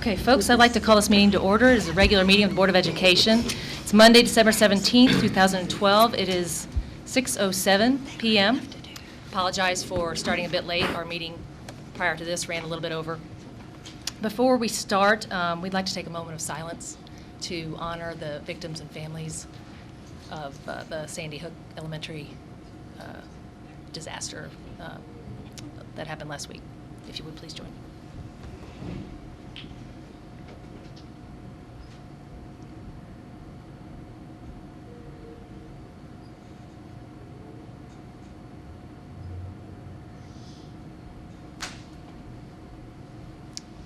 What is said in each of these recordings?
Okay, folks, I'd like to call this meeting to order. It is a regular meeting of the Board of Education. It's Monday, December 17th, 2012. It is 6:07 p.m. Apologize for starting a bit late. Our meeting prior to this ran a little bit over. Before we start, we'd like to take a moment of silence to honor the victims and families of the Sandy Hook Elementary disaster that happened last week. If you would please join me.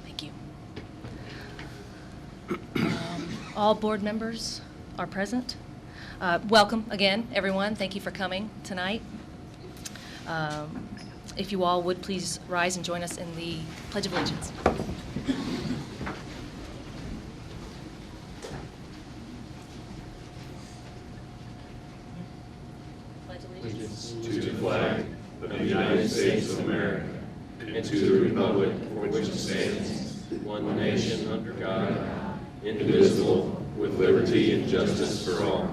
Thank you. All board members are present. Welcome again, everyone. Thank you for coming tonight. If you all would please rise and join us in the Pledge of Allegiance. Pledge allegiance to the flag of the United States of America and to the republic for which it stands, one nation under God, indivisible, with liberty and justice for all.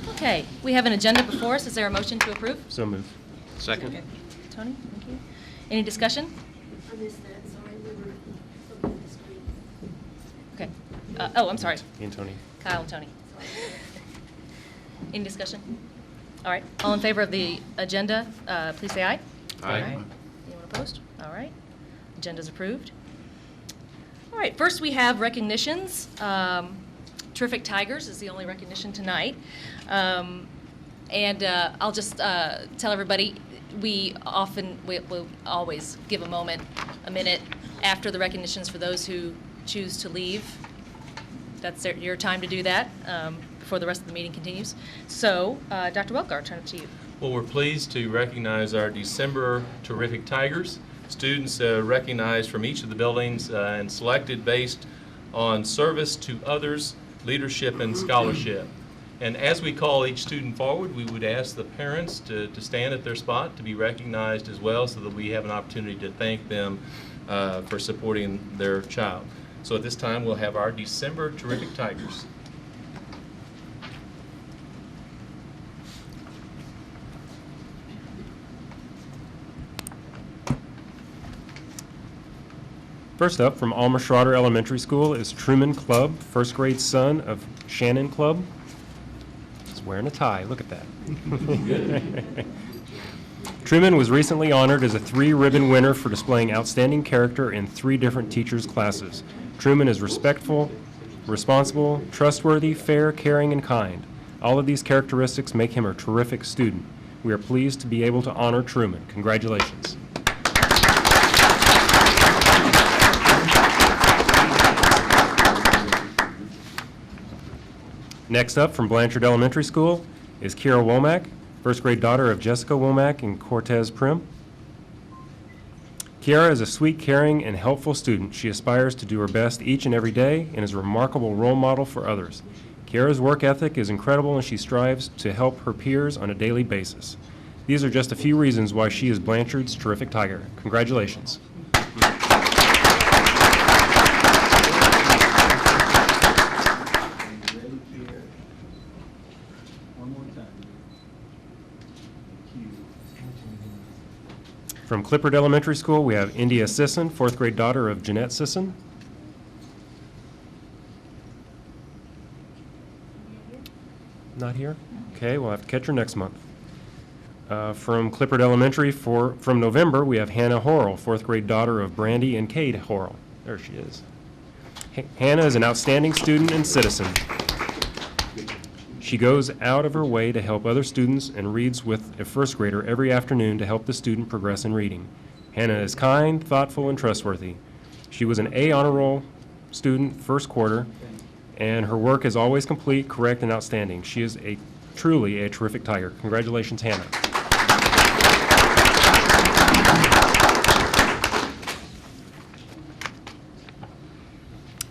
Okay, we have an agenda before us. Is there a motion to approve? So moved. Second. Okay. Tony, thank you. Any discussion? I missed that, sorry, we were looking at the screen. Okay. Oh, I'm sorry. And Tony. Kyle and Tony. Sorry. Any discussion? All right. All in favor of the agenda, please say aye. Aye. Anyone opposed? All right. Agenda's approved. All right. First, we have recognitions. Terrific Tigers is the only recognition tonight. I'll just tell everybody, we'll always give a minute after the recognitions for those who choose to leave. That's your time to do that before the rest of the meeting continues. So, Dr. Welker, I'll turn it to you. Well, we're pleased to recognize our December Terrific Tigers. Students recognized from each of the buildings and selected based on service to others, leadership, and scholarship. And as we call each student forward, we would ask the parents to stand at their spot to be recognized as well, so that we have an opportunity to thank them for supporting their child. So at this time, we'll have our December Terrific Tigers. First up, from Alma Schroeder Elementary School is Truman Clubb, first grade son of Shannon Clubb. He's wearing a tie, look at that. Truman was recently honored as a 3-ribbon winner for displaying outstanding character in 3 different teachers' classes. Truman is respectful, responsible, trustworthy, fair, caring, and kind. All of these characteristics make him a terrific student. We are pleased to be able to honor Truman. Congratulations. Next up, from Blanchard Elementary School, is Kira Womack, first grade daughter of Jessica Womack and Cortez Prim. Kiara is a sweet, caring, and helpful student. She aspires to do her best each and every day and is a remarkable role model for others. Kiara's work ethic is incredible, and she strives to help her peers on a daily basis. These are just a few reasons why she is Blanchard's Terrific Tiger. Congratulations. From Clippard Elementary School, we have India Sisson, 4th grade daughter of Jeanette Sisson. Not here? Okay, we'll have to catch her next month. From Clippard Elementary, from November, we have Hannah Horrell, 4th grade daughter of Brandy and Cade Horrell. There she is. Hannah is an outstanding student and citizen. She goes out of her way to help other students and reads with a first grader every afternoon to help the student progress in reading. Hannah is kind, thoughtful, and trustworthy. She was an A honor roll student first quarter, and her work is always complete, correct, and outstanding. She is truly a terrific Tiger. Congratulations, Hannah.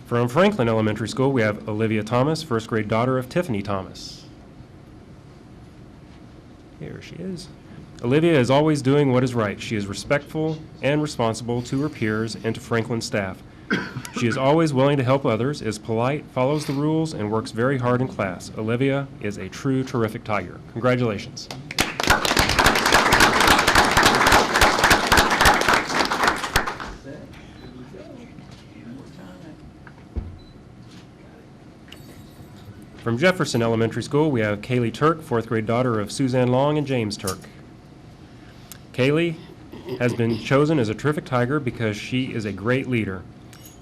From Franklin Elementary School, we have Olivia Thomas, first grade daughter of Tiffany Thomas. Here she is. Olivia is always doing what is right. She is respectful and responsible to her peers and to Franklin staff. She is always willing to help others, is polite, follows the rules, and works very hard in class. Olivia is a true terrific Tiger. Congratulations. From Jefferson Elementary School, we have Kaylee Turk, fourth grade daughter of Suzanne Long and James Turk. Kaylee has been chosen as a terrific Tiger because she is a great leader.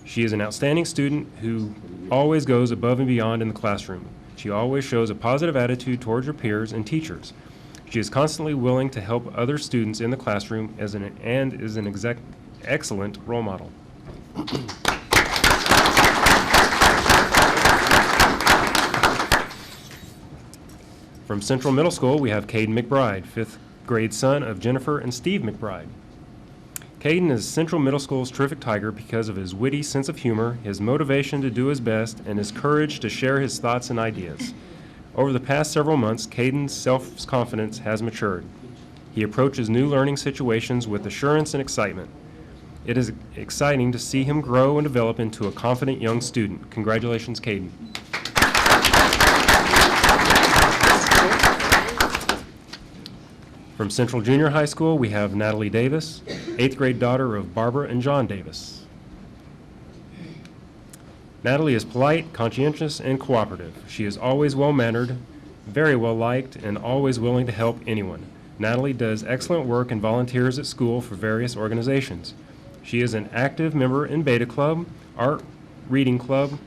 She is an outstanding student who always goes above and beyond in the classroom. She always shows a positive attitude towards her peers and teachers. She is constantly willing to help other students in the classroom and is an excellent role model. From Central Middle School, we have Caden McBride, fifth grade son of Jennifer and Steve McBride. Caden is Central Middle School's terrific Tiger because of his witty sense of humor, his motivation to do his best, and his courage to share his thoughts and ideas. Over the past several months, Caden's self-confidence has matured. He approaches new learning situations with assurance and excitement. It is exciting to see him grow and develop into a confident young student. Congratulations, Caden. From Central Junior High School, we have Natalie Davis, eighth grade daughter of Barbara and John Davis. Natalie is polite, conscientious, and cooperative. She is always well-mannered, very well-liked, and always willing to help anyone. Natalie does excellent work and volunteers at school for various organizations. She is an active member in Beta Club, Art Reading Club,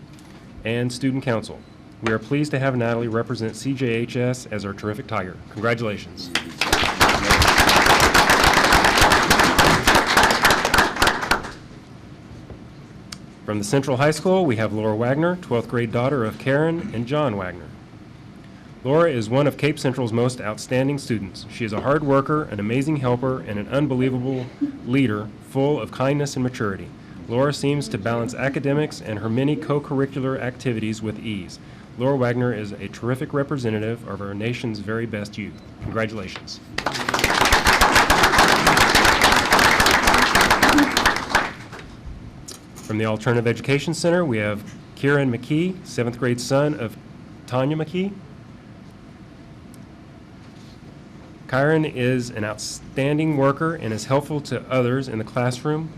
and Student Council. We are pleased to have Natalie represent CJHS as our terrific Tiger. Congratulations. From the Central High School, we have Laura Wagner, 12th grade daughter of Karen and John Wagner. Laura is one of Cape Central's most outstanding students. She is a hard worker, an amazing helper, and an unbelievable leader full of kindness and maturity. Laura seems to balance academics and her many co-curricular activities with ease. Laura Wagner is a terrific representative of our nation's very best youth. Congratulations. From the Alternative Education Center, we have Kieran McKee, 7th grade son of Tanya McKee. Kieran is an outstanding worker and is helpful to others in the classroom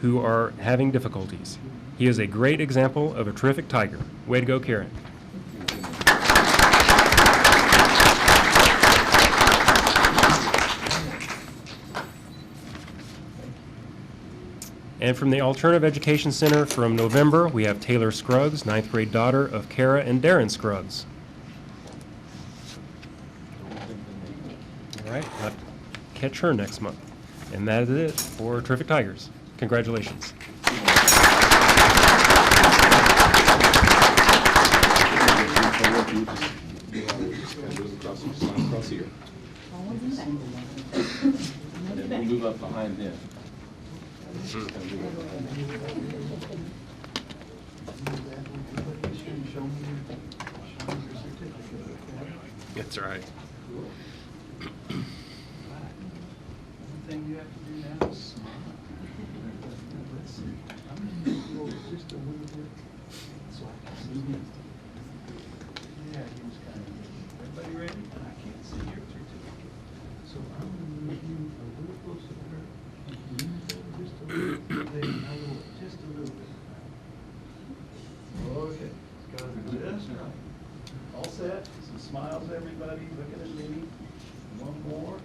who are having difficulties. He is a great example of a terrific Tiger. Way to go, Kieran. And from the Alternative Education Center from November, we have Taylor Scruggs, 9th grade daughter of Kara and Darren Scruggs. All right, I'll have to catch her next month. And that is it for Terrific Tigers. Congratulations. Across here. And then we'll move up behind them. That's right. Thing you have to do now is smile. Let's see. I'm going to move just a little bit so I can see him. Yeah, he was kind of. Everybody ready? I can't see your certificate. So I'm going to move you a little closer to her. Lean over just a little bit. There, now lower, just a little bit. Okay. Got it just right. All set. Some smiles, everybody. Looking at me. One more.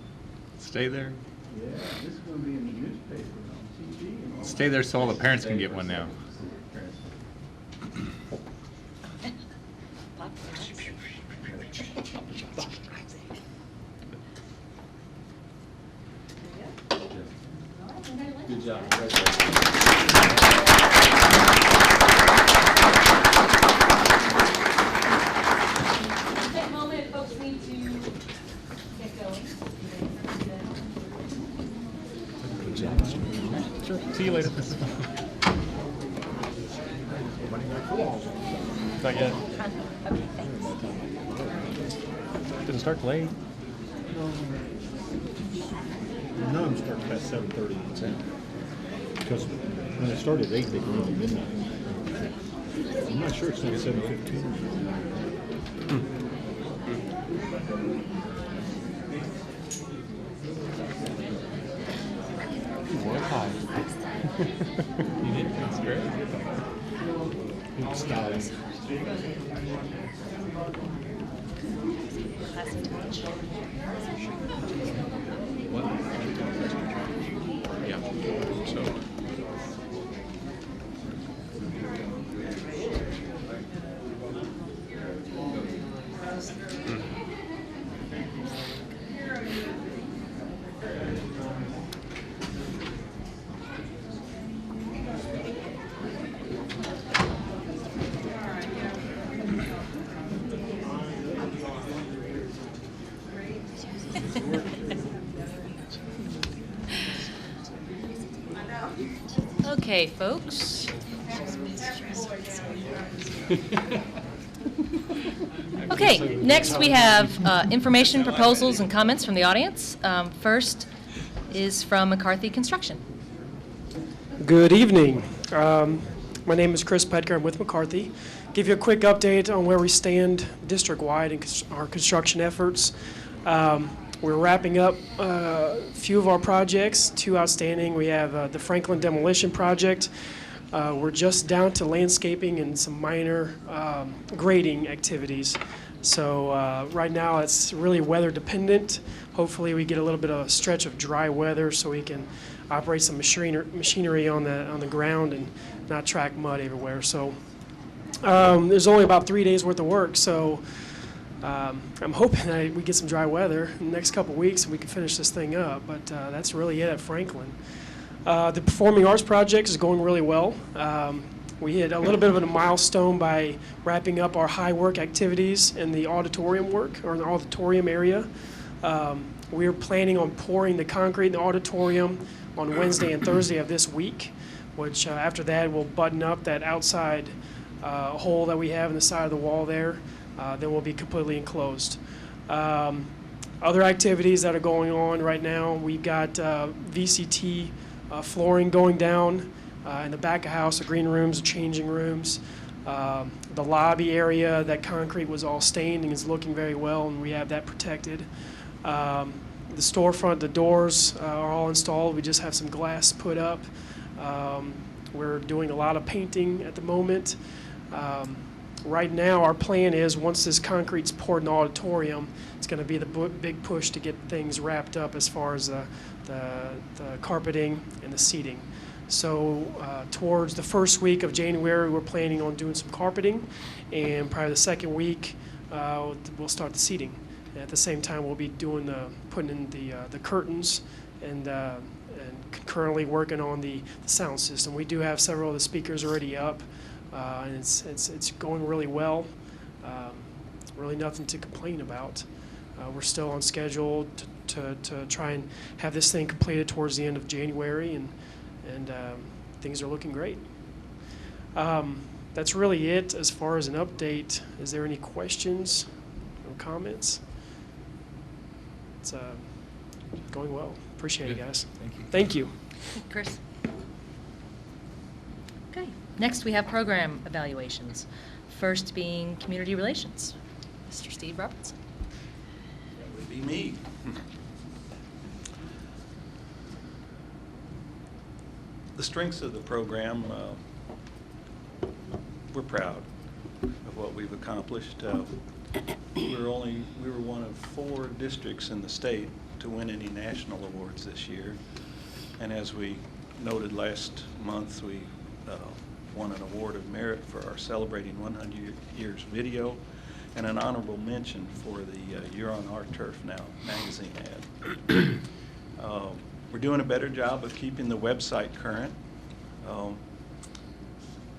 Stay there. Yeah, this is going to be in the newspaper, on TV. And all Stay there so all the parents can get one now. Good job. Take a moment, folks need to get going. Sure. See you later. Not yet. Didn't start late. None of them start past 7:30. Because when it started at 8, they go to midnight. I'm not sure it's not 7:15. You did, that's great. Style. Yeah. So. Okay, folks. Okay, next we have information, proposals, and comments from the audience. First is from McCarthy Construction. Good evening. My name is Chris Petker. I'm with McCarthy. Give you a quick update on where we stand district-wide in our construction efforts. We're wrapping up a few of our projects, 2 outstanding. We have the Franklin Demolition Project. We're just down to landscaping and some minor grading activities. So right now it's really weather dependent. Hopefully we get a little bit of a stretch of dry weather so we can operate some machinery on the ground and not track mud everywhere. So there's only about 3 days worth of work. So I'm hoping that we get some dry weather in the next couple weeks and we can finish this thing up, but that's really it at Franklin. The Performing Arts Project is going really well. We hit a little bit of a milestone by wrapping up our high work activities in the auditorium work, or in the auditorium area. We're planning on pouring the concrete in the auditorium on Wednesday and Thursday of this week, which after that we'll button up that outside hole that we have in the side of the wall there. Then we'll be completely enclosed. Other activities that are going on right now, we've got VCT flooring going down in the back of house, the green rooms, the changing rooms. The lobby area, that concrete was all stained and is looking very well, and we have that protected. The storefront, the doors are all installed. We just have some glass put up. We're doing a lot of painting at the moment. Right now, our plan is once this concrete's poured in the auditorium, it's going to be the big push to get things wrapped up as far as the carpeting and the seating. So towards the first week of January, we're planning on doing some carpeting, and probably the second week, we'll start the seating. And at the same time, we'll be doing putting in the curtains and concurrently working on the sound system. We do have several of the speakers already up. And it's going really well. Really nothing to complain about. We're still on schedule to try and have this thing completed towards the end of January, and things are looking great. That's really it as far as an update. Is there any questions or comments? It's going well. Appreciate it, guys. Thank you. Thank you. Chris? Okay. Next, we have program evaluations. First being community relations. Mr. Steve Robertson. That would be me. The strengths of the program, we're proud of what we've accomplished. We were one of 4 districts in the state to win any national awards this year. And as we noted last month, we won an award of merit for our Celebrating 100 Years video and an honorable mention for the You're on Our Turf Now magazine ad. We're doing a better job of keeping the website current.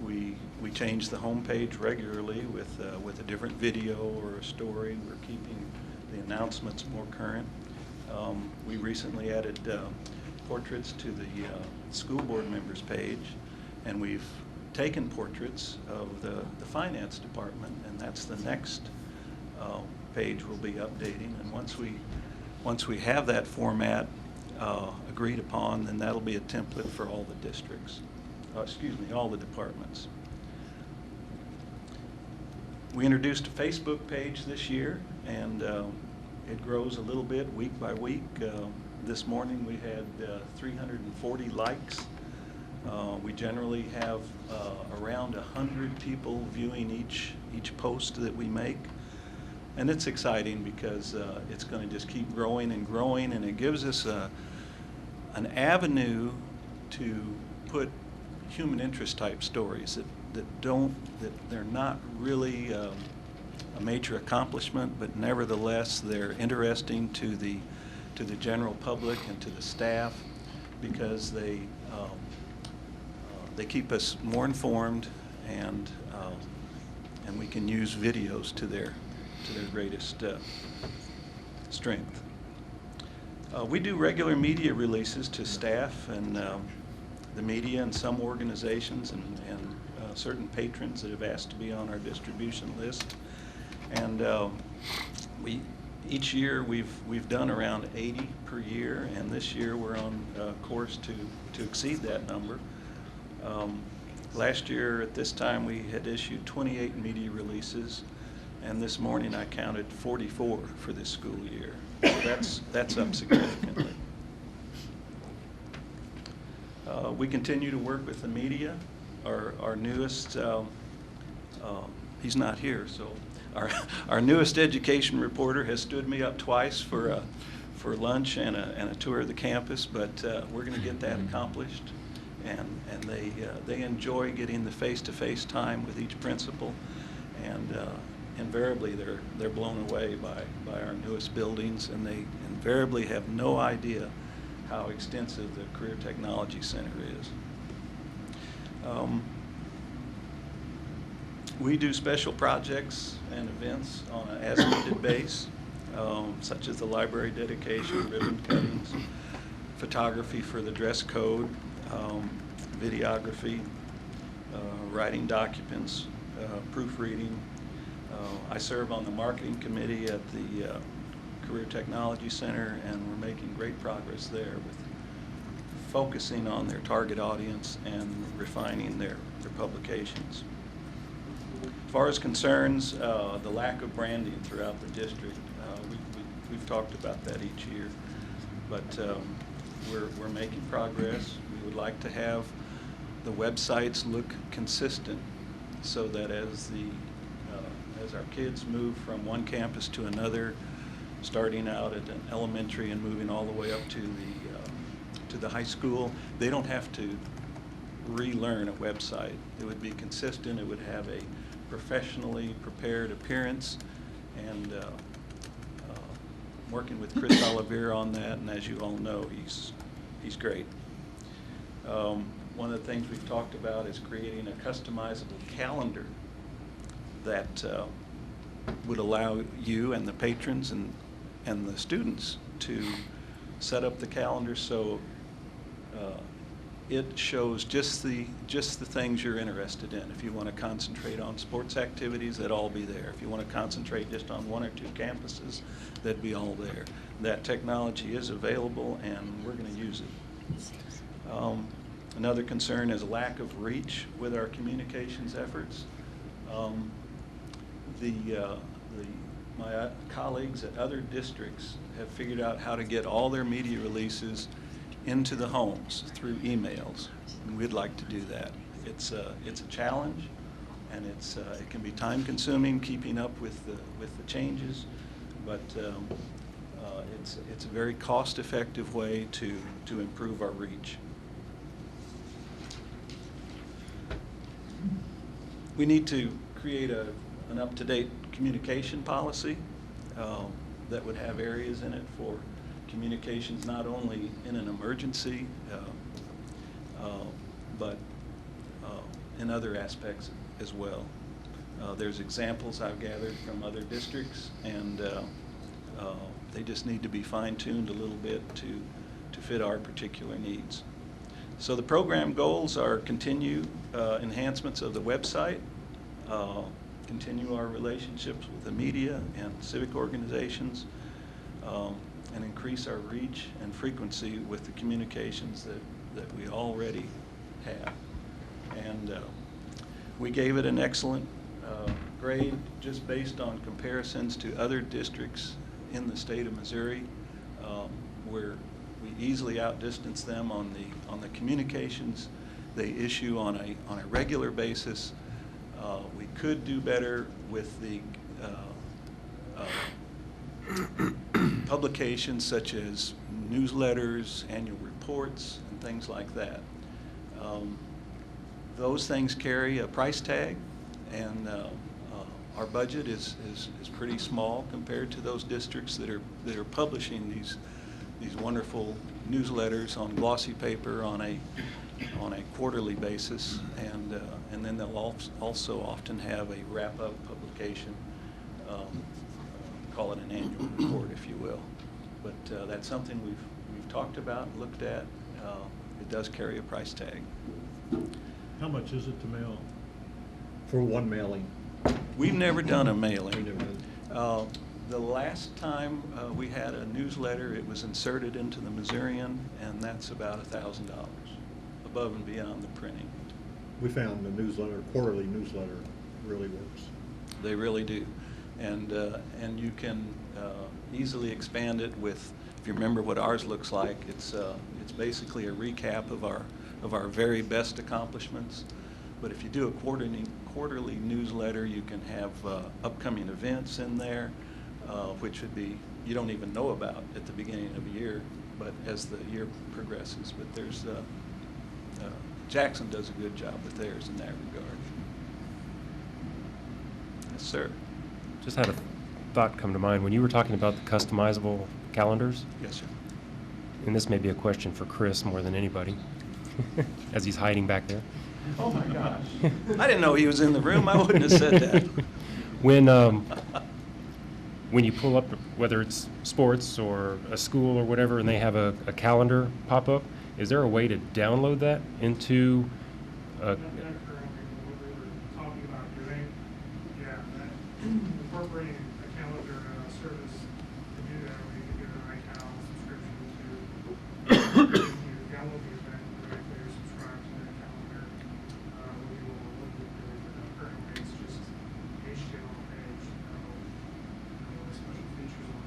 We change the homepage regularly with a different video or a story. We're keeping the announcements more current. We recently added portraits to the Schoolboard members page, and we've taken portraits of the finance department, and that's the next page we'll be updating. And once we once we have that format agreed upon, then that'll be a template for all the districts, all the departments. We introduced a Facebook page this year, and it grows a little bit week by week. This morning we had 340 likes. We generally have around 100 people viewing each post that we make. And it's exciting because it's going to just keep growing and growing, and it gives us an avenue to put human interest type stories that they're not really a major accomplishment, but nevertheless they're interesting to the general public and to the staff, because they keep us more informed, and we can use videos to their greatest strength. We do regular media releases to staff and the media and some organizations and certain patrons that have asked to be on our distribution list. And each year we've done around 80 per year, and this year we're on course to exceed that number. Last year at this time we had issued 28 media releases, and this morning I counted 44 for this school year. So that's up significantly. We continue to work with the media. Our newest, he's not here, so our newest education reporter has stood me up twice for lunch and a tour of the campus, but we're going to get that accomplished. And they enjoy getting the face-to-face time with each principal, and invariably they're blown away by our newest buildings, and they invariably have no idea how extensive the Career Technology Center is. We do special projects and events on an as-needed base, such as the library dedication, ribbon cuttings, photography for the dress code, videography, writing documents, proofreading. I serve on the marketing committee at the Career Technology Center, and we're making great progress there with focusing on their target audience and refining their publications. As far as concerns, the lack of branding throughout the district, we've talked about that each year, but we're making progress. We would like to have the websites look consistent, so that as our kids move from one campus to another, starting out at an elementary and moving all the way up to the high school, they don't have to relearn a website. It would be consistent. It would have a professionally prepared appearance, and working with Chris Olivier on that, and as you all know, he's great. One of the things we've talked about is creating a customizable calendar that would allow you and the patrons and the students to set up the calendar so it shows just the things you're interested in. If you want to concentrate on sports activities, that'd all be there. If you want to concentrate just on one or two campuses, that'd be all there. That technology is available, and we're going to use it. Another concern is a lack of reach with our communications efforts. My colleagues at other districts have figured out how to get all their media releases into the homes through emails, and we'd like to do that. It's a challenge, and it can be time-consuming keeping up with the changes, but it's a very cost-effective way to improve our reach. We need to create an up-to-date communication policy that would have areas in it for communications not only in an emergency, but in other aspects as well. There's examples I've gathered from other districts, and they just need to be fine-tuned a little bit to fit our particular needs. So the program goals are continue enhancements of the website, continue our relationships with the media and civic organizations, and increase our reach and frequency with the communications that we already have. And we gave it an excellent grade just based on comparisons to other districts in the state of Missouri, where we easily outdistance them on the communications they issue on a regular basis. We could do better with the publications such as newsletters, annual reports, and things like that. Those things carry a price tag, and our budget is pretty small compared to those districts that are publishing these wonderful newsletters on glossy paper on a quarterly basis, and then they'll also often have a wrap-up publication. Call it an annual report, if you will. But that's something we've talked about, looked at. It does carry a price tag. How much is it to mail for one mailing? We've never done a mailing. We never did. The last time we had a newsletter, it was inserted into the Missourian, and that's about $1,000 above and beyond the printing. We found the newsletter, quarterly newsletter, really works. They really do. And you can easily expand it with, if you remember what ours looks like, it's basically a recap of our very best accomplishments. But if you do a quarterly newsletter, you can have upcoming events in there, which would be, you don't even know about at the beginning of the year, but as the year progresses. But there's, Jackson does a good job with theirs in that regard. Yes, sir. Just had a thought come to mind when you were talking about the customizable calendars, Yes, sir. and this may be a question for Chris more than anybody, as he's hiding back there. Oh, my gosh. I didn't know he was in the room. I wouldn't have said that. When you pull up, whether it's sports or a school or whatever, and they have a calendar pop up, is there a way to download that into Not currently, what we were talking about doing, incorporating a calendar service to do that, we can get an iCal subscription to you download the event directly or subscribe to their calendar. Would be what we're looking at doing, but currently it's just HTML page, no special features on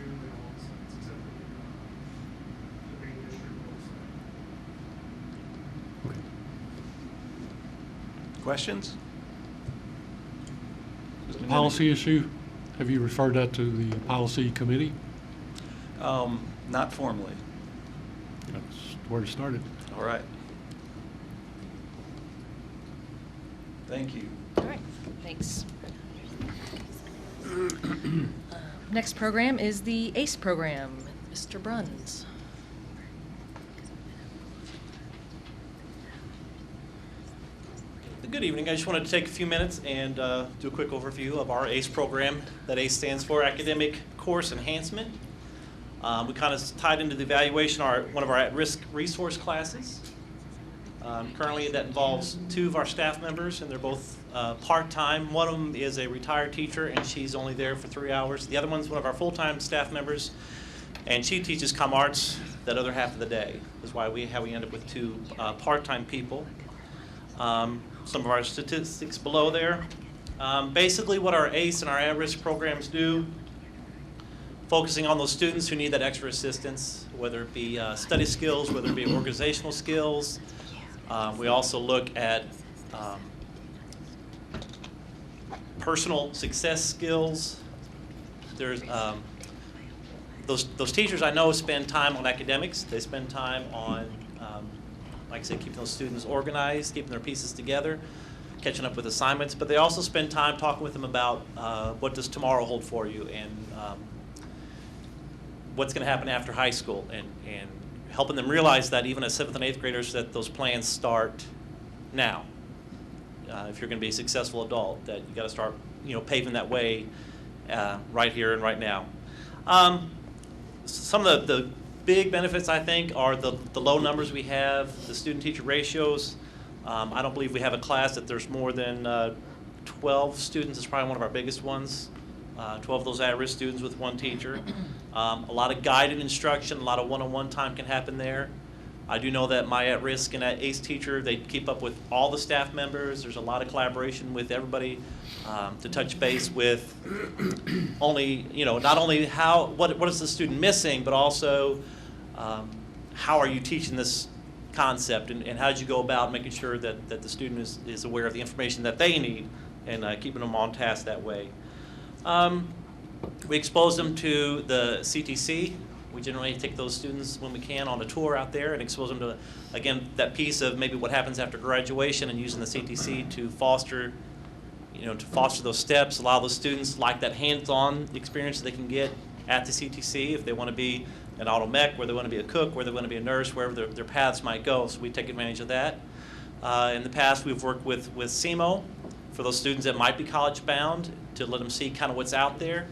nearly all the sites except for the main district website. Questions? Policy issue, have you referred that to the policy committee? Not formally. That's where it started. All right. Thank you. All right, thanks. Next program is the ACE program. Mr. Bruns. Good evening. I just wanted to take a few minutes and do a quick overview of our ACE program. That ACE stands for Academic Course Enhancement. We kind of tied into the evaluation one of our at-risk resource classes. Currently that involves 2 of our staff members, and they're both part-time. One of them is a retired teacher, and she's only there for 3 hours. The other one's one of our full-time staff members, and she teaches comm arts that other half of the day. That's why we end up with 2 part-time people. Some of our statistics below there. Basically what our ACE and our at-risk programs do, focusing on those students who need that extra assistance, whether it be study skills, whether it be organizational skills. We also look at personal success skills. There's those teachers I know spend time on academics. They spend time on like I said, keeping those students organized, keeping their pieces together, catching up with assignments, but they also spend time talking with them about what does tomorrow hold for you, and what's going to happen after high school, and helping them realize that even as 7th and 8th graders, that those plans start now. If you're going to be a successful adult, that you got to start, paving that way right here and right now. Some of the big benefits, I think, are the low numbers we have, the student-teacher ratios. I don't believe we have a class that there's more than 12 students. It's probably one of our biggest ones. 12 of those at-risk students with one teacher. A lot of guided instruction, a lot of one-on-one time can happen there. I do know that my at-risk and ACE teacher, they keep up with all the staff members. There's a lot of collaboration with everybody to touch base with only, not only what is the student missing, but also how are you teaching this concept, and how did you go about making sure that the student is aware of the information that they need, and keeping them on task that way. We expose them to the CTC. We generally take those students when we can on a tour out there and expose them to, again, that piece of maybe what happens after graduation, and using the CTC to foster those steps. A lot of those students like that hands-on experience that they can get at the CTC if they want to be an auto mech, where they want to be a cook, where they want to be a nurse, wherever their paths might go. So we take advantage of that. In the past, we've worked with SEMO for those students that might be college-bound to let them see kind of what's out there.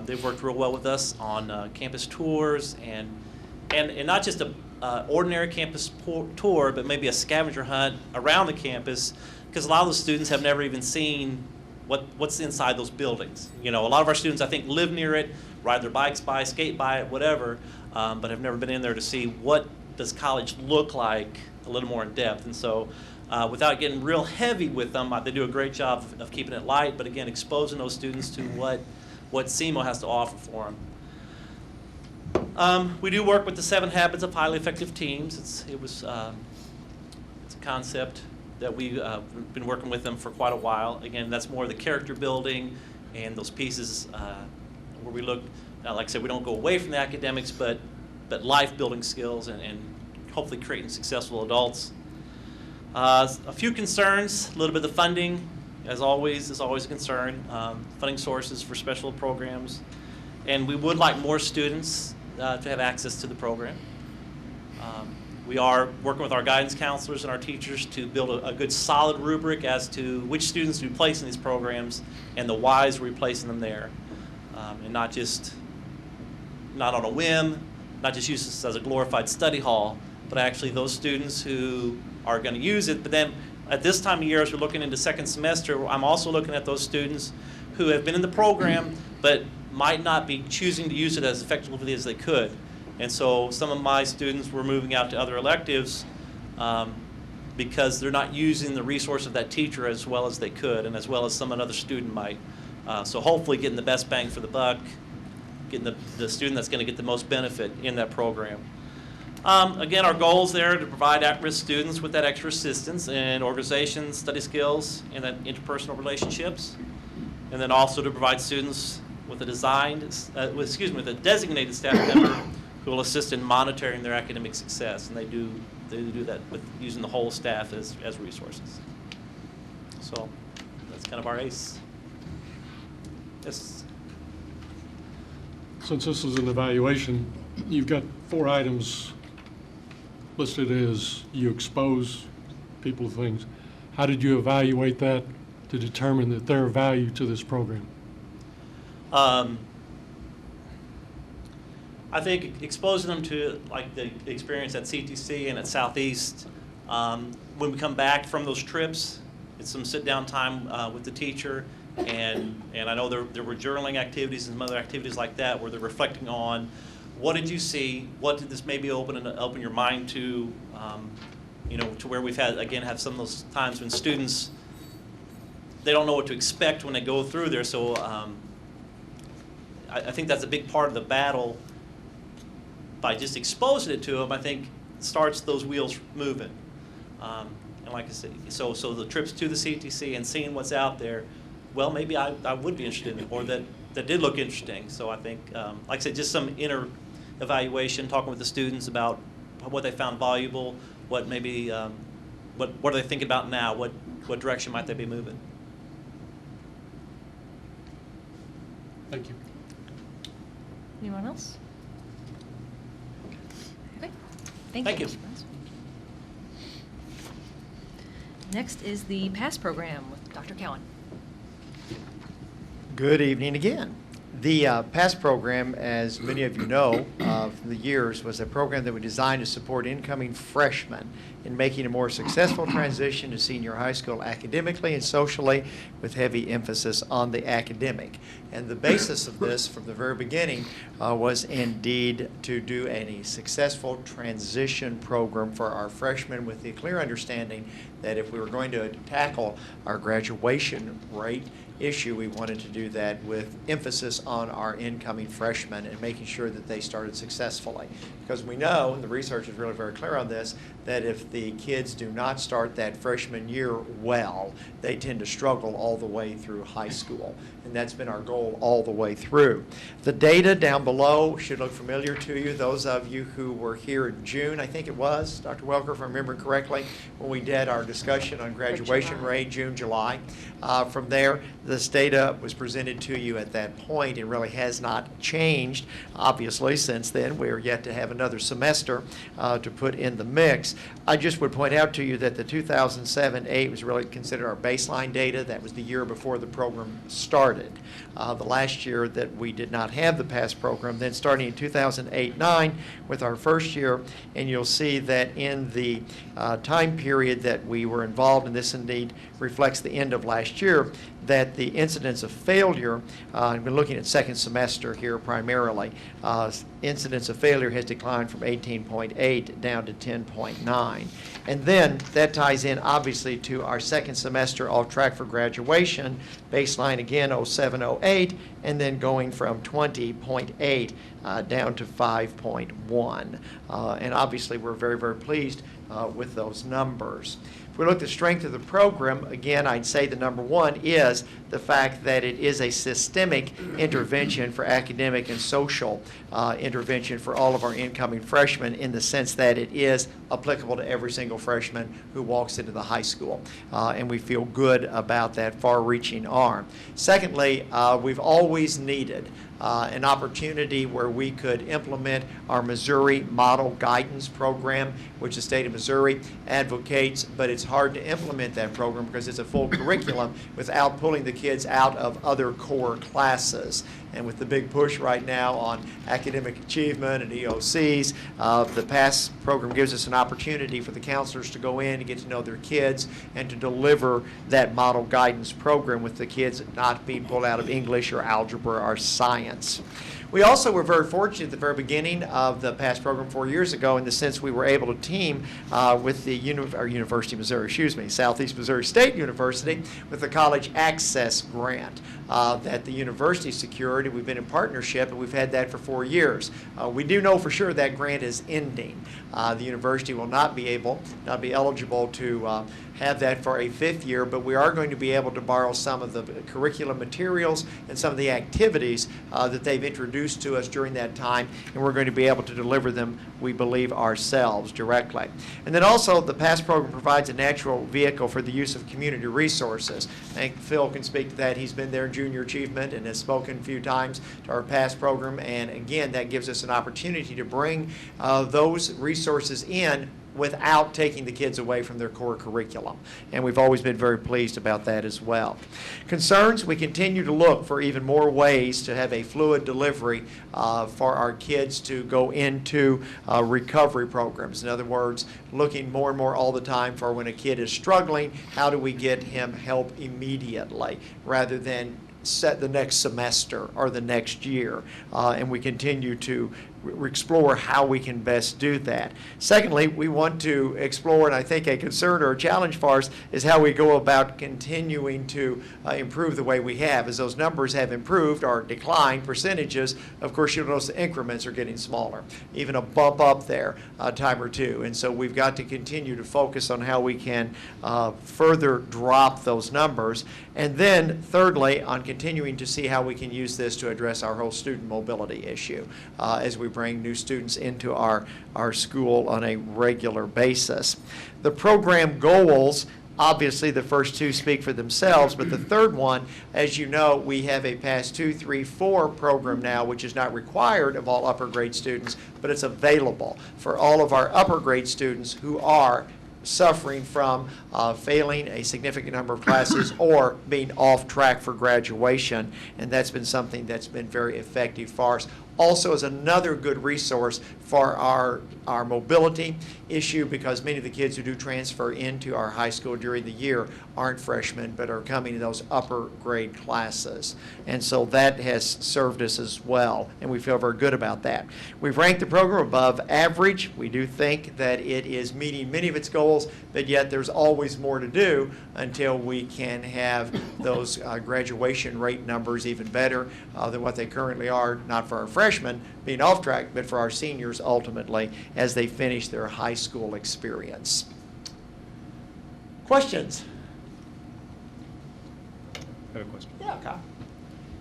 They've worked real well with us on campus tours and not just a ordinary campus tour, but maybe a scavenger hunt around the campus, because a lot of those students have never even seen what's inside those buildings. A lot of our students, I think, live near it, ride their bikes by, skate by it, whatever, but have never been in there to see what does college look like a little more in depth. And so without getting real heavy with them, they do a great job of keeping it light, but again, exposing those students to what SEMO has to offer for them. We do work with the 7 Habits of Highly Effective Teams. It's a concept that we've been working with them for quite a while. Again, that's more of the character building and those pieces where we look, like I said, we don't go away from the academics, but life building skills and hopefully creating successful adults. A few concerns, a little bit of the funding, as always, is always a concern. Funding sources for special programs. And we would like more students to have access to the program. We are working with our guidance counselors and our teachers to build a good solid rubric as to which students to be placed in these programs and the whys we're placing them there. And not on a whim, not just use this as a glorified study hall, but actually those students who are going to use it. But then at this time of year, as we're looking into second semester, I'm also looking at those students who have been in the program but might not be choosing to use it as effectively as they could. And so some of my students were moving out to other electives because they're not using the resource of that teacher as well as they could, and as well as another student might. So hopefully getting the best bang for the buck, getting the student that's going to get the most benefit in that program. Again, our goals there to provide at-risk students with that extra assistance in organization, study skills, and that interpersonal relationships. And then also to provide students with a designated staff member who will assist in monitoring their academic success. And they do that with using the whole staff as resources. So that's kind of our ACE. Yes. Since this is an evaluation, you've got 4 items listed as you expose people to things. How did you evaluate that to determine that they're of value to this program? I think exposing them to like the experience at CTC and at Southeast, when we come back from those trips, it's some sit-down time with the teacher, and I know there were journaling activities and some other activities like that where they're reflecting on what did you see, what did this maybe open your mind to, to where we've had some of those times when students, they don't know what to expect when they go through there. So I think that's a big part of the battle. By just exposing it to them, I think starts those wheels moving. And like I said, so the trips to the CTC and seeing what's out there, well, maybe I would be interested in it, or that did look interesting. So I think, like I said, just some inner evaluation, talking with the students about what they found valuable, what maybe, what are they thinking about now, what direction might they be moving. Thank you. Anyone else? Okay. Thank you. Mr. Burns. Next is the PASS program with Dr. Cowan. Good evening again. The PASS program, as many of you know from the years, was a program that we designed to support incoming freshmen in making a more successful transition to senior high school academically and socially, with heavy emphasis on the academic. And the basis of this from the very beginning was indeed to do a successful transition program for our freshmen, with the clear understanding that if we were going to tackle our graduation rate issue, we wanted to do that with emphasis on our incoming freshmen and making sure that they started successfully. Because we know, and the research is really very clear on this, that if the kids do not start that freshman year well, they tend to struggle all the way through high school. And that's been our goal all the way through. The data down below should look familiar to you. Those of you who were here in June, I think it was, Dr. Welker, if I remember correctly, when we did our discussion on graduation rate, June, July. From there, this data was presented to you at that point. It really has not changed, obviously, since then. We are yet to have another semester to put in the mix. I just would point out to you that the 2007-8 was really considered our baseline data. That was the year before the program started. The last year that we did not have the PASS program, then starting in 2008-9 with our first year, and you'll see that in the time period that we were involved, and this indeed reflects the end of last year, that the incidence of failure, I've been looking at second semester here primarily, incidence of failure has declined from 18.8 down to 10.9. And then that ties in obviously to our second semester off track for graduation, baseline again 07-08, and then going from 20.8 down to 5.1. And obviously we're very, very pleased with those numbers. If we look at the strength of the program, again, I'd say the number one is the fact that it is a systemic intervention for academic and social intervention for all of our incoming freshmen, in the sense that it is applicable to every single freshman who walks into the high school. And we feel good about that far-reaching arm. Secondly, we've always needed an opportunity where we could implement our Missouri Model Guidance Program, which the state of Missouri advocates, but it's hard to implement that program because it's a full curriculum without pulling the kids out of other core classes. And with the big push right now on academic achievement and EOCs, the PASS program gives us an opportunity for the counselors to go in and get to know their kids and to deliver that model guidance program with the kids not being pulled out of English or algebra or science. We also were very fortunate at the very beginning of the PASS program 4 years ago, in the sense we were able to team with the University of Missouri, Southeast Missouri State University, with the College Access Grant that the university secured. We've been in partnership, and we've had that for 4 years. We do know for sure that grant is ending. The university will not be eligible to have that for a 5th year, but we are going to be able to borrow some of the curriculum materials and some of the activities that they've introduced to us during that time, and we're going to be able to deliver them, we believe, ourselves directly. And then also the PASS program provides a natural vehicle for the use of community resources. I think Phil can speak to that. He's been there in junior achievement and has spoken a few times to our PASS program, and again, that gives us an opportunity to bring those resources in without taking the kids away from their core curriculum. And we've always been very pleased about that as well. Concerns, we continue to look for even more ways to have a fluid delivery for our kids to go into recovery programs. In other words, looking more and more all the time for when a kid is struggling, how do we get him help immediately rather than set the next semester or the next year. And we continue to explore how we can best do that. Secondly, we want to explore, and I think a concern or a challenge for us is how we go about continuing to improve the way we have. As those numbers have improved or declined percentages, of course you'll notice the increments are getting smaller, even a bump up there a time or two. And so we've got to continue to focus on how we can further drop those numbers. And then thirdly, on continuing to see how we can use this to address our whole student mobility issue as we bring new students into our school on a regular basis. The program goals, obviously the first two speak for themselves, but the third one, as you know, we have a PASS 2, 3, 4 program now, which is not required of all upper grade students, but it's available for all of our upper grade students who are suffering from failing a significant number of classes or being off track for graduation, and that's been something that's been very effective for us. Also is another good resource for our mobility issue, because many of the kids who do transfer into our high school during the year aren't freshmen but are coming to those upper grade classes. And so that has served us as well, and we feel very good about that. We've ranked the program above average. We do think that it is meeting many of its goals, but yet there's always more to do until we can have those graduation rate numbers even better than what they currently are, not for our freshmen being off track, but for our seniors ultimately as they finish their high school experience. Questions? I have a question. Yeah, Kyle.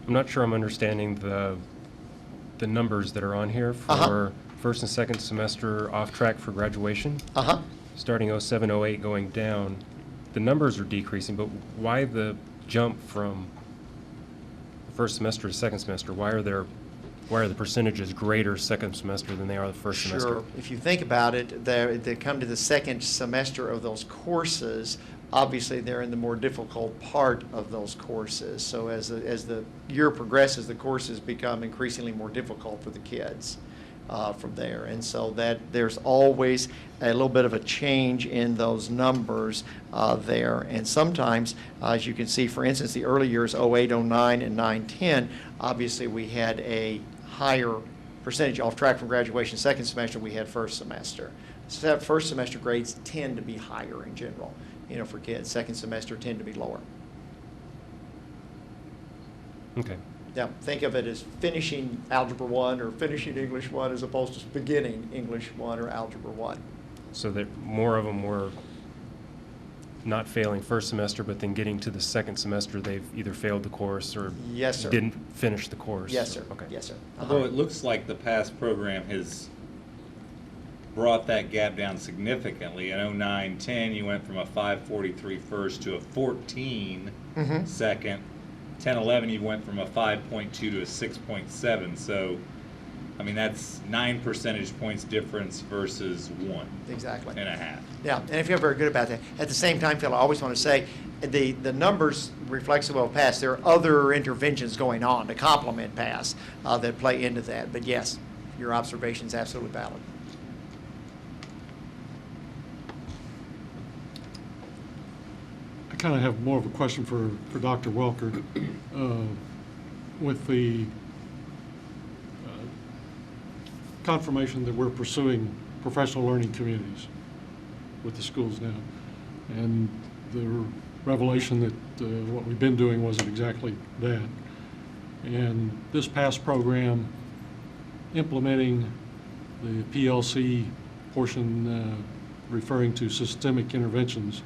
I'm not sure I'm understanding the numbers that are on here for first and second semester off track for graduation. Starting 07, 08 going down. The numbers are decreasing, but why the jump from first semester to second semester? Why are the percentages greater second semester than they are the first semester? Sure. If you think about it, they come to the second semester of those courses. Obviously, they're in the more difficult part of those courses. So as the year progresses, the courses become increasingly more difficult for the kids from there. And so that there's always a little bit of a change in those numbers there. And sometimes, as you can see, for instance, the early years, 08, 09, and 9, 10, obviously we had a higher percentage off track from graduation. Second semester, we had first semester. So first semester grades tend to be higher in general, for kids. Second semester tend to be lower. Okay. Yeah, think of it as finishing Algebra 1 or finishing English 1 as opposed to beginning English 1 or Algebra 1. So that more of them were not failing first semester, but then getting to the second semester, they've either failed the course or Yes, sir. didn't finish the course. Yes, sir. Okay. Yes, sir. Although it looks like the past program has brought that gap down significantly. In 09, 10, you went from a 543 first to a 14 second. 10, 11, you went from a 5.2 to a 6.7. So, I mean, that's 9 percentage points difference versus 1. Exactly. And a half. Yeah, and I feel very good about that. At the same time, Phil, I always want to say the numbers reflects well past. There are other interventions going on to complement pass that play into that. But yes, your observation is absolutely valid. I kind of have more of a question for Dr. Welker. With the confirmation that we're pursuing professional learning communities with the schools now, and the revelation that what we've been doing wasn't exactly that. And this past program, implementing the PLC portion referring to systemic interventions,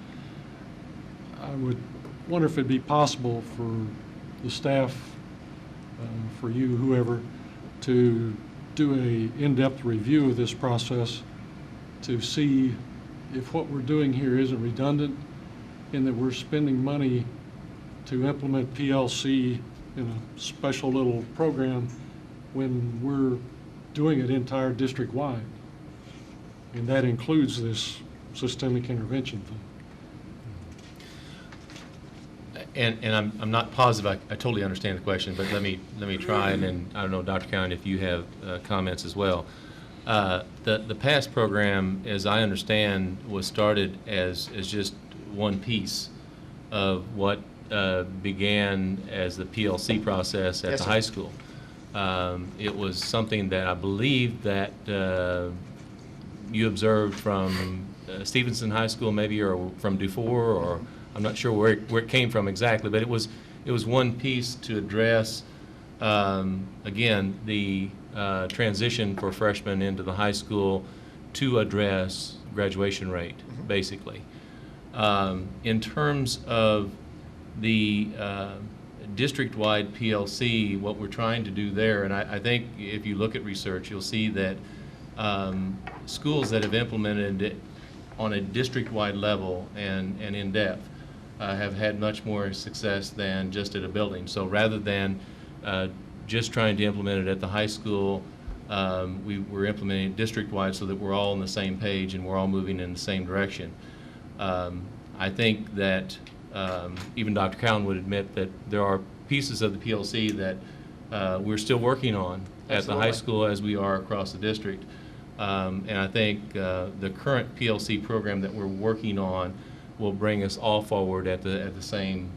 I would wonder if it'd be possible for the staff, for you, whoever, to do a in-depth review of this process to see if what we're doing here isn't redundant, in that we're spending money to implement PLC in a special little program when we're doing it entire district-wide. And that includes this systemic intervention thing. And I'm not positive I totally understand the question, but let me try, and then I don't know, Dr. Cowan, if you have comments as well. The PASS program, as I understand, was started as just one piece of what began as the PLC process at Yes, the sir. high school. It was something that I believe that you observed from Stevenson High School maybe, or from Dufour, or I'm not sure where it came from exactly, but it was one piece to address, again, the transition for freshmen into the high school to address graduation rate, basically. In terms of the district-wide PLC, what we're trying to do there, and I think if you look at research, you'll see that schools that have implemented it on a district-wide level and in depth have had much more success than just at a building. So rather than just trying to implement it at the high school, we're implementing it district-wide so that we're all on the same page and we're all moving in the same direction. I think that even Dr. Cowan would admit that there are pieces of the PLC that we're still working on at the high school as we are across the district. And I think the current PLC program that we're working on will bring us all forward at the same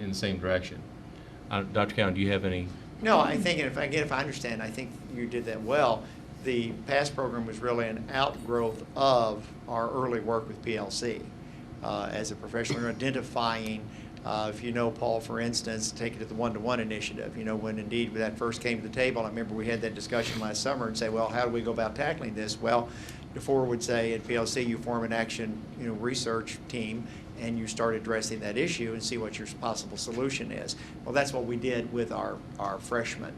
in the same direction. Dr. Cowan, do you have any? No, I think, and if I understand, I think you did that well. The PASS program was really an outgrowth of our early work with PLC as a professional, identifying. If you know, Paul, for instance, take it to the one-to-one initiative. You know, when indeed that first came to the table, I remember we had that discussion last summer and say, well, how do we go about tackling this? Well, DeFore would say at PLC, you form an action, research team, and you start addressing that issue and see what your possible solution is. Well, that's what we did with our freshman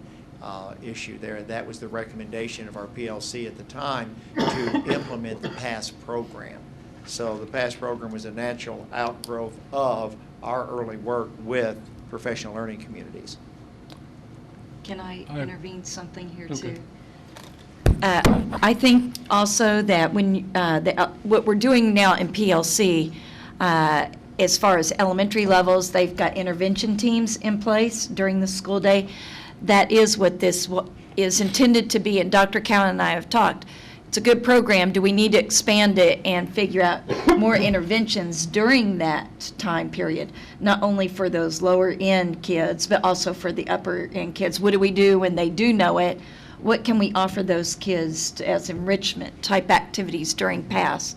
issue there. That was the recommendation of our PLC at the time to implement the PASS program. So the PASS program was a natural outgrowth of our early work with professional learning communities. Can I intervene something here Okay. too? I think also that when what we're doing now in PLC, as far as elementary levels, they've got intervention teams in place during the school day. That is what this is intended to be, and Dr. Cowan and I have talked. It's a good program. Do we need to expand it and figure out more interventions during that time period, not only for those lower end kids, but also for the upper end kids? What do we do when they do know it? What can we offer those kids as enrichment type activities during PASS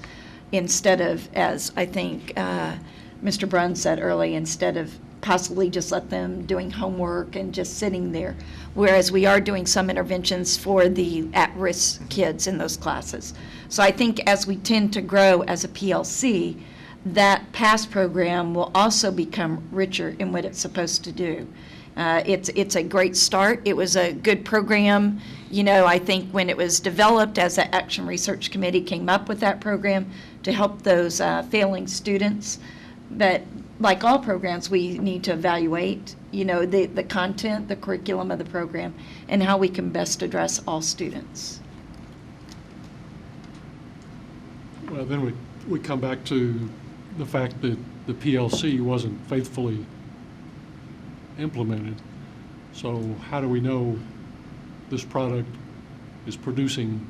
instead of, as I think Mr. Brunn said earlier, instead of possibly just let them doing homework and just sitting there, whereas we are doing some interventions for the at-risk kids in those classes. So I think as we tend to grow as a PLC, that PASS program will also become richer in what it's supposed to do. It's a great start. It was a good program. I think when it was developed, as the Action Research Committee came up with that program to help those failing students. But like all programs, we need to evaluate, the content, the curriculum of the program, and how we can best address all students. Well, then we come back to the fact that the PLC wasn't faithfully implemented. So how do we know this product is producing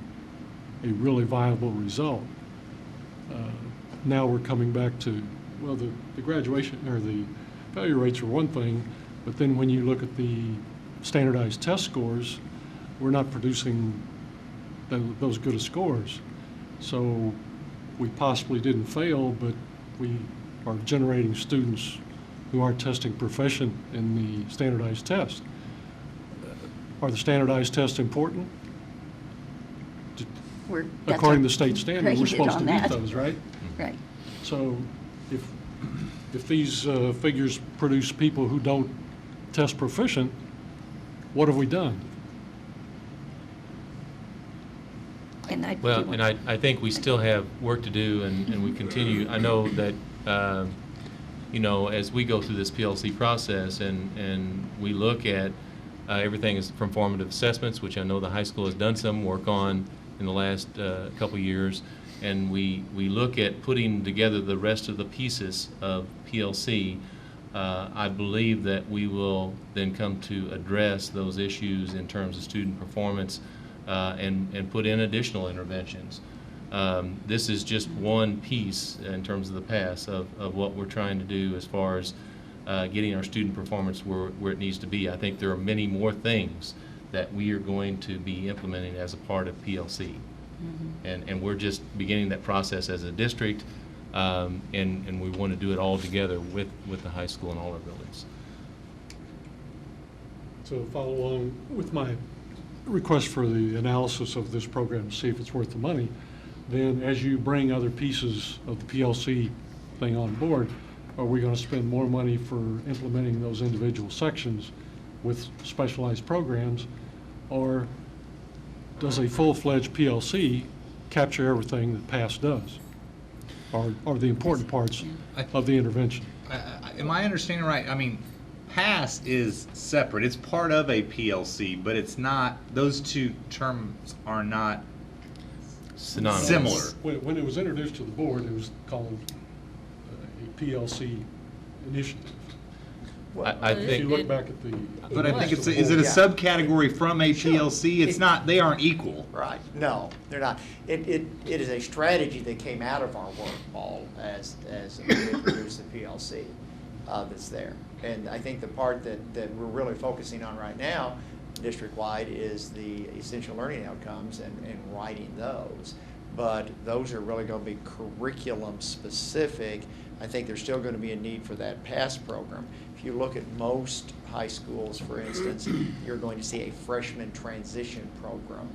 a really viable result? Now we're coming back to, well, the graduation or the failure rates are one thing, but then when you look at the standardized test scores, we're not producing those good of scores. So we possibly didn't fail, but we are generating students who are testing proficient in the standardized test. Are the standardized tests important? According to state standard, we're supposed to meet those, right? Right. So if these figures produce people who don't test proficient, what have we done? I think we still have work to do, and we continue. I know that, as we go through this PLC process and we look at everything is from formative assessments, which I know the high school has done some work on in the last couple years, and we look at putting together the rest of the pieces of PLC. I believe that we will then come to address those issues in terms of student performance and put in additional interventions. This is just one piece in terms of the PASS of what we're trying to do as far as getting our student performance where it needs to be. I think there are many more things that we are going to be implementing as a part of PLC. Mm-hmm. And we're just beginning that process as a district, and we want to do it all together with the high school and all our buildings. So follow along with my request for the analysis of this program to see if it's worth the money. Then as you bring other pieces of the PLC thing on board, are we going to spend more money for implementing those individual sections with specialized programs, or does a full-fledged PLC capture everything that PASS does, or the important parts of the intervention? Am I understanding right? I mean, PASS is separate. It's part of a PLC, but it's not, those two terms are not synonymous. Similar. When it was introduced to the board, it was called PLC initiative. I If think. you look back at the. But I think is it a subcategory from a PLC? It's not, they aren't equal. Right, no, they're not. It is a strategy that came out of our work, Paul, as we introduced the PLC that's there. And I think the part that we're really focusing on right now, district-wide, is the essential learning outcomes and writing those. But those are really going to be curriculum-specific. I think there's still going to be a need for that PASS program. If you look at most high schools, for instance, you're going to see a freshman transition program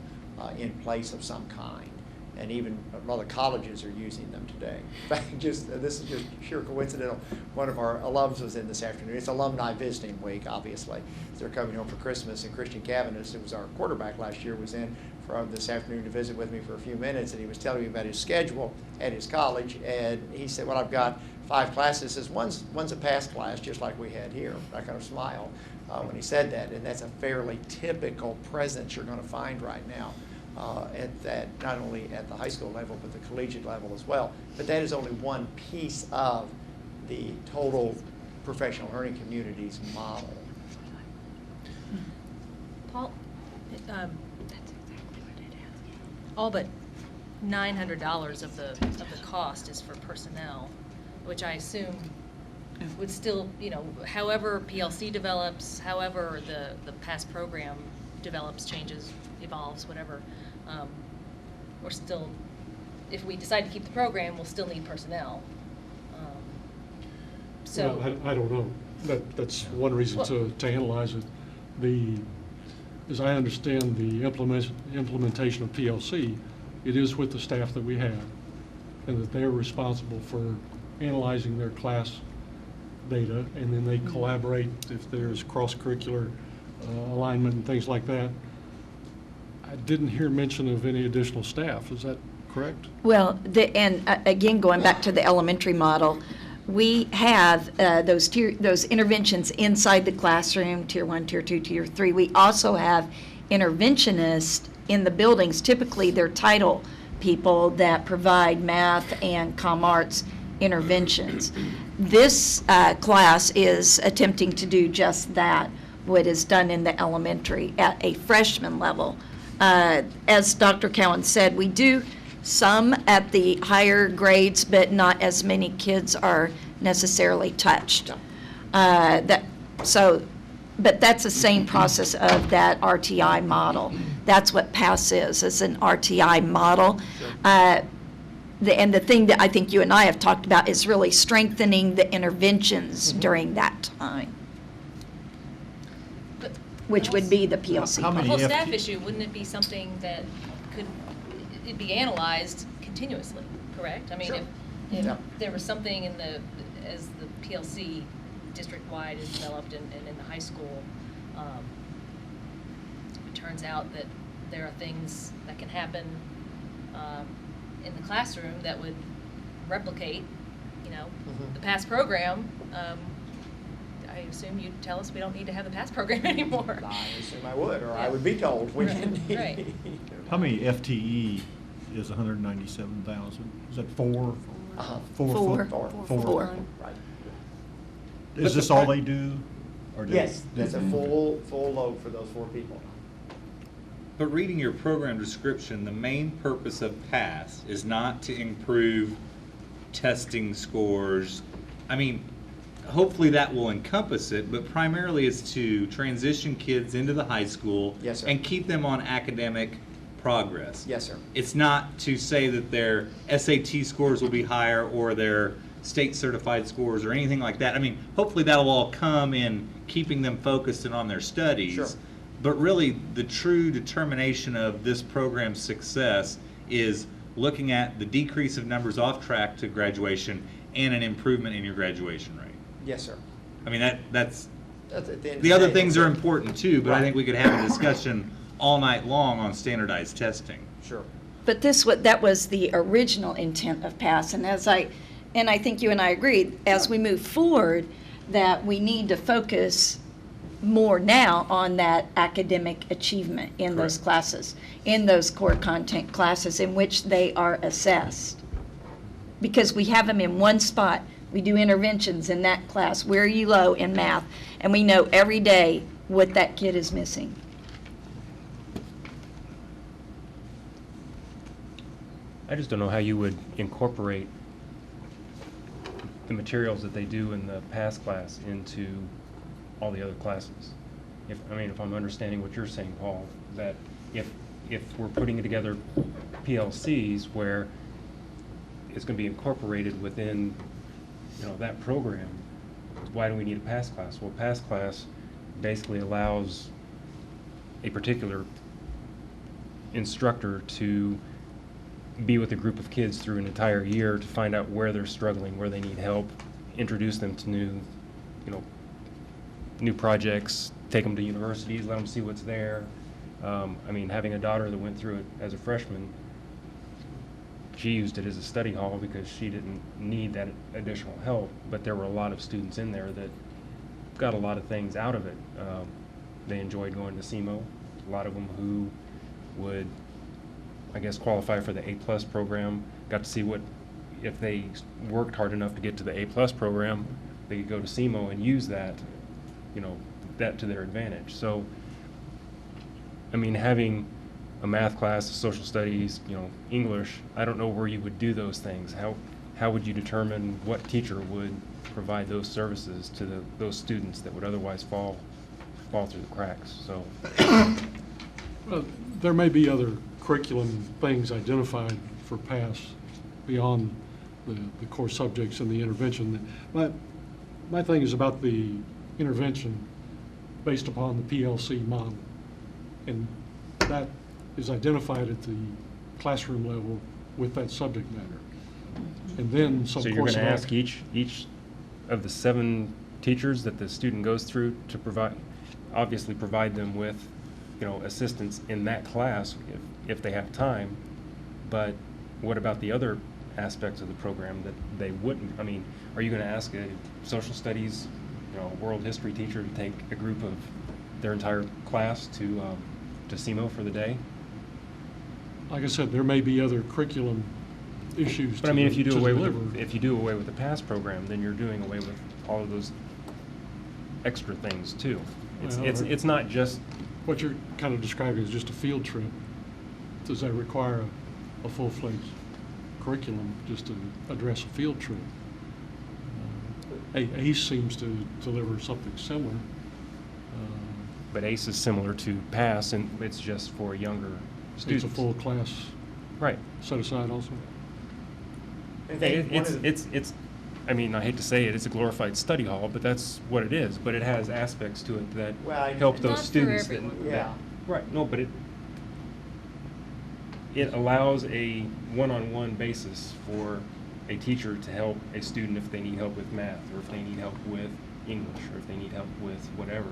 in place of some kind. And even a lot of colleges are using them today. In fact, this is just sheer coincidental. One of our alums was in this afternoon. It's alumni visiting week, obviously. They're coming home for Christmas, and Christian Cavanis, who was our quarterback last year, was in for this afternoon to visit with me for a few minutes, and he was telling me about his schedule at his college, and he said, well, I've got 5 classes. He says, one's a PASS class, just like we had here. I kind of smiled when he said that, and that's a fairly typical presence you're going to find right now. At that, not only at the high school level, but the collegiate level as well. But that is only one piece of the total professional learning communities model. Paul, all but $900 of the cost is for personnel, which I assume would still, however PLC develops, however the PASS program develops, changes, evolves, whatever, we're still, if we decide to keep the program, we'll still need personnel. So Well, I don't know. That's one reason to analyze it. As I understand the implementation of PLC, it is with the staff that we have, and that they're responsible for analyzing their class data, and then they collaborate if there's cross-curricular alignment and things like that. I didn't hear mention of any additional staff. Is that correct? Well, again, going back to the elementary model, we have those interventions inside the classroom, Tier 1, Tier 2, Tier 3. We also have interventionists in the buildings. Typically, they're title people that provide math and comm arts interventions. This class is attempting to do just that, what is done in the elementary at a freshman level. As Dr. Cowan said, we do some at the higher grades, but not as many kids are necessarily touched. But that's the same process of that RTI model. That's what PASS is an RTI model. And the thing that I think you and I have talked about is really strengthening the interventions during that time, which would be the PLC. The whole staff issue, wouldn't it be something that could it'd be analyzed continuously, correct? I mean, Sure. if there was something as the PLC district-wide is developed and in the high school, it turns out that there are things that can happen in the classroom that would replicate, the PASS program. I assume you'd tell us we don't need to have the PASS program anymore. I assume I would, or I would be told we didn't need. Right. How many FTE is 197,000? Is that 4? Four. Four. Right. Is this all they do? Or do Yes, they- that's a full load for those 4 people. But reading your program description, the main purpose of PASS is not to improve testing scores. I mean, hopefully that will encompass it, but primarily it's to transition kids into the high school. Yes, sir. And keep them on academic progress. Yes, sir. It's not to say that their SAT scores will be higher or their state certified scores or anything like that. I mean, hopefully that'll all come in keeping them focused and on their studies. Sure. But really, the true determination of this program's success is looking at the decrease of numbers off track to graduation and an improvement in your graduation rate. Yes, sir. I mean, that's At the end of the other day, things that's are it. important too, but I Right. think we could have a discussion all night long on standardized testing. Sure. But that was the original intent of PASS, and I think you and I agree, as we move forward, that we need to focus more now on that academic achievement in those classes, in those core content classes in which they are assessed. Because we have them in one spot, We do interventions in that class. Where are you low in math? And we know every day what that kid is missing. I just don't know how you would incorporate the materials that they do in the PASS class into all the other classes. If I'm understanding what you're saying, Paul, that if we're putting together PLCs where it's going to be incorporated within, that program, why do we need a PASS class? Well, PASS class basically allows a particular instructor to be with a group of kids through an entire year to find out where they're struggling, where they need help, introduce them to new projects, take them to universities, let them see what's there. Having a daughter that went through it as a freshman, she used it as a study hall because she didn't need that additional help, but there were a lot of students in there that got a lot of things out of it. They enjoyed going to SEMO. A lot of them who would, qualify for the A+ program, got to see what, if they worked hard enough to get to the A+ program, they could go to SEMO and use that, that to their advantage. So, having a math class, social studies, English, I don't know where you would do those things. How would you determine what teacher would provide those services to those students that would otherwise fall through the cracks? So, Well, there may be other curriculum things identified for PASS beyond the core subjects and the intervention. My thing is about the intervention based upon the PLC model. And that is identified at the classroom level with that subject matter. And then some so you're going to ask each of the 7 teachers that the student goes through to provide them with, assistance in that class if they have time. But what about the other aspects of the program that they wouldn't? Are you going to ask a social studies, world history teacher to take a group of their entire class to SEMO for the day? Like I said, there may be other curriculum issues. But if you do away deliver. with the PASS program, then you're doing away with all of those extra things too. It's not just what you're kind of describing is just a field trip. Does that require a full-fledged curriculum just to address a field trip? ACE seems to deliver something similar. But ACE is similar to PASS, and it's just for younger students. It's a full class, right? Set aside also. I hate to say it, it's a glorified study hall, but that's what it is. But it has aspects to it that help those students. Right. No, but it allows a one-on-one basis for a teacher to help a student if they need help with math, or if they need help with English, or if they need help with whatever.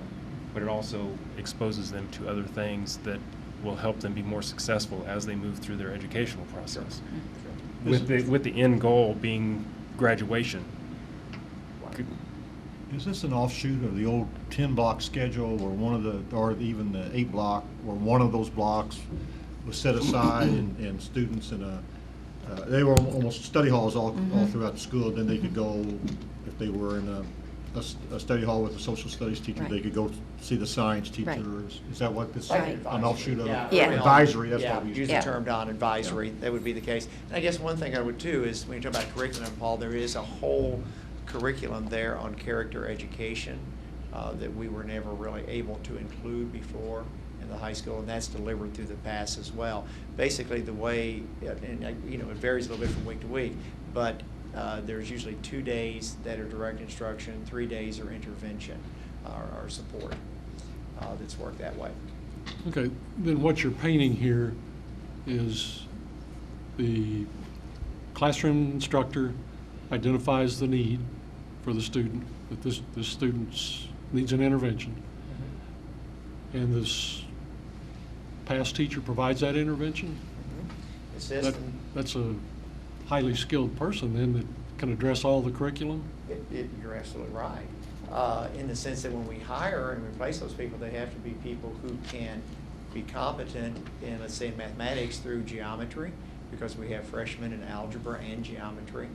But it also exposes them to other things that will help them be more successful as they move through their educational process. With the end goal being graduation. Is this an offshoot of the old 10-block schedule, or even the 8-block, where one of those blocks was set aside and students they were almost study halls all throughout the school. Then they could go, if they were in a study hall with a social studies teacher, they could go see the science teacher. Right. Is that what this Right. an offshoot of Advisory? That's what we use the term advisory. That would be the case. And I guess one thing I would too is when you talk about curriculum, Paul, there is a whole curriculum there on character education that we were never really able to include before in the high school, and that's delivered through the PASS as well. Basically, the way, and it varies a little bit from week to week, but there's usually 2 days that are direct instruction, 3 days are intervention or support that's worked that way. Okay, then what you're painting here is the classroom instructor identifies the need for the student, that this student needs an intervention. And this PASS teacher provides that intervention? That's a highly skilled person then that can address all the curriculum? You're absolutely right. In the sense that when we hire and replace those people, they have to be people who can be competent in, let's say, mathematics through geometry, because we have freshmen in algebra and geometry.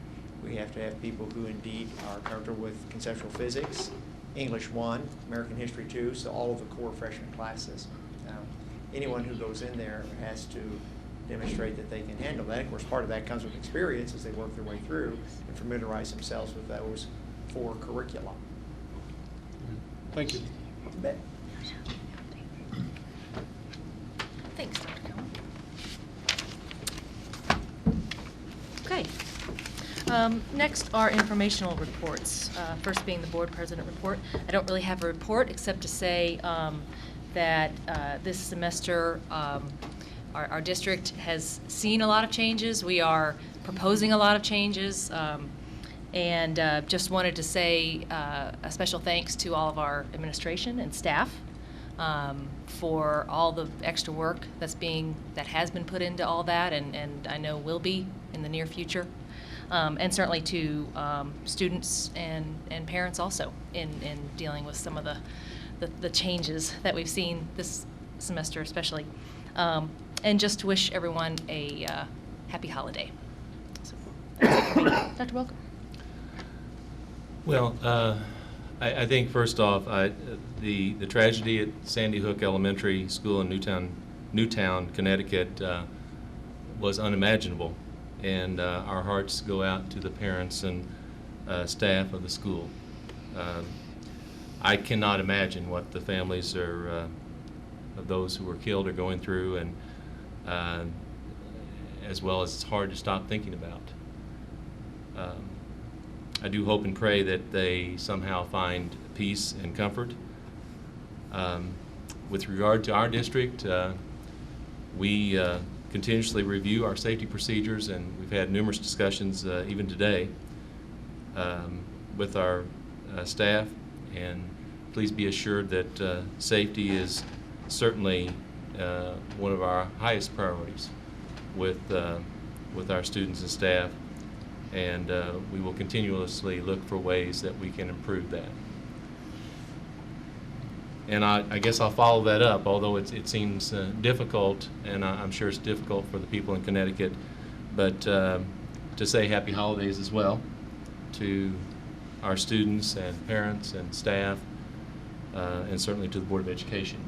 We have to have people who indeed are comfortable with conceptual physics, English 1, American History 2, so all of the core freshman classes. Now, anyone who goes in there has to demonstrate that they can handle that. Of course, part of that comes with experience as they work their way through and familiarize themselves with those 4 curricula. Thank you. You bet. Thanks, Dr. Cohen. Okay. Next are informational reports. First being the board president report. I don't really have a report except to say that this semester our district has seen a lot of changes. We are proposing a lot of changes. And just wanted to say a special thanks to all of our administration and staff for all the extra work that has been put into all that, and I know will be in the near future. And certainly to students and parents also in dealing with some of the changes that we've seen this semester especially. And just to wish everyone a happy holiday. So, that's it for me. Dr. Welcome. Well, I think first off, the tragedy at Sandy Hook Elementary School in Newtown, Connecticut, was unimaginable, and our hearts go out to the parents and staff of the school. I cannot imagine what the families of those who were killed are going through, and as well as it's hard to stop thinking about. I do hope and pray that they somehow find peace and comfort. With regard to our district, we continuously review our safety procedures, and we've had numerous discussions even today with our staff, and please be assured that safety is certainly one of our highest priorities with our students and staff. And we will continuously look for ways that we can improve that. And I guess I'll follow that up, although it seems difficult, and I'm sure it's difficult for the people in Connecticut, but to say happy holidays as well to our students and parents and staff, and certainly to the Board of Education.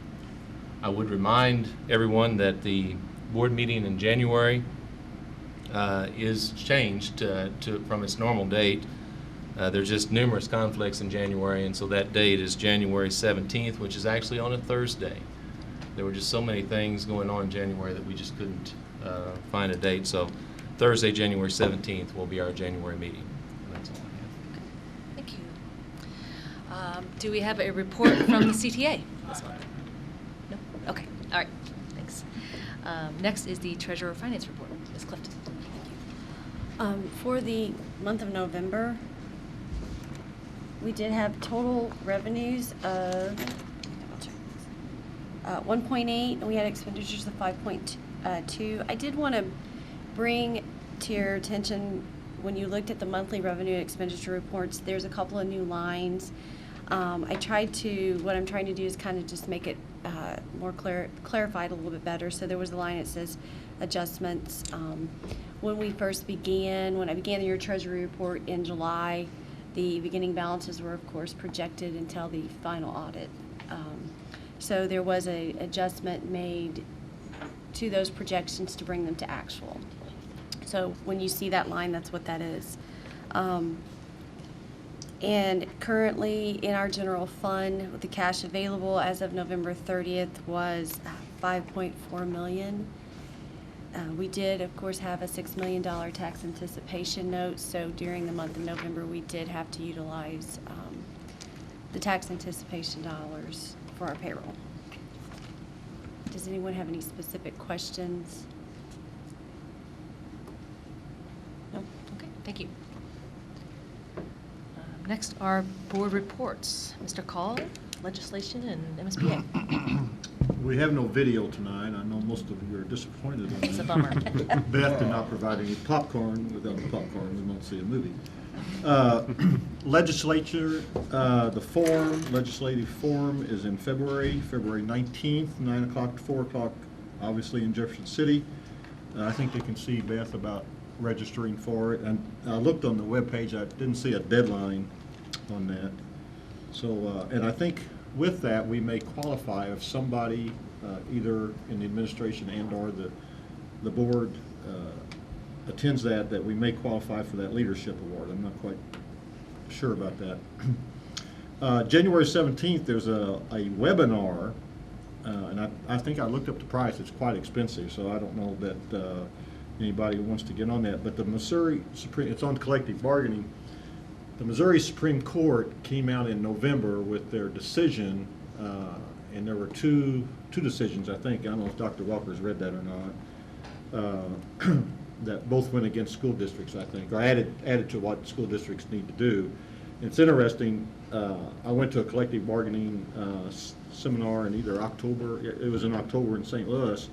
I would remind everyone that the board meeting in January is changed from its normal date. There's just numerous conflicts in January, and so that date is January 17th, which is actually on a Thursday. There were just so many things going on in January that we just couldn't find a date. So Thursday, January 17th will be our January meeting. And that's all I have. Thank you. Do we have a report from the CTA this month? No? Okay. All right. Thanks. Next is the Treasurer of Finance report. Ms. Clifton. For the month of November, we did have total revenues of 1.8, and we had expenditures of 5.2. I did want to bring to your attention, when you looked at the monthly revenue and expenditure reports, there's a couple of new lines. What I'm trying to do is kind of just make it more clarified a little bit better. So there was a line that says adjustments. When I began your Treasury report in July, the beginning balances were, of course, projected until the final audit. So there was an adjustment made to those projections to bring them to actual. So when you see that line, that's what that is. And currently in our general fund, with the cash available as of November 30th was $5.4 million. We did, of course, have a $6 million tax anticipation note, so during the month of November, we did have to utilize the tax anticipation dollars for our payroll. Does anyone have any specific questions? No? Okay, thank you. Next are board reports. Mr. Call, legislation and MSBA. We have no video tonight. I know most of you are disappointed in that. It's a bummer. Beth did not provide any popcorn. Without the popcorn, we won't see a movie. Legislature, the legislative forum is in February 19th, 9 o'clock to 4 o'clock, obviously in Jefferson City. I think they can see Beth about registering for it. And I looked on the webpage, I didn't see a deadline on that. So, and I think with that, we may qualify if somebody, either in the administration and or the board attends that we may qualify for that leadership award. I'm not quite sure about that. January 17th, there's a webinar, and I think I looked up the price. It's quite expensive, so I don't know that anybody wants to get on that. But the Missouri Supreme, it's on collective bargaining. The Missouri Supreme Court came out in November with their decision, and there were two decisions, I think. I don't know if Dr. Welker's read that or not. That both went against school districts, I think, or added to what school districts need to do. And it's interesting, I went to a collective bargaining seminar in either October, it was in October in St. Louis,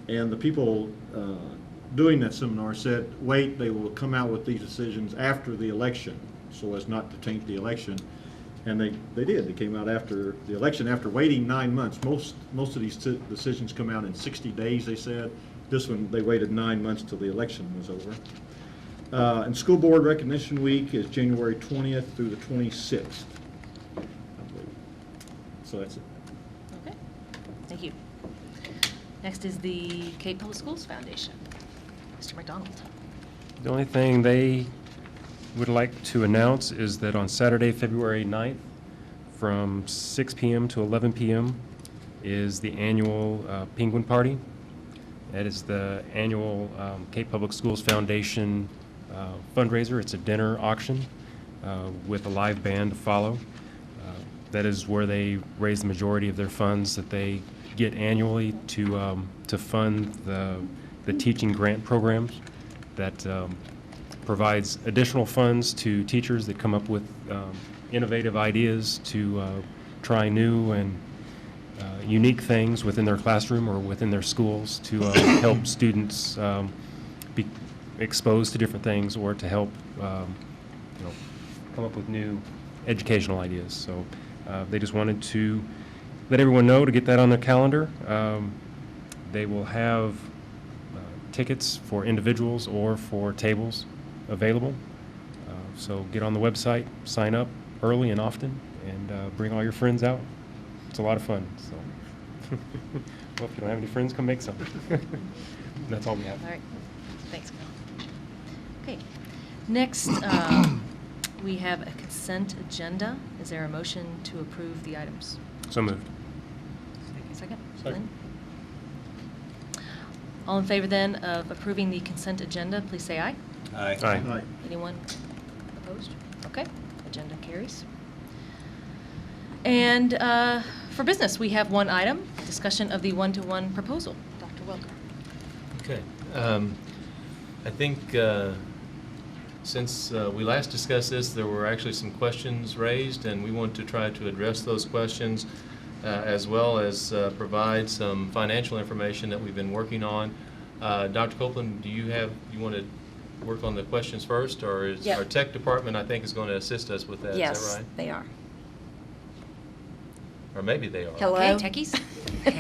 and the people doing that seminar said, wait, they will come out with these decisions after the election, so as not to taint the election. And they did. They came out after the election, after waiting 9 months. Most of these decisions come out in 60 days, they said. This one, they waited 9 months till the election was over. And School Board Recognition Week is January 20th through the 26th, I believe. So that's it. Okay, thank you. Next is the Cape Public Schools Foundation. Mr. McDonald. The only thing they would like to announce is that on Saturday, February 9th, from 6 p.m. to 11 p.m. is the annual Penguin Party. That is the annual Cape Public Schools Foundation fundraiser. It's a dinner auction with a live band to follow. That is where they raise the majority of their funds that they get annually to fund the teaching grant programs that provides additional funds to teachers that come up with innovative ideas to try new and unique things within their classroom or within their schools to help students be exposed to different things or to help come up with new educational ideas. So they just wanted to let everyone know to get that on their calendar. They will have tickets for individuals or for tables available. So get on the website, sign up early and often, and bring all your friends out. It's a lot of fun. So, well, if you don't have any friends, come make some. That's all we have. All right, thanks, Mel. Okay, next we have a consent agenda. Is there a motion to approve the items? So moved. Second? Second. Lynn? All in favor then of approving the consent agenda, please say aye. Aye. Aye. Anyone opposed? Okay, agenda carries. And for business, we have one item, discussion of the one-to-one proposal. Dr. Welker. Okay. I think since we last discussed this, there were actually some questions raised, and we want to try to address those questions as well as provide some financial information that we've been working on. Dr. Copeland, do you want to work on the questions first, or is Yep. our tech department, I think, is going to assist us with that? Is Yes, that right? they are. Or maybe they are. Hello? Hey, techies.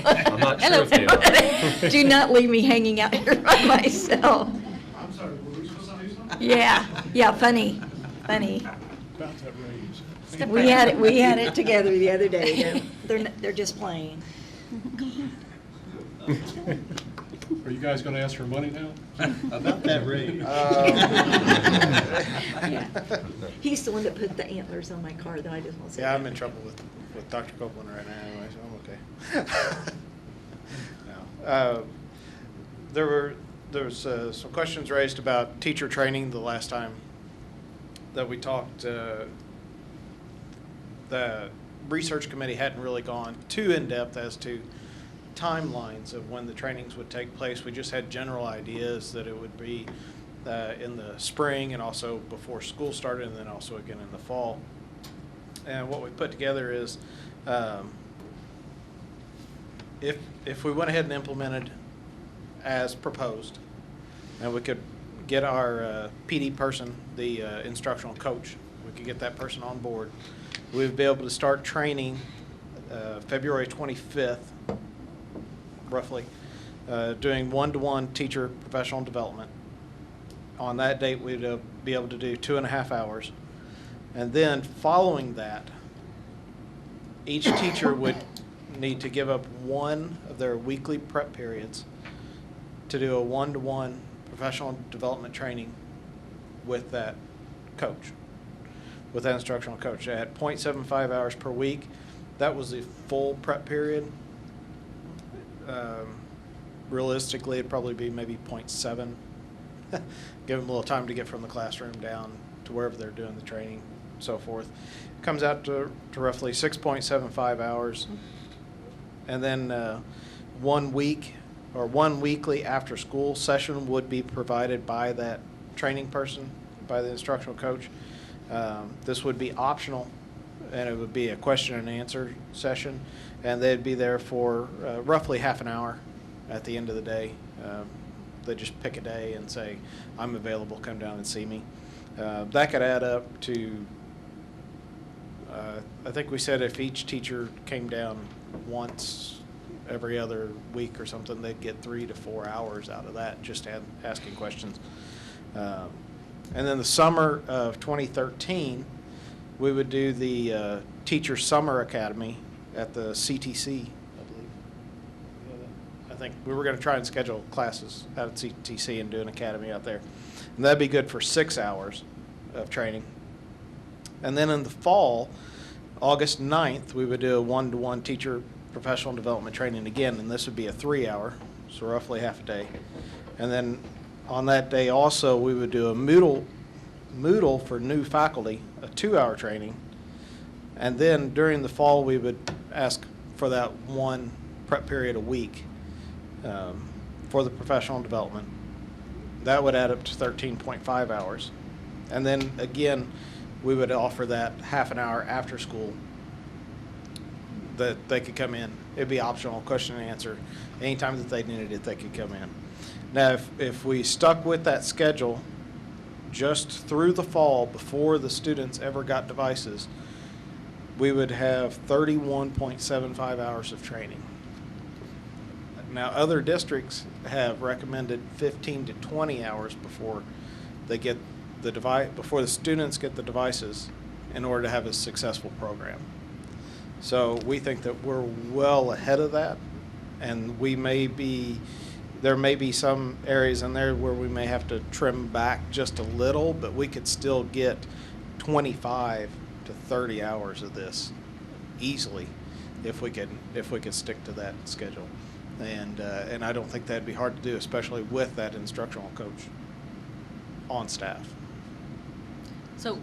I'm not sure if they are. Do not leave me hanging out here by myself. I'm sorry, were we supposed to do something? Yeah, funny. About that raise. We had it together the other day. They're just playing. Are you guys going to ask for money now? About that raise. Yeah. He's the one that put the antlers on my car, though. I just want to say. Yeah, I'm that. in trouble with Dr. Copeland right now anyway, so I'm okay. No. There was some questions raised about teacher training the last time that we talked. The research committee hadn't really gone too in-depth as to timelines of when the trainings would take place. We just had general ideas that it would be in the spring and also before school started, and then also again in the fall. And what we put together is if we went ahead and implemented as proposed, and we could get our PD person, the instructional coach, we could get that person on board, we would be able to start training February 25th, roughly, doing one-to-one teacher professional development. on that date, we'd be able to do 2.5 hours. And then following that, each teacher would need to give up one of their weekly prep periods to do a one-to-one professional development training with that coach, with that instructional coach. At 0.75 hours per week, that was the full prep period. Realistically, it'd probably be maybe 0.7. Give them a little time to get from the classroom down to wherever they're doing the training, so forth. Comes out to roughly 6.75 hours. And then 1 week or one weekly after school session would be provided by that training person, by the instructional coach. This would be optional, and it would be a question and answer session, and they'd be there for roughly half an hour at the end of the day. They just pick a day and say, I'm available, come down and see me. That could add up to, I think we said if each teacher came down once every other week or something, they'd get 3 to 4 hours out of that, just asking questions. And then the summer of 2013, we would do the Teacher Summer Academy at the CTC, I believe. I think we were going to try and schedule classes out at CTC and do an academy out there. And that'd be good for 6 hours of training. And then in the fall, August 9th, we would do a one-to-one teacher professional development training again, and this would be a 3-hour, so roughly half a day. And then on that day also, we would do a Moodle for new faculty, a 2-hour training. And then during the fall, we would ask for that one prep period a week for the professional development. That would add up to 13.5 hours. And then again, we would offer that half an hour after school that they could come in. It'd be optional, question and answer. Anytime that they needed it, they could come in. Now, if we stuck with that schedule just through the fall before the students ever got devices, we would have 31.75 hours of training. Now, other districts have recommended 15 to 20 hours before they get the device, before the students get the devices, in order to have a successful program. So we think that we're well ahead of that, and there may be some areas in there where we may have to trim back just a little, but we could still get 25 to 30 hours of this easily if we could stick to that schedule. And I don't think that'd be hard to do, especially with that instructional coach on staff. So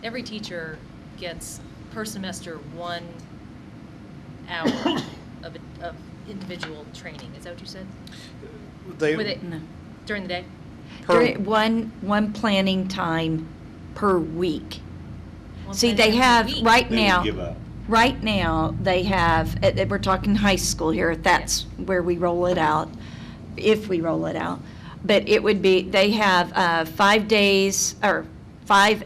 every teacher gets per semester 1 hour of individual training. Is that what you said? No. During the day? One planning time per week. One See, planning they time per have, week. right They would now, give up. right now, they have, we're talking high school here, if that's where we roll it out, if we roll it out. But it would be, they have 5 days, or 5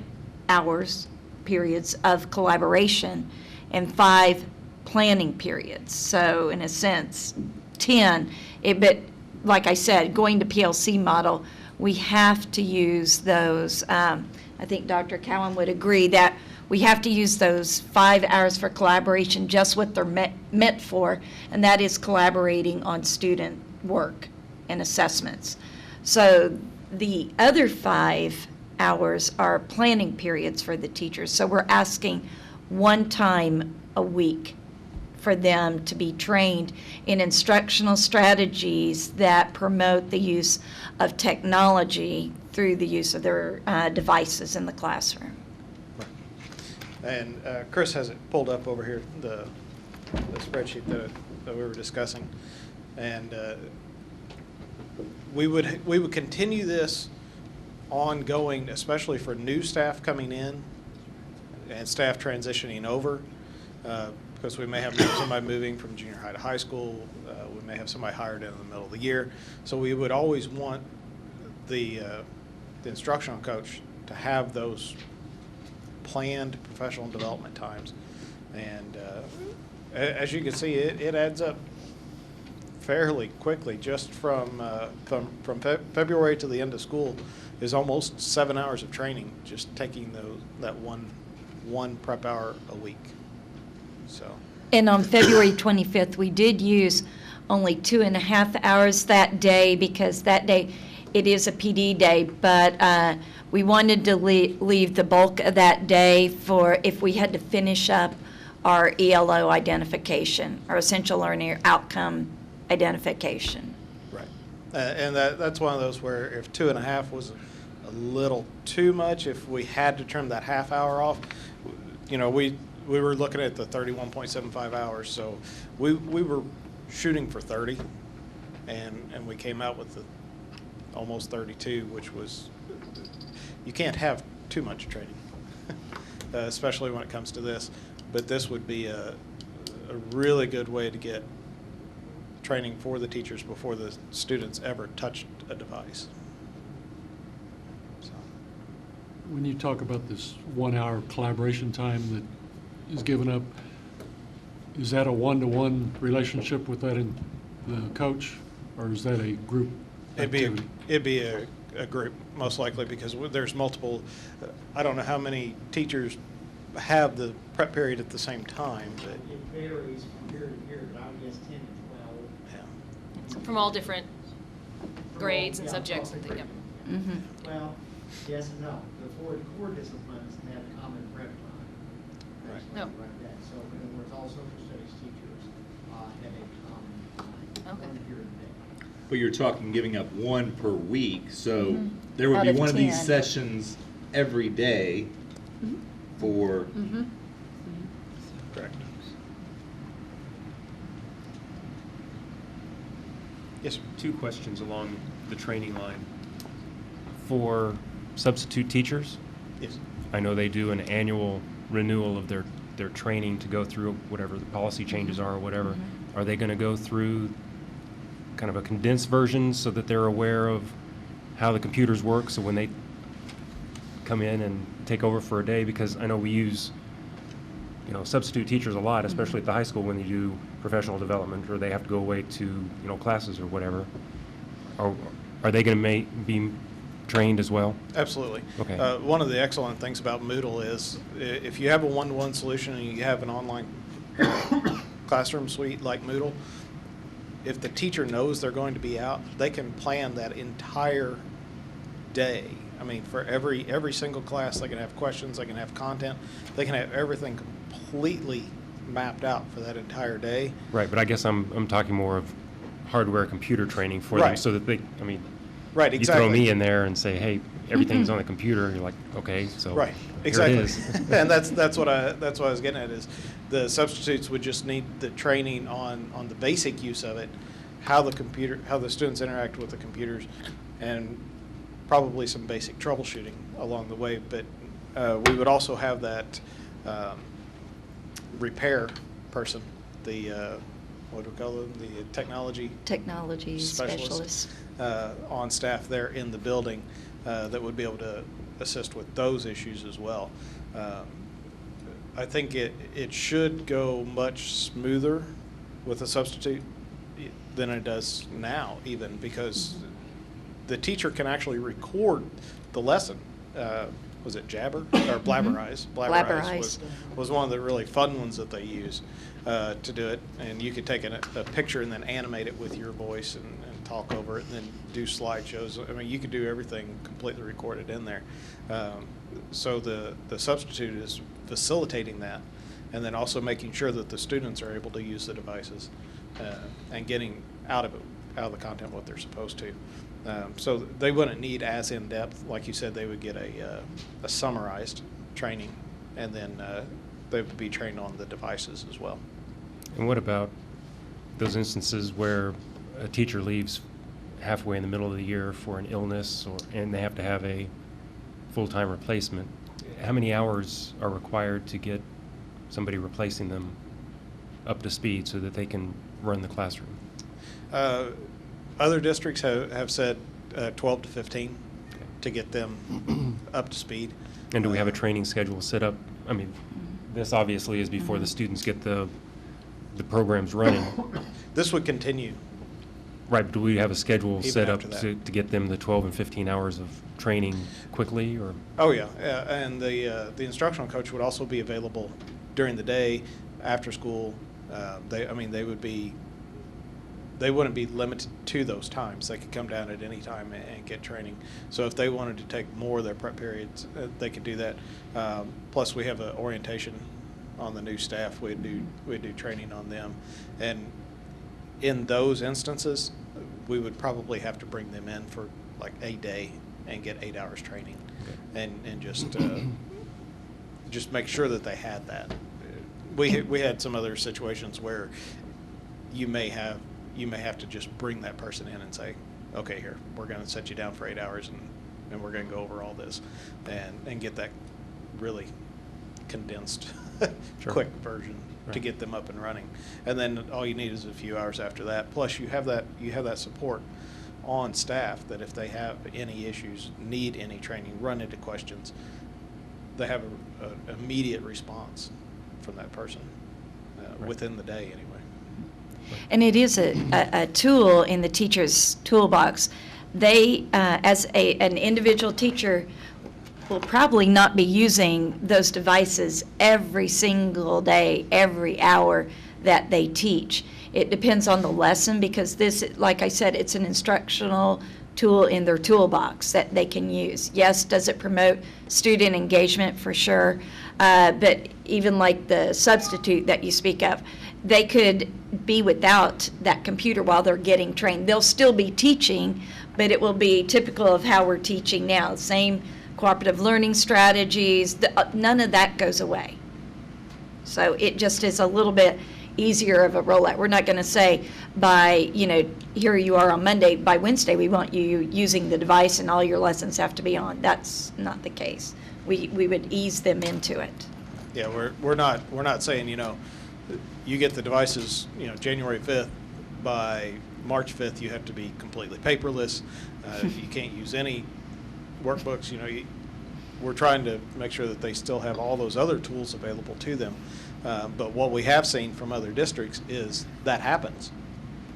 hours periods of collaboration and 5 planning periods. So in a sense, 10. But like I said, going to PLC model, we have to use those. I think Dr. Cowan would agree that we have to use those 5 hours for collaboration, just what they're meant for, and that is collaborating on student work and assessments. So the other 5 hours are planning periods for the teachers. So we're asking 1 time a week for them to be trained in instructional strategies that promote the use of technology through the use of their devices in the classroom. And Chris has it pulled up over here, the spreadsheet that we were discussing. And we would continue this ongoing, especially for new staff coming in and staff transitioning over, because we may have somebody moving from junior high to high school. We may have somebody hired in the middle of the year. So we would always want the instructional coach to have those planned professional development times. And as you can see, it adds up fairly quickly, just from February to the end of school is almost 7 hours of training, just taking that one prep hour a week. So. And on February 25th, we did use only 2.5 hours that day because that day it is a PD day, but we wanted to leave the bulk of that day for if we had to finish up our ELO identification, our essential learning outcome identification. Right. And that's one of those where if 2.5 was a little too much, if we had to trim that half hour off, you know, we were looking at the 31.75 hours, so we were shooting for 30, and we came out with the almost 32, which was, you can't have too much training, especially when it comes to this. But this would be a really good way to get training for the teachers before the students ever touched a device. So. When you talk about this 1 hour collaboration time that is given up, is that a one-to-one relationship with that in the coach, or is that a group activity? It'd be a group, most likely, because there's multiple, I don't know how many teachers have the prep period at the same time, but. It varies from year to year, but I would guess 10 to 12. Yeah. From all different grades and subjects and things. Yep. Mm-hmm. Well, yes and no. The core disciplines have common prep time. Right. No. Like that. So in other words, all social studies teachers have a common time. Okay. One period a day. But you're talking giving up one per week, so there would Out be of one of these 10. sessions every day for. Mm-hmm. Correct. Yes, sir. 2 questions along the training line. For substitute teachers, Yes. I know they do an annual renewal of their training to go through whatever the policy changes are or whatever. Are they going to go through kind of a condensed version so that they're aware of how the computers work, so when they come in and take over for a day? Because I know we use, you know, substitute teachers a lot, especially at the high school when they do professional development or they have to go away to, you know, classes or whatever. Are they going to be trained as well? Absolutely. Okay. One of the excellent things about Moodle is if you have a one-to-one solution and you have an online classroom suite like Moodle, if the teacher knows they're going to be out, they can plan that entire day. I mean, for every single class, they can have questions, they can have content, they can have everything completely mapped out for that entire day. Right, but I guess I'm talking more of hardware computer training for them Right. so that they, I mean, Right, exactly. you throw me in there and say, hey, everything's on the computer, and you're like, okay, so Right, here exactly. it is. And that's what I was getting at, is the substitutes would just need the training on the basic use of it, how the students interact with the computers, and probably some basic troubleshooting along the way. But we would also have that repair person, the what do we call them, the technology Specialist. on staff there in the building that would be able to assist with those issues as well. I think it should go much smoother with a substitute than it does now, even, because the teacher can actually record the lesson. Was it Jabber or Blabberize? Blabberize. Was one of the really fun ones that they use to do it, and you could take a picture and then animate it with your voice and talk over it, and then do slideshows. I mean, you could do everything completely recorded in there. So the substitute is facilitating that, and then also making sure that the students are able to use the devices and getting out of the content what they're supposed to. So they wouldn't need as in-depth. Like you said, they would get a summarized training, and then they would be trained on the devices as well. And what about those instances where a teacher leaves halfway in the middle of the year for an illness, and they have to have a full-time replacement? How many hours are required to get somebody replacing them up to speed so that they can run the classroom? Other districts have said 12 to 15 to get them up to speed. And do we have a training schedule set up? I mean, this obviously is before the students get the programs running. This would continue Right, but do we have a schedule Even set up after that. to get them the 12 and 15 hours of training quickly, or? Oh, yeah, and the instructional coach would also be available during the day, after school. They wouldn't be limited to those times. They could come down at any time and get training. So if they wanted to take more of their prep periods, they could do that. Plus, we have an orientation on the new staff. We'd do training on them, and in those instances, we would probably have to bring them in for like a day and get 8 hours training, and just make sure that they had that. We had some other situations where you may have to just bring that person in and say, okay, here, we're going to set you down for 8 hours, and we're going to go over all this, and get that really condensed, Sure. quick version to Right. get them up and running. And then all you need is a few hours after that. Plus, you have that support on staff that if they have any issues, need any training, run into questions, they have an immediate response from that person within the day anyway. And it is a tool in the teacher's toolbox. They, as an individual teacher, will probably not be using those devices every single day, every hour that they teach. It depends on the lesson, because this, like I said, it's an instructional tool in their toolbox that they can use. Yes, does it promote student engagement? For sure. But even like the substitute that you speak of, they could be without that computer while they're getting trained. They'll still be teaching, but it will be typical of how we're teaching now. Same cooperative learning strategies, none of that goes away. So it just is a little bit easier of a rollout. We're not going to say by, here you are on Monday, by Wednesday we want you using the device and all your lessons have to be on. That's not the case. We would ease them into it. Yeah, we're not saying, you get the devices, January 5th, by March 5th you have to be completely paperless. You can't use any workbooks. We're trying to make sure that they still have all those other tools available to them. But what we have seen from other districts is that happens.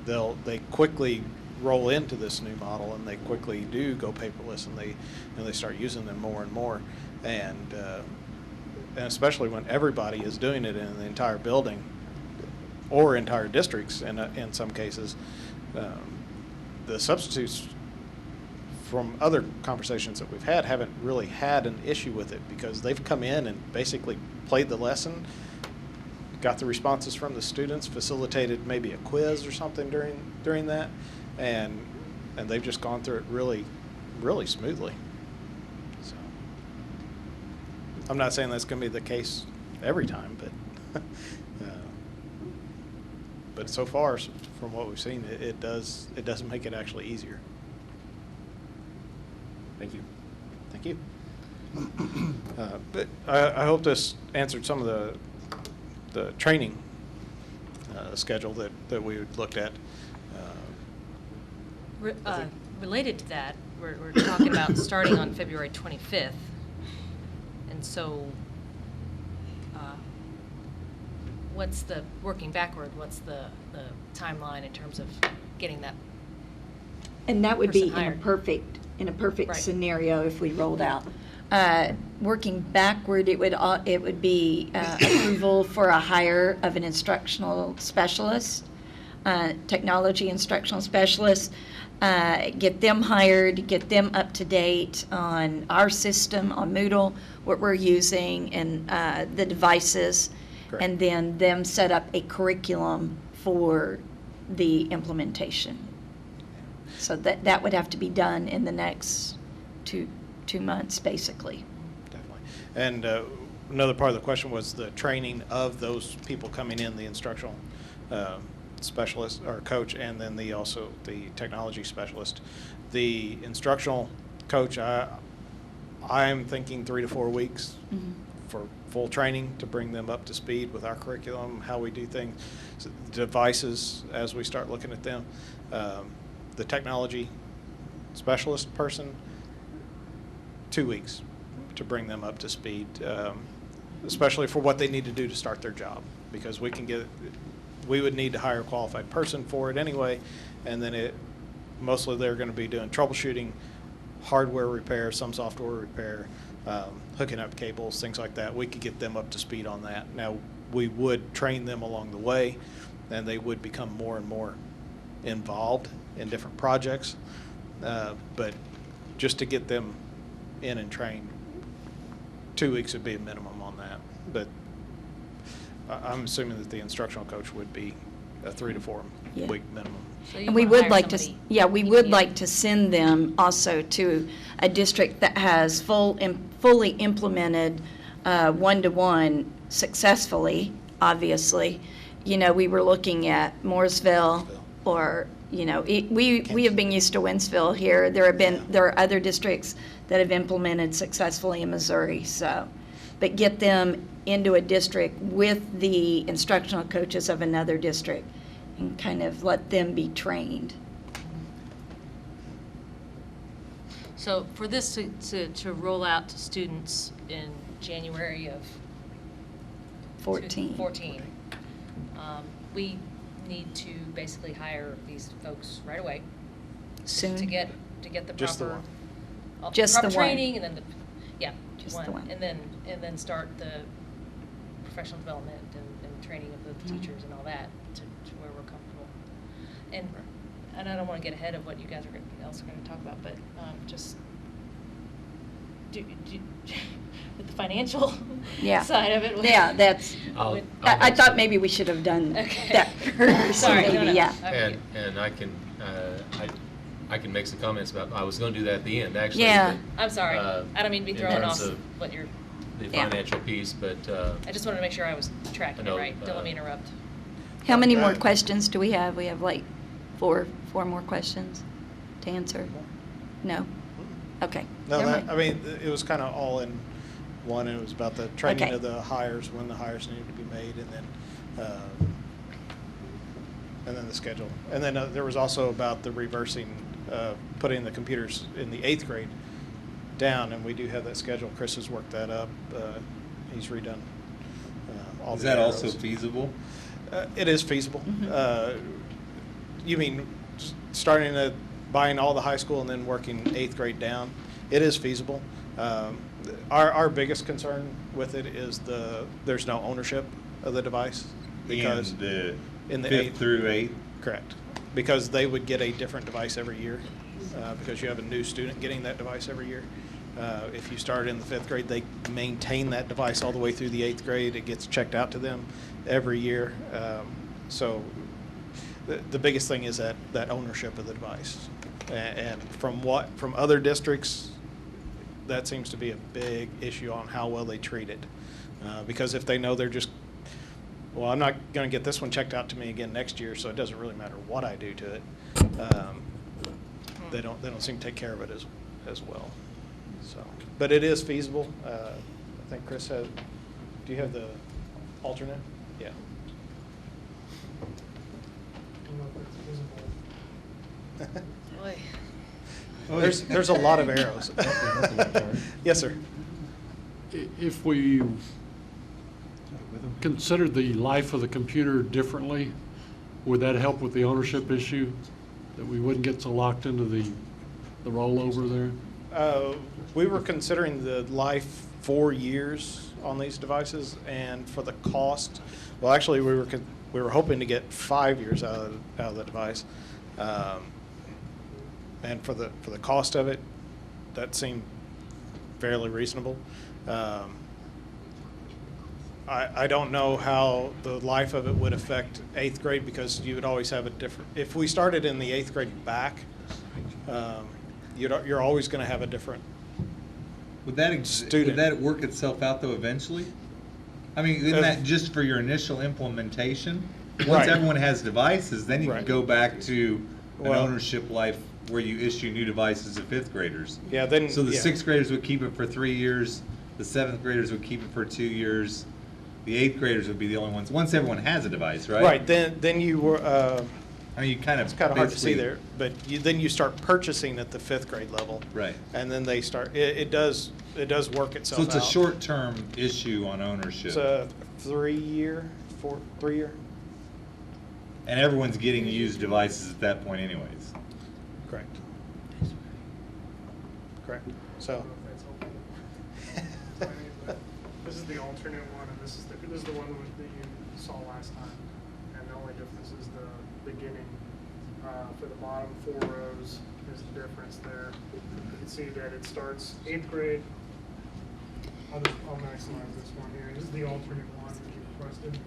They quickly roll into this new model, and they quickly do go paperless, and they start using them more and more. And especially when everybody is doing it in the entire building or entire districts in some cases, the substitutes from other conversations that we've had haven't really had an issue with it, because they've come in and basically played the lesson, got the responses from the students, facilitated maybe a quiz or something during that, and they've just gone through it really, really smoothly. So I'm not saying that's going to be the case every time, but so far, from what we've seen, it does make it actually easier. Thank you. Thank you. But I hope this answered some of the training schedule that we looked at. Related to that, we're talking about starting on February 25th. And so what's the, working backward, what's the timeline in terms of getting that And that would be person hired? in a perfect Right. scenario if we rolled out. Working backward, it would be approval for a hire of an instructional specialist, technology instructional specialist, get them hired, get them up to date on our system, on Moodle, what we're using, and the devices, Correct. and then them set up a curriculum for the implementation. So that would have to be done in the next two months, basically. Definitely. And another part of the question was the training of those people coming in, the instructional specialist or coach, and then also the technology specialist. The instructional coach, I'm thinking 3 to 4 weeks for full training to bring them up to speed with our curriculum, how we do things, so devices as we start looking at them. The technology specialist person, 2 weeks to bring them up to speed, especially for what they need to do to start their job, because we would need to hire a qualified person for it anyway, and then mostly they're going to be doing troubleshooting, hardware repair, some software repair, hooking up cables, things like that. We could get them up to speed on that. Now, we would train them along the way, and they would become more and more involved in different projects. But just to get them in and trained, 2 weeks would be a minimum on that. But I'm assuming that the instructional coach would be a 3 to 4 Yeah. week minimum. So you And we wanna would hire like to, somebody we would immediate. like to send them also to a district that has fully implemented one-to-one successfully, obviously. You know, we were looking at Mooresville or, you know, we have been used to Winsville here. There are other districts that have implemented successfully in Missouri, so. But get them into a district with the instructional coaches of another district and kind of let them be trained. So for this to roll out to students in January of 14. 14, we need to basically hire these folks right away. Soon. To get the Just the proper. one. Just proper the one. training, and then Just the one. And then start the professional development and training of the Mm-hmm. teachers and all that to where we're comfortable. And I don't want to get ahead of what you guys else are going to talk about, but just with the financial Yeah. side of it. Yeah, that's, I'll I make thought some- maybe we should have done Okay. that first, Sorry, no, maybe, no. yeah. Okay. And I can make some comments about, I was going to do that at the end, actually. Yeah. I'm sorry. I don't mean to be throwing off In terms what you're. of the Yeah. financial piece, but I just wanted to make sure I was tracking I know, it right. Don't let me interrupt. How many more questions do we have? We have like four more questions to answer? No? Okay. No, Never that, mind. I mean, it was kind of all in one. It was about the training Okay. of the hires, when the hires needed to be made, and then the schedule. And then there was also about the reversing, putting the computers in the 8th grade down, and we do have that schedule. Chris has worked that up. He's redone all Is the that also arrows. feasible? It is feasible. Mm-hmm. You mean starting at buying all the high school and then working 8th grade down? It is feasible. Our biggest concern with it is there's no ownership of the device. Because in the 5th 8th through 8th? Correct. Because they would get a different device every year, because you have a new student getting that device every year. If you start in the 5th grade, they maintain that device all the way through the 8th grade. It gets checked out to them every year. So the biggest thing is that ownership of the device. And from other districts, that seems to be a big issue on how well they treat it. Because if they know they're just, well, I'm not going to get this one checked out to me again next year, so it doesn't really matter what I do to it. They don't seem to take care of it as well. So, but it is feasible. I think Chris has. Do you have the alternate? Yeah. Boy. There's a lot of arrows. Yes, sir. If we considered the life of the computer differently, would that help with the ownership issue? That we wouldn't get so locked into the rollover there? We were considering the life 4 years on these devices, and for the cost, well, actually, we were hoping to get 5 years out of the device, and for the cost of it, that seemed fairly reasonable. I don't know how the life of it would affect 8th grade, because you would always have a different, if we started in the 8th grade back, you're always going to have a different Would that work itself out though eventually? I mean, isn't that just for your initial implementation? Once Right. everyone has devices, then you can Right. go back to an Well- ownership life where you issue new devices to 5th graders. Yeah, then- So the yeah. 6th graders would keep it for 3 years, the 7th graders would keep it for 2 years, the 8th graders would be the only ones, once everyone has a device, right? Right, then you were, I mean, you kind of. it's kind of hard to see basically- there, but then you start purchasing at the 5th grade level. Right. And then they start, it does work itself So out. it's a short-term issue on ownership. It's a 3 year. And everyone's getting used devices at that point anyways. Correct. Correct. So, This is the alternate one, and this is the one that you saw last time. And the only difference is the beginning. For the bottom 4 rows is the difference there. You can see that it starts 8th grade. I'll maximize this one here. This is the alternate one that you requested.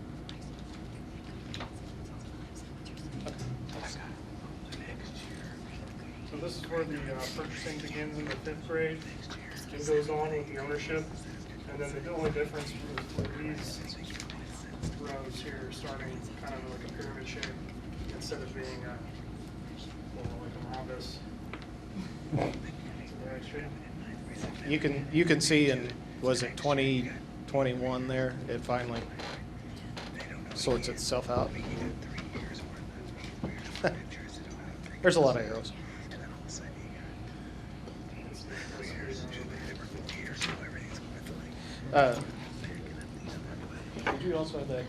So this is where the purchasing begins in the 5th grade and goes on with the ownership. And then the only difference with these rows here, starting kind of like a pyramid shape instead of being like a rhombus. Right shape. you can see in, was it 2021 there, it finally sorts itself out. There's a lot of arrows. Did you also have that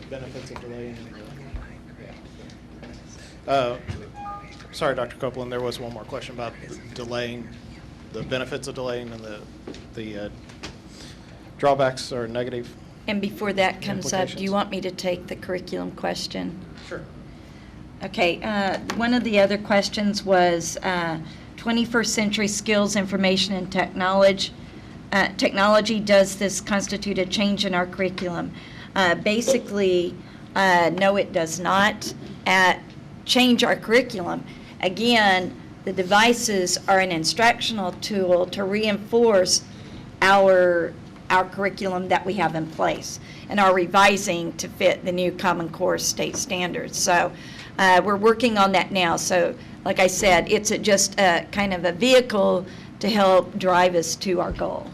benefits of delaying? Sorry, Dr. Copeland, there was one more question about delaying, the benefits of delaying and the drawbacks or negative. And before that comes up, do implications. you want me to take the curriculum question? Sure. Okay, one of the other questions was 21st century skills, information, and technology. Does this constitute a change in our curriculum? Basically, no, it does not change our curriculum. Again, the devices are an instructional tool to reinforce our curriculum that we have in place and are revising to fit the new Common Core state standards. So we're working on that now. So like I said, it's just kind of a vehicle to help drive us to our goal.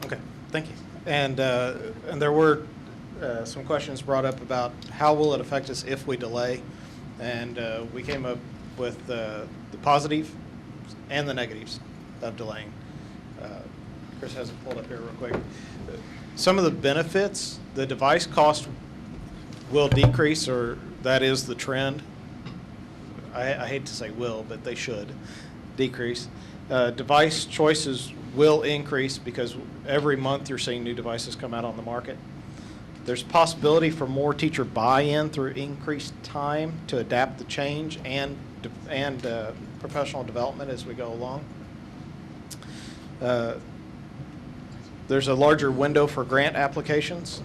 Okay, thank you. And there were some questions brought up about how will it affect us if we delay, and we came up with the positive and the negatives of delaying. Chris has it pulled up here real quick. Some of the benefits, the device cost will decrease, or that is the trend. I hate to say will, but they should decrease. Device choices will increase because every month you're seeing new devices come out on the market. There's possibility for more teacher buy-in through increased time to adapt the change and professional development as we go along. There's a larger window for grant applications.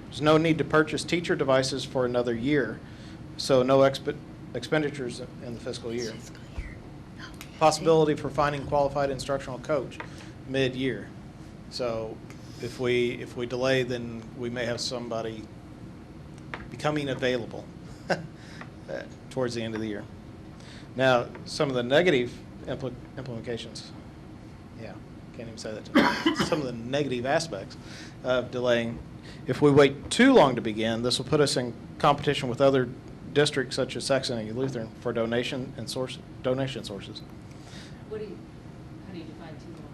There's no need to purchase teacher devices for another year, so no expenditures in the fiscal year. Possibility for finding qualified instructional coach mid-year. So if we delay, then we may have somebody becoming available towards the end of the year. Now, some of the negative implications, can't even say that to me. Some of the negative aspects of delaying. If we wait too long to begin, this will put us in competition with other districts such as Saxony and Lutheran for donation sources. How do you define too long?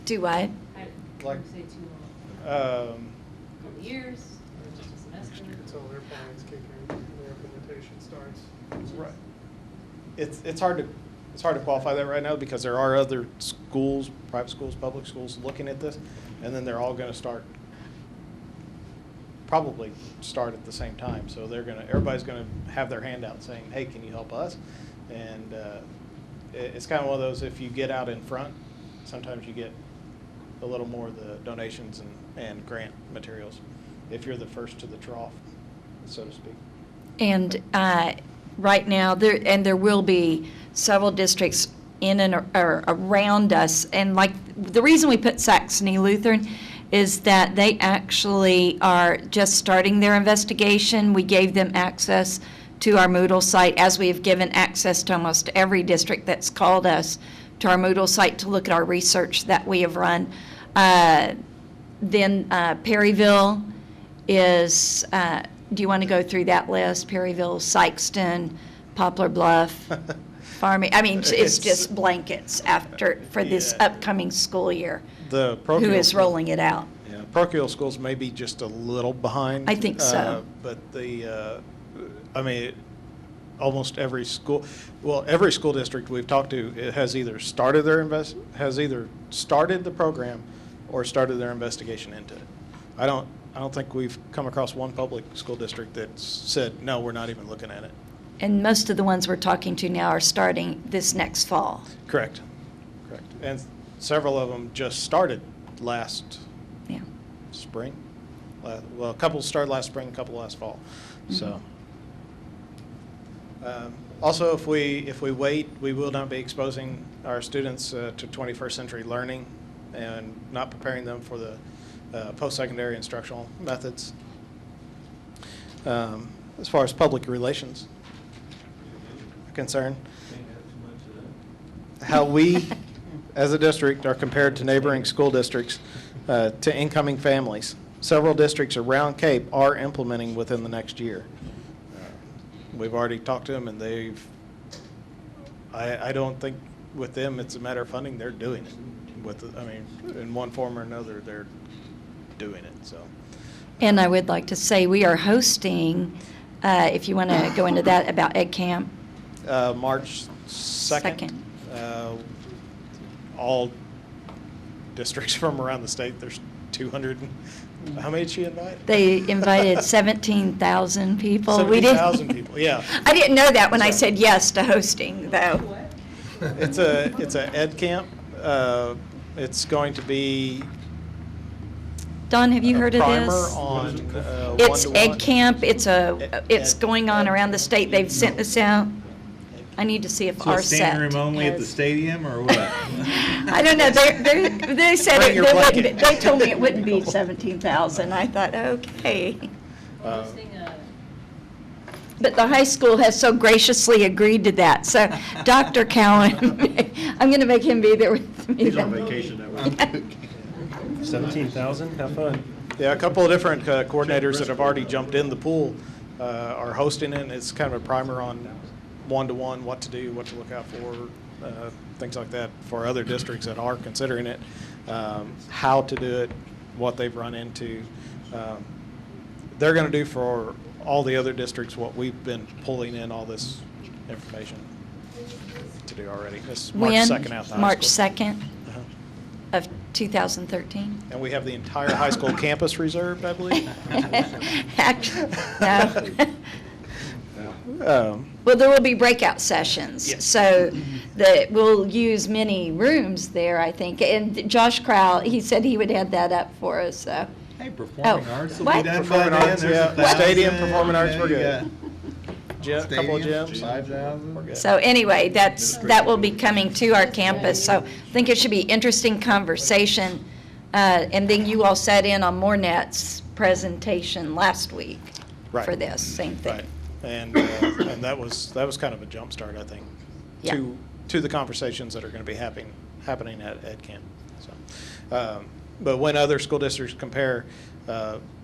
Do what? How do Like, you say too long? A couple years, or just a semester? Until their plans kick in, their implementation starts. right. It's hard to qualify that right now because there are other schools, private schools, public schools looking at this, and then they're all going to probably start at the same time. So everybody's going to have their hand out saying, "Hey, can you help us?" And it's kind of one of those, if you get out in front, sometimes you get a little more of the donations and grant materials if you're the first to the trough, so to speak. And right now, there will be several districts in and or around us. And like the reason we put Saxony Lutheran is that they actually are just starting their investigation. We gave them access to our Moodle site, as we have given access to almost every district that's called us to our Moodle site to look at our research that we have run. Then Perryville is, do you want to go through that list? Perryville, Sykeston, Poplar Bluff, Farming. I mean, it's just blankets for this upcoming school year. The who is rolling it out? Parochial schools may be just a little behind. I think so. But I mean, almost every school, well, every school district we've talked to, it has either started the program or started their investigation into it. I don't think we've come across one public school district that's said, no, we're not even looking at it. And most of the ones we're talking to now are starting this next fall. Correct. And several of them just started last spring. Well, a couple started last spring, a couple last fall. So, also, if we wait, we will not be exposing our students to 21st century learning and not preparing them for the post-secondary instructional methods. As far as public relations are concerned, how we, as a district, are compared to neighboring school districts to incoming families. Several districts around Cape are implementing within the next year. We've already talked to them, and I don't think with them it's a matter of funding. They're doing it. In one form or another, they're doing it. So. And I would like to say we are hosting, if you want to go into that, about Ed Camp. March 2nd. All districts from around the state. There's 200. How many did she invite? They invited 17,000 people. 17,000 people. Yeah. I didn't know that when I said yes to hosting, though. It's a Ed Camp. It's going to be. Don, have you heard of primer this? On, it's one-to-one. Ed Camp. It's going on around the state. They've sent this out. I need to see if So our it's standing set room only at the has- stadium, or what? I don't know. They said Bring your blanket. they told me it wouldn't be 17,000. I thought, okay. But the high school has so graciously agreed to that. So, Dr. Cowan, I'm going to make him be there with me. He's on vacation that week. 17,000, have fun. Yeah, a couple of different coordinators that have already jumped in the pool are hosting it. And it's kind of a primer on one-to-one, what to do, what to look out for, things like that for other districts that are considering it, how to do it, what they've run into. They're going to do for all the other districts what we've been pulling in all this information to do already. This March When? 2nd out the high March school. 2nd of 2013. And we have the entire high school campus reserved, I believe. Actually, no. Um, Well, there will be breakout sessions. Yes. So we'll use many rooms there, I think. And Josh Crowell, he said he would add that up for us, so. Hey, performing Oh, arts will what? be done by Performing then. arts, There's yeah. 1,000. Stadium, performing arts, we're You good. got Couple of stadium, gyms. 5,000. We're good. So anyway, that will be coming to our campus. So I think it should be interesting conversation. And then you all sat in on Mornet's presentation last week Right. for this, same thing. Right. And that was kind of a jump start, I think, Yeah. to the conversations that are going to be happening at Ed Camp. So, but when other school districts compare,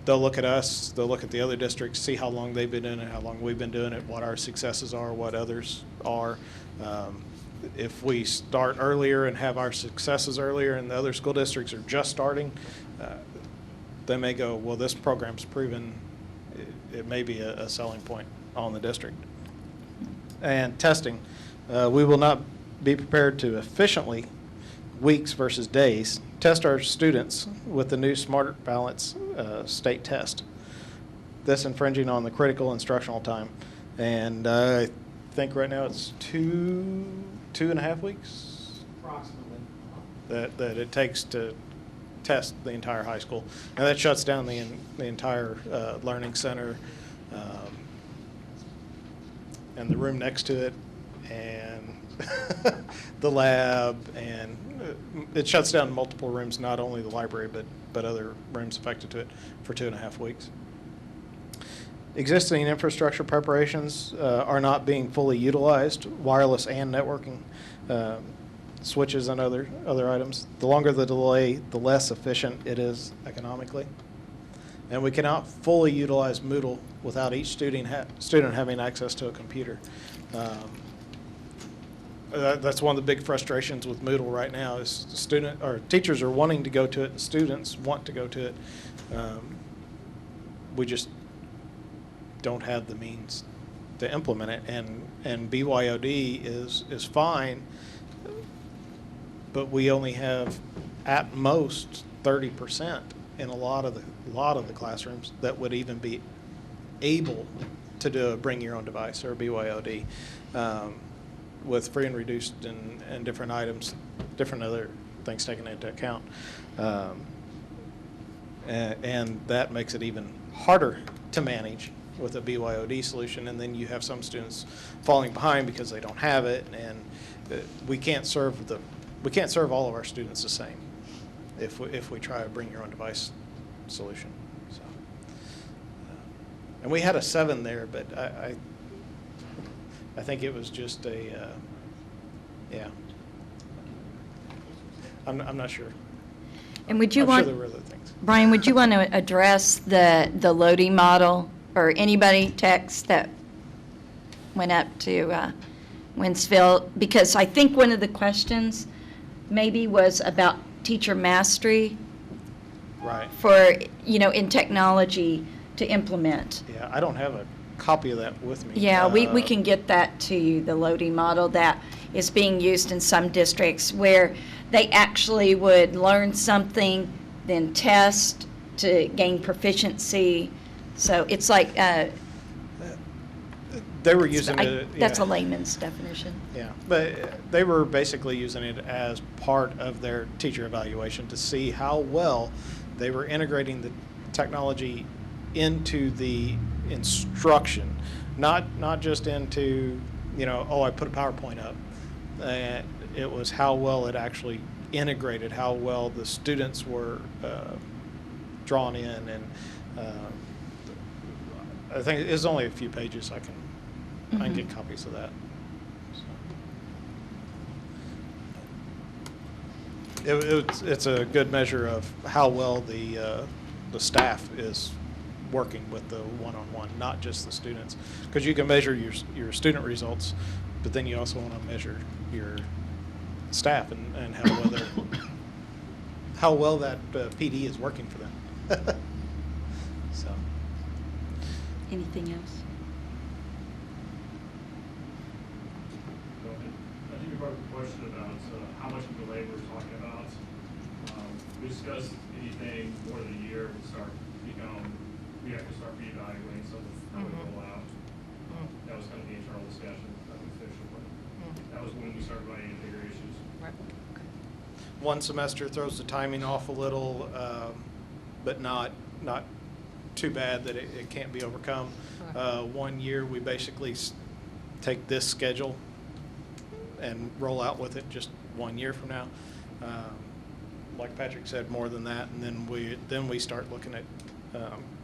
they'll look at us, they'll look at the other districts, see how long they've been doing it, how long we've been doing it, what our successes are, what others are. If we start earlier and have our successes earlier and the other school districts are just starting, they may go, well, this program's proven it may be a selling point on the district. And testing, we will not be prepared to efficiently, weeks versus days, test our students with the new Smart Balance state test. This infringing on the critical instructional time. And I think right now it's 2.5 weeks Approximately. that it takes to test the entire high school. And that shuts down the entire learning center and the room next to it and the lab, and it shuts down multiple rooms, not only the library but other rooms affected to it for 2.5 weeks. Existing infrastructure preparations are not being fully utilized, wireless and networking, switches and other items. The longer the delay, the less efficient it is economically. And we cannot fully utilize Moodle without each student having access to a computer. That's one of the big frustrations with Moodle right now is teachers are wanting to go to it, students want to go to it. We just don't have the means to implement it, and BYOD is fine, but we only have at most 30% in a lot of the classrooms that would even be able to do a bring your own device or BYOD, with free and reduced and different items, different other things taken into account. And that makes it even harder to manage with a BYOD solution, and then you have some students falling behind because they don't have it, and we can't serve all of our students the same if we try a bring your own device solution. So, and we had a 7 there, but I think it was just a yeah. I'm not sure. And would you I'm want, sure there were other things. Brian, would you want to address the loading model, or anybody text that went up to Winsville? Because I think one of the questions maybe was about teacher mastery. Right. For, in technology to implement. Yeah, I don't have a copy of that with me. Yeah, we can get that to you, the loading model that is being used in some districts where they actually would learn something, then test to gain proficiency. So it's like they were using it. That's yeah. a layman's definition. Yeah, but they were basically using it as part of their teacher evaluation to see how well they were integrating the technology into the instruction, not just into, I put a PowerPoint up. It was how well it actually integrated, how well the students were drawn in, and I think it's only a few pages. I can get copies of that. So. It's a good measure of how well the staff is working with the one-on-one, not just the students, because you can measure your student results, but then you also want to measure your staff and how well that PD is working for them. So. Anything else? I think you brought up a question about how much of the labor we're talking about. We discussed anything more than a year, we have to start reevaluating some of how we roll out. That was kind of the internal discussion, nothing official, but that was when we started running into bigger issues. Right. Okay. One semester throws the timing off a little, but not too bad that it can't be overcome. Right. 1 year, we basically take this schedule and roll out with it just 1 year from now. Like Patrick said, more than that, and then we start looking at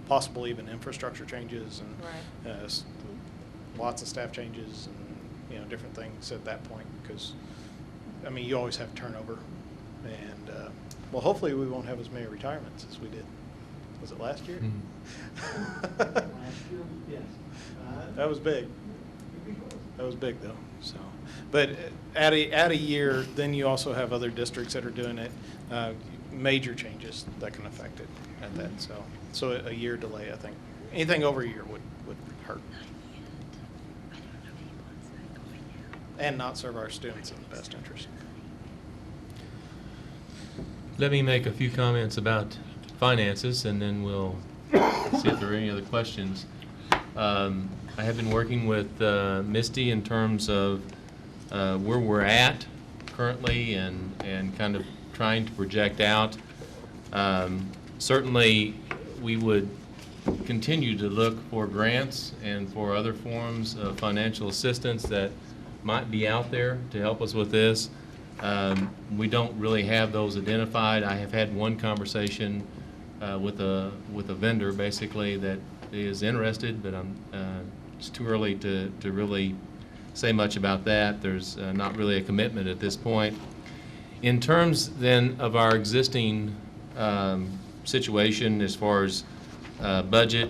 possible even infrastructure changes and Right. Lots of staff changes and different things at that point, because you always have turnover, and well, hopefully we won't have as many retirements as we did. Was it last year? Last year, yes. That was big. That was big, though. So, but at a year, then you also have other districts that are doing it. Major changes that can affect it at that. So a year delay, I think. Anything over a year would hurt, and not serve our students in the best interest. Let me make a few comments about finances, and then we'll see if there are any other questions. I have been working with Misty in terms of where we're at currently and kind of trying to project out. Certainly, we would continue to look for grants and for other forms of financial assistance that might be out there to help us with this. We don't really have those identified. I have had one conversation with a vendor, basically, that is interested, but it's too early to really say much about that. There's not really a commitment at this point. In terms, then, of our existing situation as far as budget,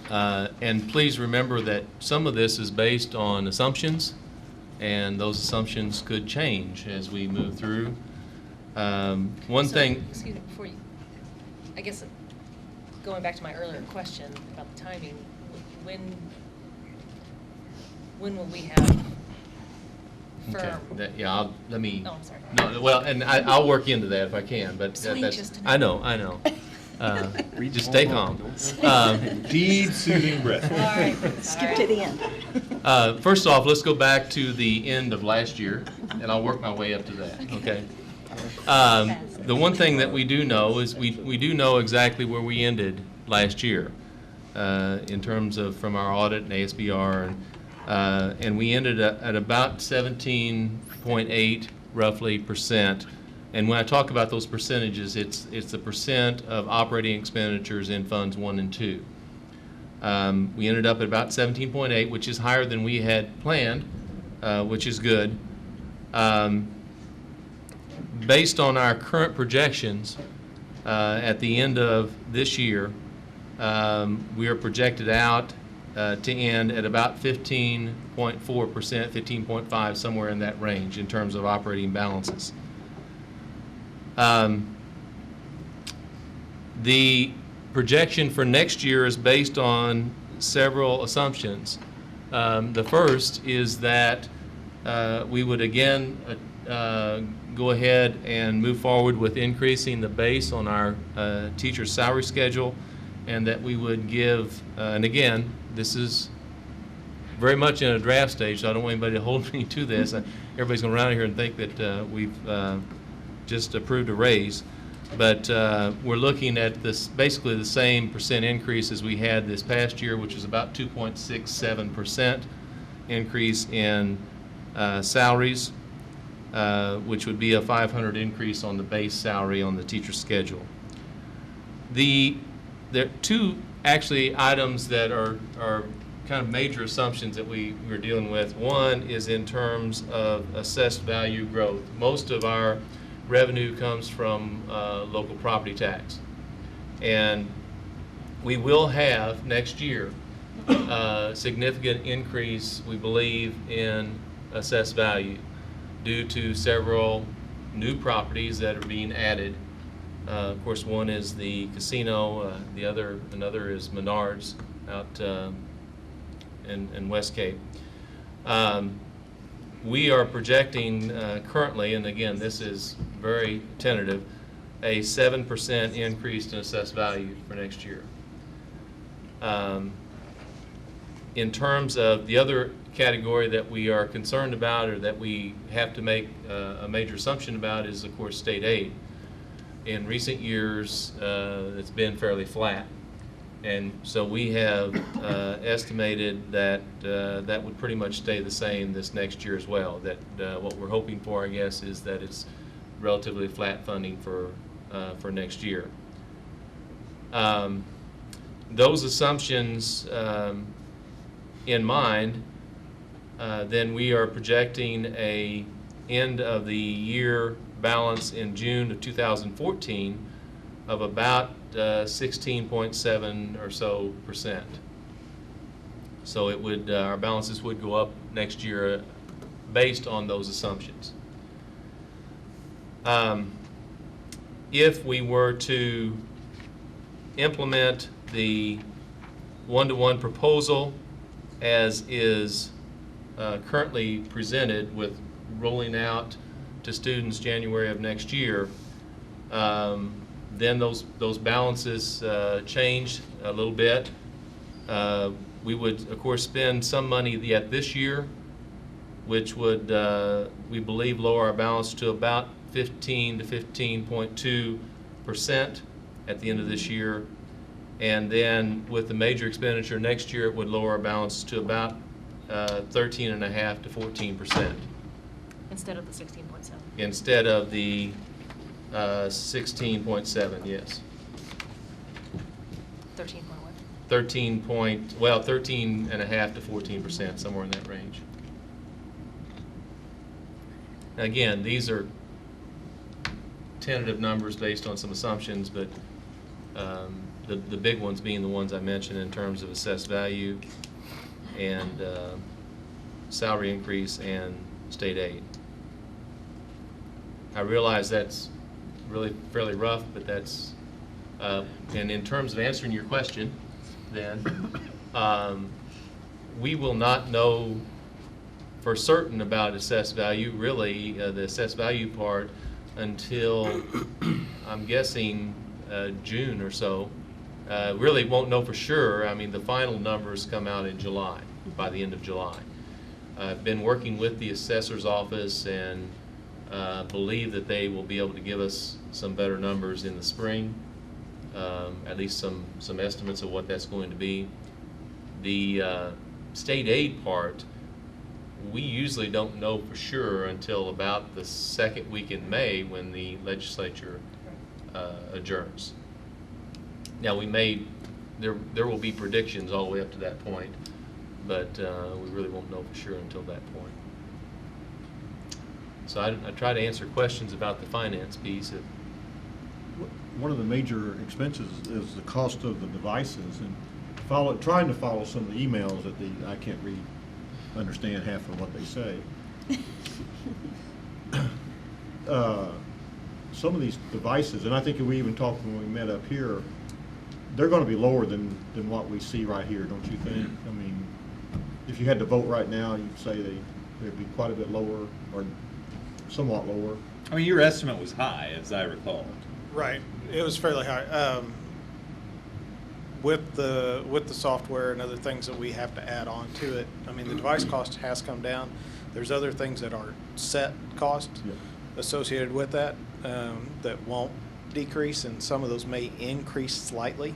and please remember that some of this is based on assumptions, and those assumptions could change as we move through. Excuse me, before you, I guess, going back to my earlier question about the timing, when when will we have Okay. firm? Yeah, let me. Oh, I'm sorry. No, well, and I'll work into that if I can, but So that's, anxious to I know. know. Just stay calm. Deep soothing breath. All right. Skip to the end. First off, let's go back to the end of last year, and I'll work my way up to that, okay? The one thing that we do know is we do know exactly where we ended last year in terms of from our audit and ASBR, and we ended at about 17.8 roughly percent. And when I talk about those percentages, it's the percent of operating expenditures in funds 1 and 2. We ended up at about 17.8, which is higher than we had planned, which is good. Based on our current projections, at the end of this year, we are projected out to end at about 15.4%, 15.5, somewhere in that range in terms of operating balances. The projection for next year is based on several assumptions. The first is that we would again go ahead and move forward with increasing the base on our teacher salary schedule, and that we would give, and again, this is very much in a draft stage, so I don't want anybody to hold me to this. Everybody's going to run out here and think that we've just approved a raise. But we're looking at this basically the same percent increase as we had this past year, which is about 2.67% increase in salaries, which would be a $500 increase on the base salary on the teacher schedule. There are two actually items that are kind of major assumptions that we're dealing with. One is in terms of assessed value growth. Most of our revenue comes from local property tax. And we will have next year a significant increase, we believe, in assessed value due to several new properties that are being added. Of course, one is the casino, another is Menards out in West Cape. We are projecting currently, and again, this is very tentative, a 7% increase in assessed value for next year. In terms of the other category that we are concerned about, or that we have to make a major assumption about, is of course state aid. In recent years, it's been fairly flat. And so we have estimated that that would pretty much stay the same this next year as well. That what we're hoping for, I guess, is that it's relatively flat funding for next year. Those assumptions in mind, then we are projecting a end of the year balance in June of 2014 of about 16.7 or so percent. So it would our balances would go up next year based on those assumptions. If we were to implement the one-to-one proposal as is currently presented, with rolling out to students January of next year, then those balances change a little bit. We would, of course, spend some money yet this year, which would, we believe, lower our balance to about 15 to 15.2% at the end of this year. And then with the major expenditure next year, it would lower our balance to about 13.5 to 14%. Instead of the 16.7. Instead of the 16.7, yes. 13 point what? 13.5 to 14%, somewhere in that range. Now, again, these are tentative numbers based on some assumptions, but the big ones being the ones I mentioned in terms of assessed value and salary increase and state aid. I realize that's really fairly rough, but that's, and in terms of answering your question, then, we will not know for certain about assessed value, really, the assessed value part, until, I'm guessing, June or so. Really won't know for sure. I mean, the final numbers come out in July, by the end of July. I've been working with the assessor's office and believe that they will be able to give us some better numbers in the spring, at least some estimates of what that's going to be. The state aid part, we usually don't know for sure until about the second week in May when the legislature adjourns. Now, there will be predictions all the way up to that point, but we really won't know for sure until that point. So I try to answer questions about the finance piece. One of the major expenses is the cost of the devices, and trying to follow some of the emails that I can't understand half of what they say. Some of these devices, and I think we even talked when we met up here, they're going to be lower than what we see right here, don't you think? I mean, if you had to vote right now, you'd say they'd be quite a bit lower, or somewhat lower. I mean, your estimate was high, as I recall. Right, it was fairly high. With the software and other things that we have to add on to it, I mean, the device cost has come down. There's other things that are set costs associated with that that won't decrease, and some of those may increase slightly.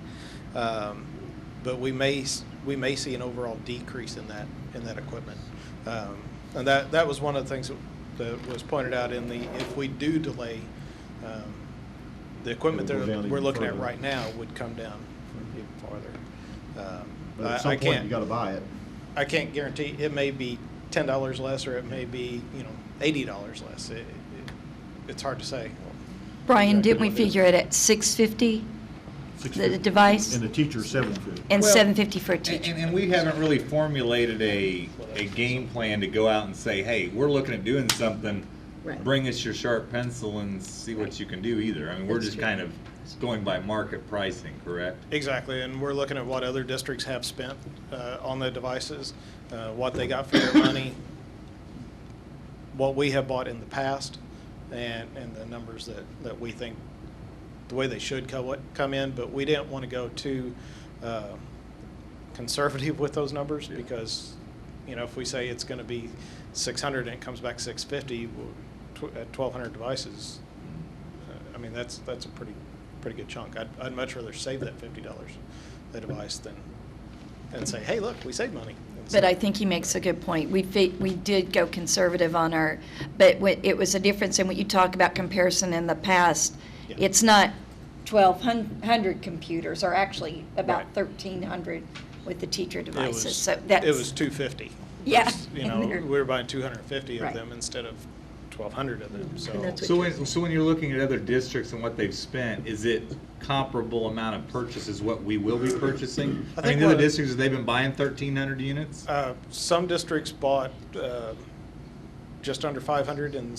But we may see an overall decrease in that equipment, and that was one of the things that was pointed out in if we do delay, the equipment that we're looking at right now would come down even farther. But at some point, you got to buy it. I can't guarantee. It may be $10 less, or it may be $80 less. It's hard to say. Brian, didn't we figure it at $650? The device? And the teacher $750. And $750 for a teacher. And we haven't really formulated a game plan to go out and say, hey, we're looking at doing something. Right. Bring us your sharp pencil and see what you can do either. I mean, we're That's just true. kind of going by market pricing, correct? Exactly, and we're looking at what other districts have spent on the devices, what they got for their money, what we have bought in the past, and the numbers that we think the way they should come in, but we didn't want to go too conservative with those numbers, because if we say it's going to be 600 and it comes back 650 at 1,200 devices, I mean that's a pretty good chunk. I'd much rather save that $50 a device than say, hey, look, we saved money. But I think he makes a good point. We did go conservative on but it was a difference in what you talk about comparison in the past. Yeah. It's not 1,200 computers, or actually about 1,300 with the teacher devices. So that's, it was 250. Yeah. We were buying 250 of Right. them instead of 1,200 of them. So when you're looking at other districts and what they've spent, is it comparable amount of purchases what we will be purchasing? I mean, the other districts, they've been buying 1,300 units? Some districts bought just under 500, and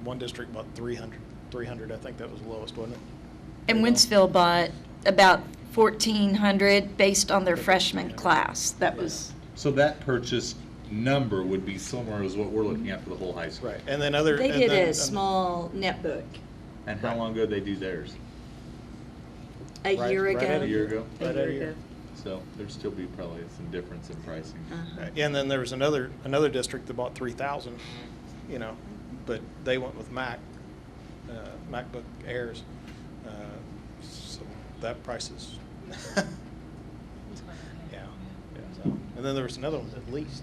one district bought 300. 300, I think that was the lowest, wasn't it? And Wentzville bought about 1,400 based on their freshman class. That was. So that purchase number would be similar as what we're looking at for the whole high school. Right, and then They did a small netbook And how long ago did they do theirs? a year ago. A year ago? Right at a year. So there'd still be probably some difference in pricing. Right. And then there was another district that bought 3,000, but they went with MacBook Airs. So that price is, yeah. So, and then there was another one that leased.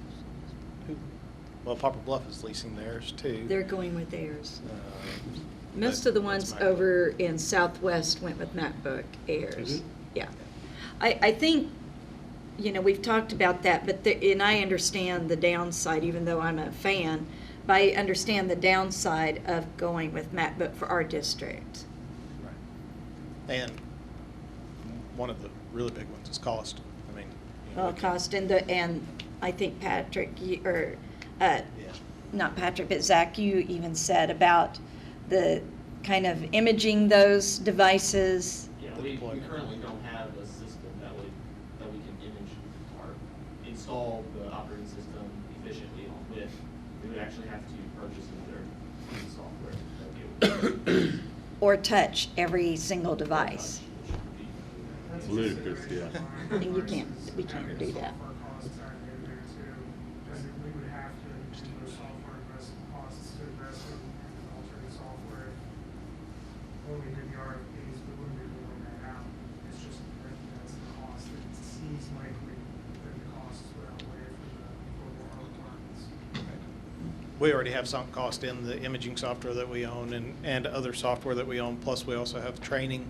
Well, Poplar Bluff is leasing theirs too. They're going with theirs. Most of the ones over in Southwest went with MacBook Airs. Yeah. I think, we've talked about that, but and I understand the downside, even though I'm a fan, but I understand the downside of going with MacBook for our district. Right. And one of the really big ones is cost. I mean, Cost and I think Patrick, not Patrick, but Zach, you even said about the kind of imaging those devices. Yeah, we currently don't have a system that we can image or install the operating system efficiently actually have to purchase another software. Or touch every single device. It's ludicrous, yeah. And we can't do that. Because we would have to do those software costs to invest in alternate software when we did the RFPs, we wouldn't be doing that now. It's just that's the cost. It seems likely that the costs would outweigh for our requirements. We already have sunk cost in the imaging software that we own and other software that we own. Plus, we also have training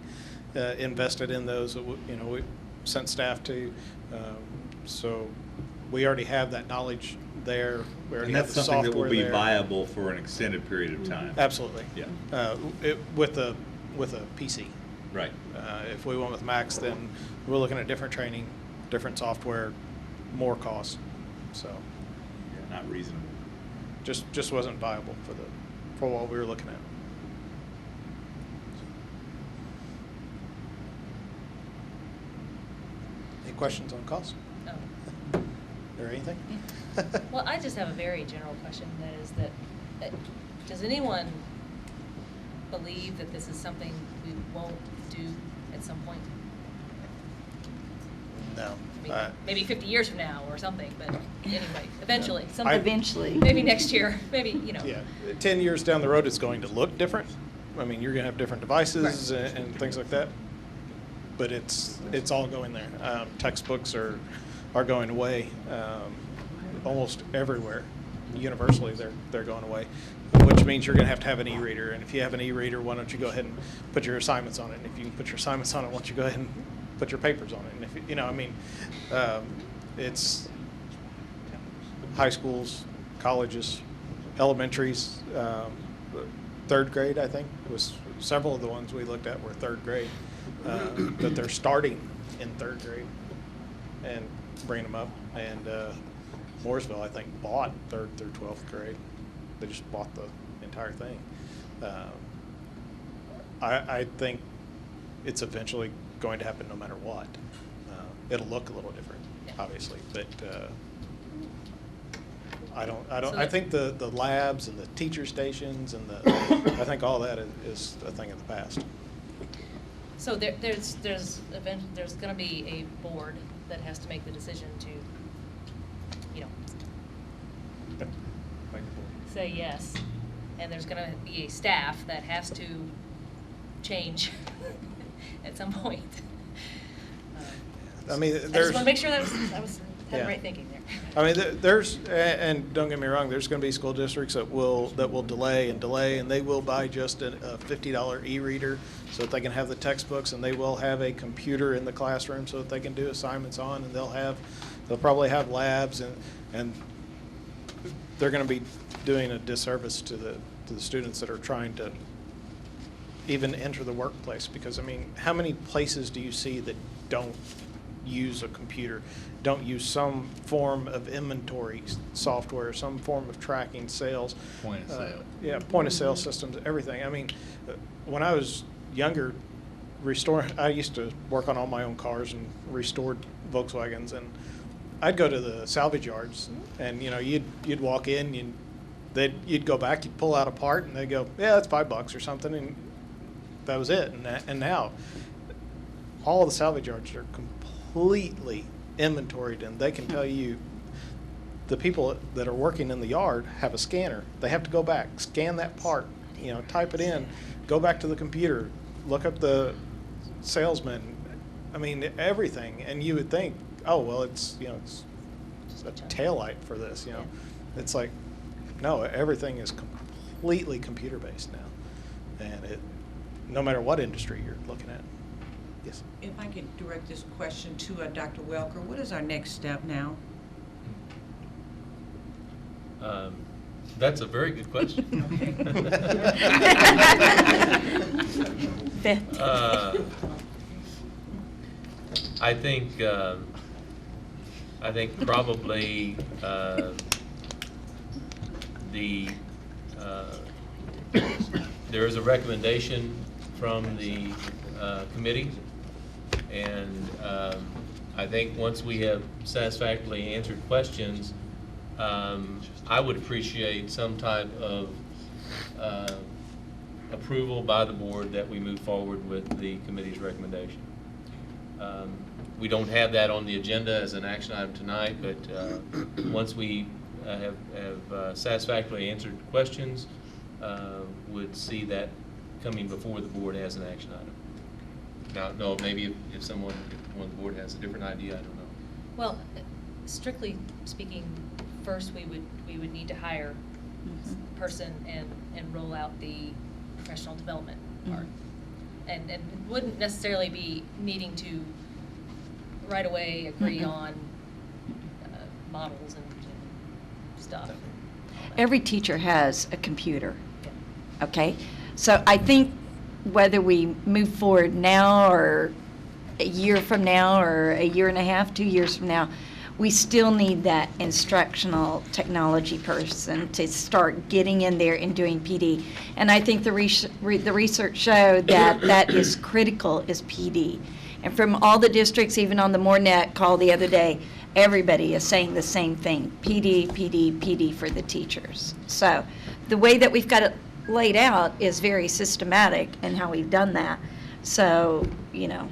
invested in those that we sent staff to. So we already have that knowledge there. We already And have that's the something that will software be there. viable for an extended period of time. Absolutely. Yeah. With a PC. Right. If we went with Max, then we're looking at different training, different software, more cost. So Yeah, not reasonable. just wasn't viable for what we were looking at. Any questions on cost Oh. or anything? Well, I just have a very general question, that is that, does anyone believe that this is something we won't do at some point? No. I mean, maybe 50 years from now or something, but anyway, eventually. Eventually. Maybe next year, maybe, Yeah, 10 years down the road, it's going to look different. I mean, you're going to have different devices and things like that. But it's all going there. Textbooks are going away almost everywhere. Universally, they're going away, which means you're going to have an e-reader. And if you have an e-reader, why don't you go ahead and put your assignments on it? And if you can put your assignments on it, why don't you go ahead and put your papers on it? And if I mean, it's high schools, colleges, elementaries, third grade, I think, was several of the ones we looked at were third grade. That they're starting in third grade and bringing them up. And Mooresville, I think, bought third through 12th grade. They just bought the entire thing. I think it's eventually going to happen no matter what. It'll look a little different, obviously, but I think the labs and the teacher stations and I think all that is a thing of the past. So there's going to be a board that has to make the decision to, say yes, and there's going to be a staff that has to change at some point. I mean, I just want to make sure that I was had the right thinking there. I mean, there's, and don't get me wrong, there's going to be school districts that will delay, and they will buy just a $50 e-reader so that they can have the textbooks, and they will have a computer in the classroom so that they can do assignments on, and they'll probably have labs, and they're going to be doing a disservice to the students that are trying to even enter the workplace. Because, I mean, how many places do you see that don't use a computer, don't use some form of inventory software, some form of tracking sales? Point of sale. Yeah, point of sale systems, everything. I mean, when I was younger, I used to work on all my own cars and restored Volkswagens, and I'd go to the salvage yards, and you'd walk in, you'd go back, you'd pull out a part, and they'd go, yeah, that's $5 or something, and that was it. And now all the salvage yards are completely inventoried, and they can tell you, the people that are working in the yard have a scanner. They have to go back, scan that part, type it in, go back to the computer, look up the salesman. I mean, everything. And you would think, oh, well, it's a taillight for this, It's like, no, everything is completely computer-based now. And no matter what industry you're looking at. Yes. If I could direct this question to Dr. Welker, what is our next step now? That's a very good question. I think probably there is a recommendation from the committee, and I think once we have satisfactorily answered questions, I would appreciate some type of approval by the board that we move forward with the committee's recommendation. We don't have that on the agenda as an action item tonight, but once we have satisfactorily answered questions, would see that coming before the board as an action item. Now, no, maybe if someone, if one of the board has a different idea, I don't know. Well, strictly speaking, first we would need to hire a person and roll out the professional development part. And wouldn't necessarily be needing to right away agree on models and stuff. Every teacher has a computer, okay? So I think whether we move forward now or a year from now or a year and a half, 2 years from now, we still need that instructional technology person to start getting in there and doing PD. And I think the research showed that that is critical, is PD. And from all the districts, even on the Moornet call the other day, everybody is saying the same thing, PD, PD, PD for the teachers. So the way that we've got it laid out is very systematic in how we've done that. So, you know.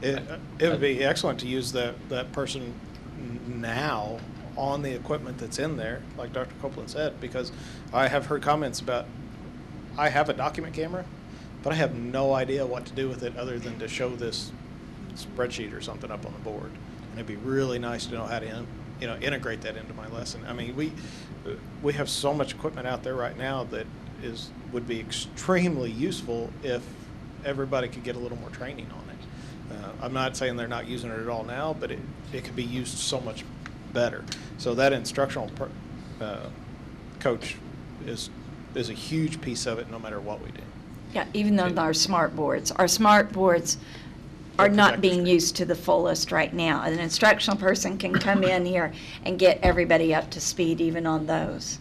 It would be excellent to use that person now on the equipment that's in there, like Dr. Copeland said, because I have heard comments about, I have a document camera, but I have no idea what to do with it other than to show this spreadsheet or something up on the board. And it'd be really nice to know how to integrate that into my lesson. I mean, we have so much equipment out there right now that would be extremely useful if everybody could get a little more training on it. I'm not saying they're not using it at all now, but it could be used so much better. So that instructional coach is a huge piece of it no matter what we do. Yeah, even on our smart boards are not being used to the fullest right now. An instructional person can come in here and get everybody up to speed even on those.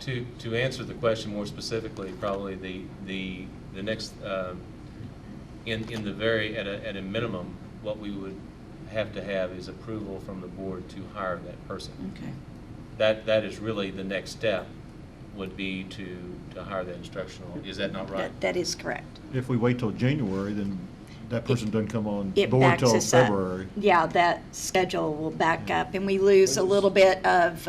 To answer the question more specifically, probably the next in the very at a minimum, what we would have to have is approval from the board to hire that person. Okay. That is really the next step, would be to hire that instructional. Is that not right? That is correct. If we wait till January, then that person doesn't come on It board backs till us up. February. Yeah, that schedule will back up, and we lose a little bit of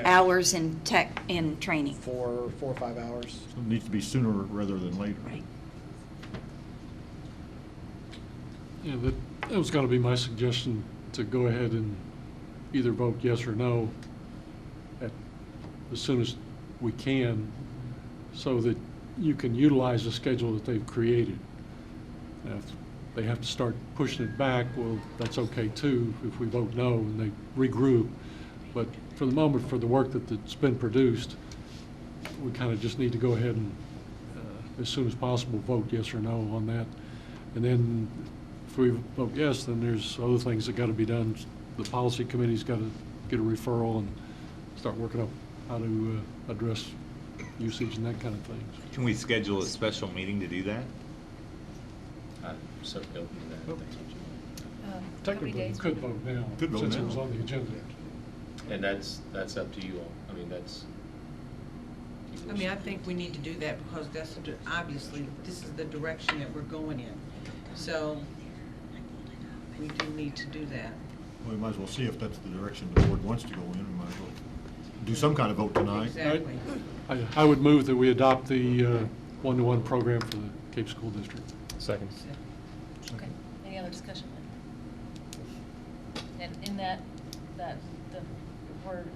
hours in tech and training. 4 or 5 hours. So it needs to be sooner rather than later. Right. Yeah, that was going to be my suggestion, to go ahead and either vote yes or no as soon as we can, so that you can utilize the schedule that they've created. Now, if they have to start pushing it back, well, that's okay too, if we vote no and they regroup. But for the moment, for the work that's been produced, we kind of just need to go ahead and, as soon as possible, vote yes or no on that. And then if we vote yes, then there's other things that got to be done. The policy committee's got to get a referral and start working up how to address usage and that kind of thing. Can we schedule a special meeting to do that? I'm certainly open to that. Technically, you could vote now, Could vote since it now. was on the agenda. And that's up to you all. I mean, that's. I mean, I think we need to do that because obviously, this is the direction that we're going in. So we do need to do that. We might as well see if that's the direction the board wants to go in. We might as well do some kind of vote tonight. Exactly. I would move that we adopt the one-to-one program for the Cape School District. Second. Okay, any other discussion? And in the word,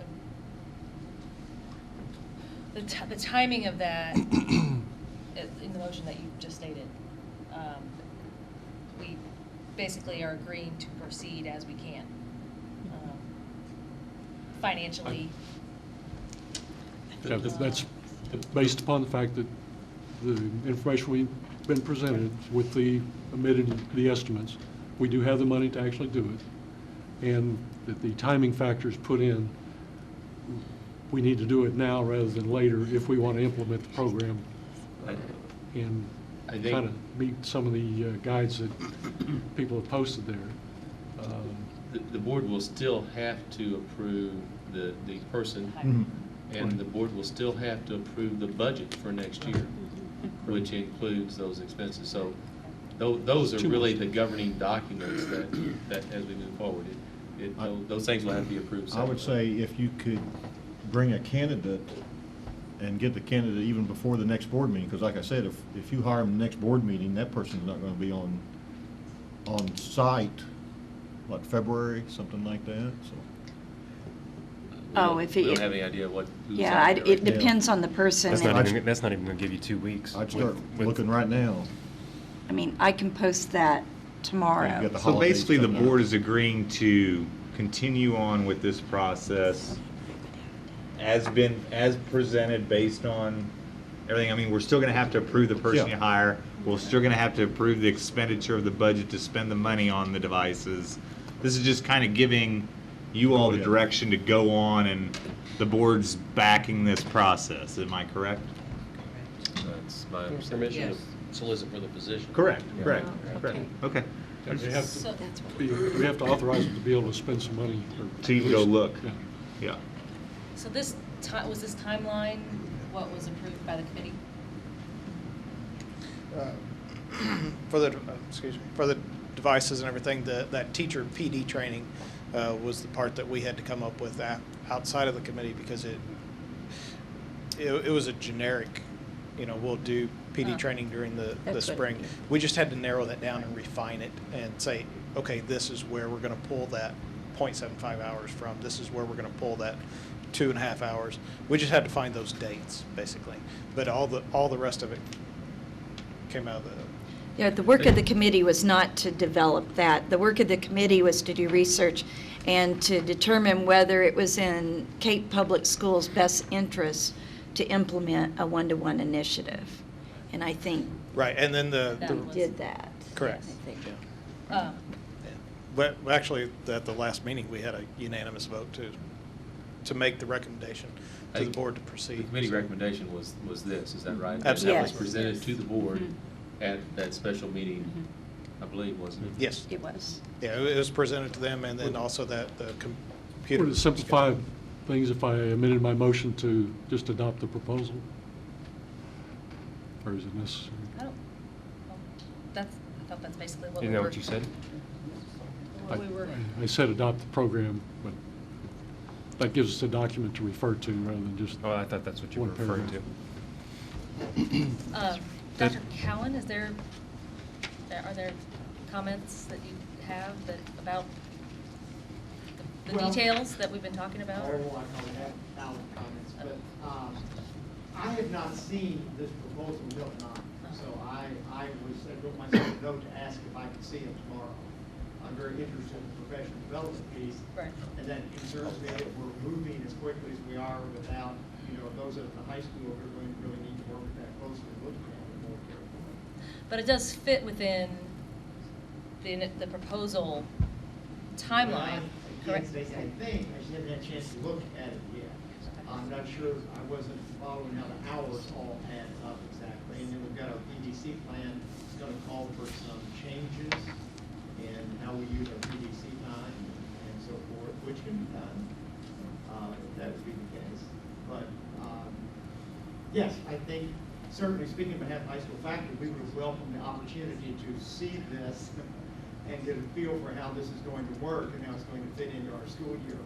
the timing of that, in the motion that you just stated, we basically are agreeing to proceed as we can, financially. Yeah, that's based upon the fact that the information we've been presented with the omitted the estimates, we do have the money to actually do it, and that the timing factors put in, we need to do it now rather than later if we want to implement the program and I think kind of meet some of the guides that people have posted there. the board will still have to approve the person, Mhm. and the board will still have to approve the budget for next year, which includes those expenses. So those are really the governing documents that as we move forward, those things will have to be approved I would separately. say if you could bring a candidate and get the candidate even before the next board meeting, because like I said, if you hire them the next board meeting, that person's not gonna be on site, what, February, something like that, so. Oh, if We don't it, have any idea who's yeah, out there it right now. depends on the person. That's and- not even gonna give you 2 weeks. I'd start with- looking right now. I mean, I can post that tomorrow. the So holidays basically, the coming up. board is agreeing to continue on with this process as presented based on everything. I mean, we're still gonna have to approve the person Yeah. you hire. We're still gonna have to approve the expenditure of the budget to spend the money on the devices. This is just kind of giving you all the Yeah. direction to go on, and the board's backing this process. Am I correct? That's my permission Yes. to solicit for the position. Correct, Yeah. correct, correct. Okay. And we have So- we have to authorize them to be able to spend some money. So you can go look. Yeah. Yeah. So this was this timeline what was approved by the committee? For the, excuse me, for the devices and everything, that teacher PD training was the part that we had to come up with outside of the committee because it was a generic, we'll do PD training during the That's good. spring. We just had to narrow that down and refine it and say, okay, this is where we're going to pull that 0.75 hours from. This is where we're going to pull that 2.5 hours. We just had to find those dates, basically. But all the rest of it came out of the. Yeah, the work of the committee was not to develop that. The work of the committee was to do research and to determine whether it was in Cape Public Schools' best interest to implement a one-to-one initiative. And I think Right, and then we did that. Correct. I think. But actually, at the last meeting, we had a unanimous vote to make the recommendation to the board to proceed. The committee recommendation was this, is that right? And Absolutely. that was presented to the board Mm-hmm. at that special meeting, I believe, wasn't it? Yes. It was. Yeah, it was presented to them, and then also that the computer. Would it simplify things if I amended my motion to just adopt the proposal? Or is it necessary? I don't, I thought that's basically what we Isn't were. that what you said? What we were. I said adopt the program, but that gives us a document to refer to rather than just. Oh, I thought that's what you were one referring paragraph. to. Dr. Cowan, are there comments that you have about the Well, details that we've been talking about? Everyone probably have valid comments, but I have not seen this proposal, Bill and so I wrote myself a note to ask if I could see it tomorrow. I'm very interested in the professional development piece. Right. And that concerns me that we're moving as quickly as we are without, those at the high school are going to really need to work at that closely, looking at it more carefully. But it does fit within the proposal timeline, Well, correct? I think, I just haven't had a chance to look at it yet. I'm not sure, I wasn't following how the hours all add up exactly. And then we've got our PDC plan, it's gonna call for some changes in how we use our PDC time and so forth, which can be done, if that would be the case. But, yes, I think, certainly speaking on behalf of high school faculty, we would have welcomed the opportunity to see this and get a feel for how this is going to work and how it's going to fit into our school year.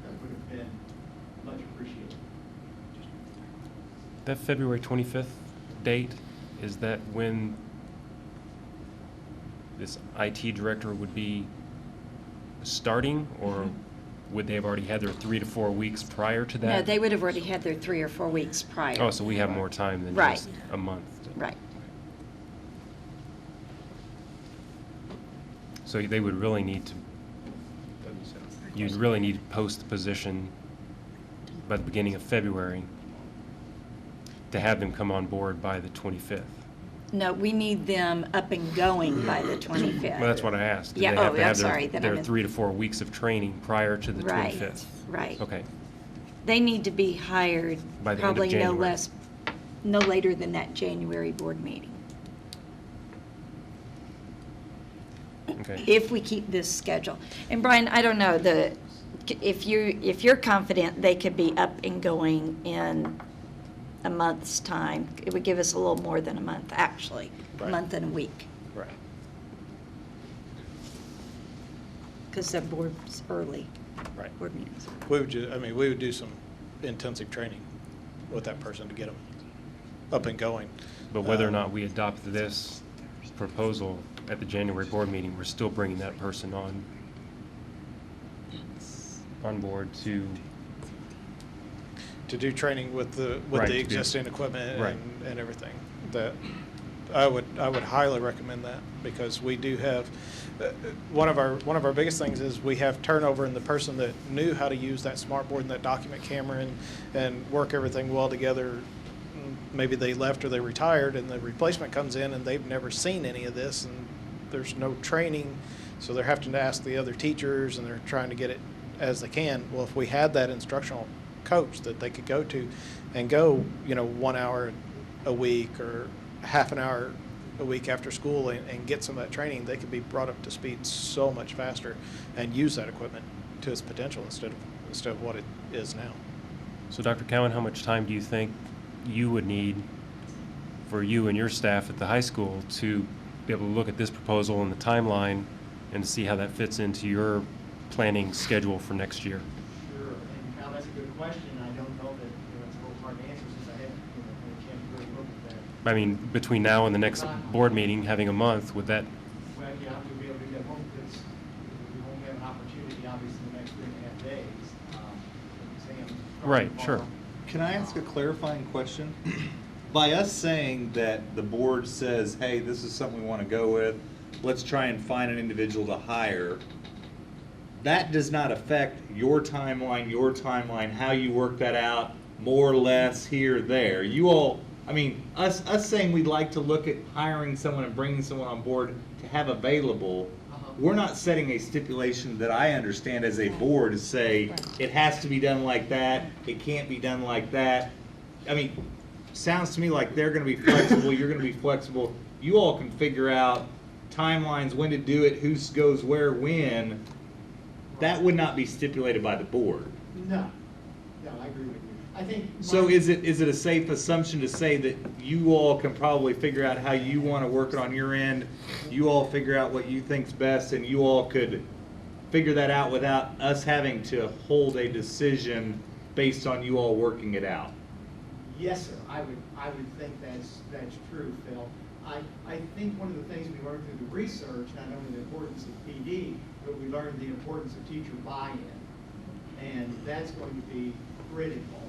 That would have been much appreciated. That February 25th date, is that when this IT director would be starting, or would they have already had their 3 to 4 weeks prior to that? No, they would have already had their 3 or 4 weeks prior. Oh, so we have more time than Right. just a month. Right. So they would really need to, you'd really need to post the position by the beginning of February to have them come on board by the 25th. No, we need them up and going by the 25th. Well, that's what I asked. Do Yeah, they have oh, to I'm have sorry. then I their meant- 3 to 4 weeks of training prior to the Right, 25th? right. Okay. They need to be hired By the end of probably January. no later than that January board meeting. Okay. If we keep this schedule. And Brian, I don't know, if you're confident they could be up and going in a month's time, it would give us a little more than a month, actually, a Right. month and a week. Right. Because the board's early. Right. Board meetings. We would do some intensive training with that person to get them up and going. But whether or not we adopt this proposal at the January board meeting, we're still bringing that person on board to, To do training with Right, the to do- existing equipment Right. and everything. That, I would highly recommend that, because we do have, one of our biggest things is we have turnover in the person that knew how to use that smart board and that document camera and work everything well together. Maybe they left or they retired, and the replacement comes in and they've never seen any of this, and there's no training, so they're having to ask the other teachers, and they're trying to get it as they can. Well, if we had that instructional coach that they could go to and go, 1 hour a week or half an hour a week after school and get some of that training, they could be brought up to speed so much faster and use that equipment to its potential instead of what it is now. so Dr. Cowan, how much time do you think you would need for you and your staff at the high school to be able to look at this proposal and the timeline and see how that fits into your planning schedule for next year? Sure, and Kyle, that's a good question. I don't know that, it's a little hard to answer since I haven't, had a chance to really look at that. I mean, between now and the next board meeting, having a month, would that, Well, yeah, we'll be able to do that, because we won't have an opportunity, obviously, in the next 3.5 days. Exams Right, tomorrow. sure. Can I ask a clarifying question? By us saying that the board says, hey, this is something we want to go with, let's try and find an individual to hire, that does not affect your timeline, how you work that out, more or less here, there. You all, us saying we'd like to look at hiring someone and bringing someone on board to have available, we're not setting a stipulation that I understand as a board to say it has to be done like that, it can't be done like that. Sounds to me like they're gonna be flexible, you're gonna be flexible. You all can figure out timelines, when to do it, who goes where, when. That would not be stipulated by the board. No, I agree with you. I think. So is it a safe assumption to say that you all can probably figure out how you want to work it on your end? You all figure out what you think's best, and you all could figure that out without us having to hold a decision based on you all working it out? Yes, sir. I would think that's true, Phil. I think one of the things we learned through the research, not only the importance of PD, but we learned the importance of teacher buy-in. And that's going to be critical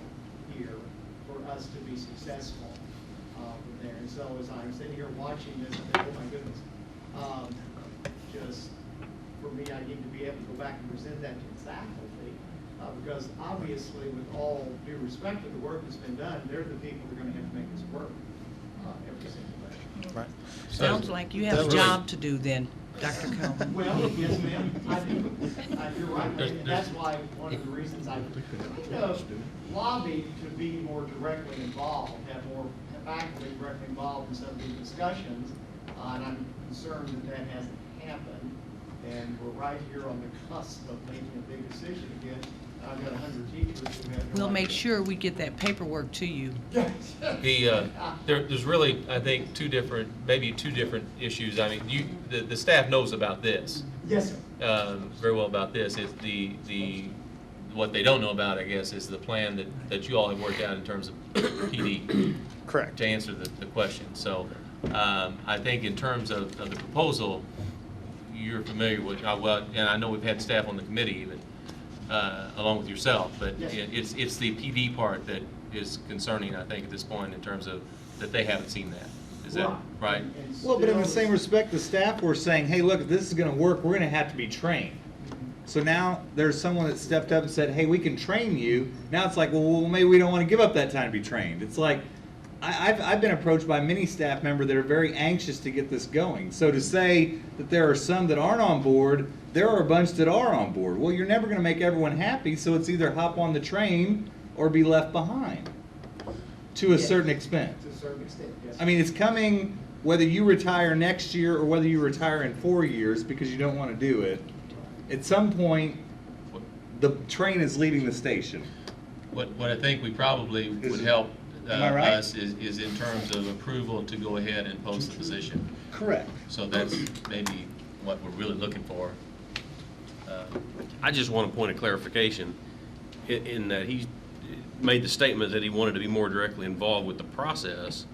here for us to be successful from there. And so as I'm sitting here watching this, I think, oh my goodness, just for me, I need to be able to go back and present that to the faculty. Because obviously, with all due respect to the work that's been done, they're the people that are going to have to make this work every single day. Right. Sounds like you have a job to do then, Dr. Cohen. Well, yes, ma'am, I do. You're right, and that's why one of the reasons I lobbied to be more directly involved, have more faculty directly involved in some of these discussions, and I'm concerned that hasn't happened, and we're right here on the cusp of making a big decision again. I've got 100 teachers who have. We'll make sure we get that paperwork to you. There's really, I think, maybe two different issues. The staff knows about this. Yes, sir. Very well about this. It's what they don't know about, I guess, is the plan that you all have worked out in terms of PD. Correct. To answer the question. So I think in terms of the proposal, you're familiar with, and I know we've had staff on the committee even, along with yourself, but it's the PD part that is concerning, I think, at this point in terms of that they haven't seen that. Is that right? Well, but in the same respect, the staff were saying, hey, look, if this is going to work, we're going to have to be trained. So now there's someone that stepped up and said, hey, we can train you. Now it's like, well, maybe we don't want to give up that time to be trained. It's like, I've been approached by many staff members that are very anxious to get this going. So to say that there are some that aren't on board, there are a bunch that are on board. Well, you're never going to make everyone happy, so it's either hop on the train or be left behind to a certain extent. To a certain extent, yes. It's coming whether you retire next year or whether you retire in 4 years because you don't want to do it. At some point, the train is leaving the station. What I think we probably would help Am I right? us is in terms of approval to go ahead and post the position. Correct. So that's maybe what we're really looking for. I just want a point of clarification in that he made the statement that he wanted to be more directly involved with the process,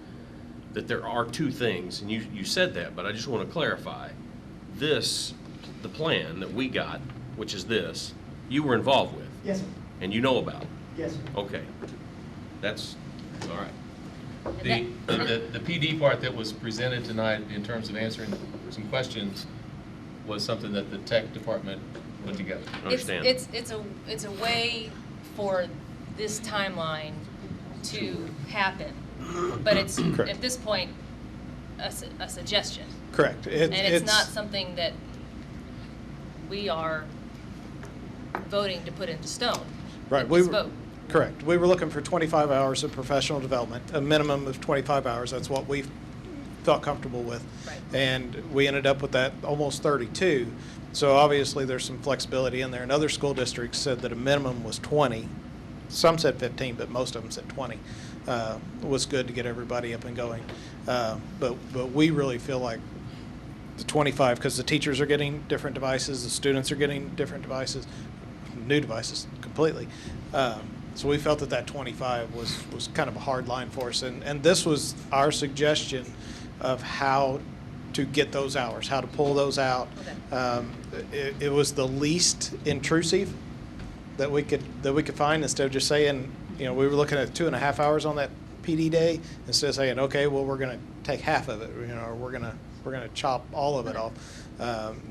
that there are two things, and you said that, but I just want to clarify. This, the plan that we got, which is this, you were involved with. Yes, sir. And you know about. Yes, sir. Okay. That's, all right. The PD part that was presented tonight in terms of answering some questions was something that the tech department put together. Understand. It's a way for this timeline to happen, but it's, Correct. at this point, a suggestion. Correct. And it's not something that we are voting to put into stone. Right. This vote. Correct. We were looking for 25 hours of professional development, a minimum of 25 hours. That's what we felt comfortable with. Right. And we ended up with that almost 32. So obviously there's some flexibility in there. And other school districts said that a minimum was 20. Some said 15, but most of them said 20. Was good to get everybody up and going. But we really feel like the 25, because the teachers are getting different devices, the students are getting different devices, new devices completely. So we felt that 25 was kind of a hard line for us. And this was our suggestion of how to get those hours, how to pull those out. It was the least intrusive that we could find, instead of just saying, we were looking at 2.5 hours on that PD day, instead of saying, okay, well, we're going to take half of it, or we're going to chop all of it off.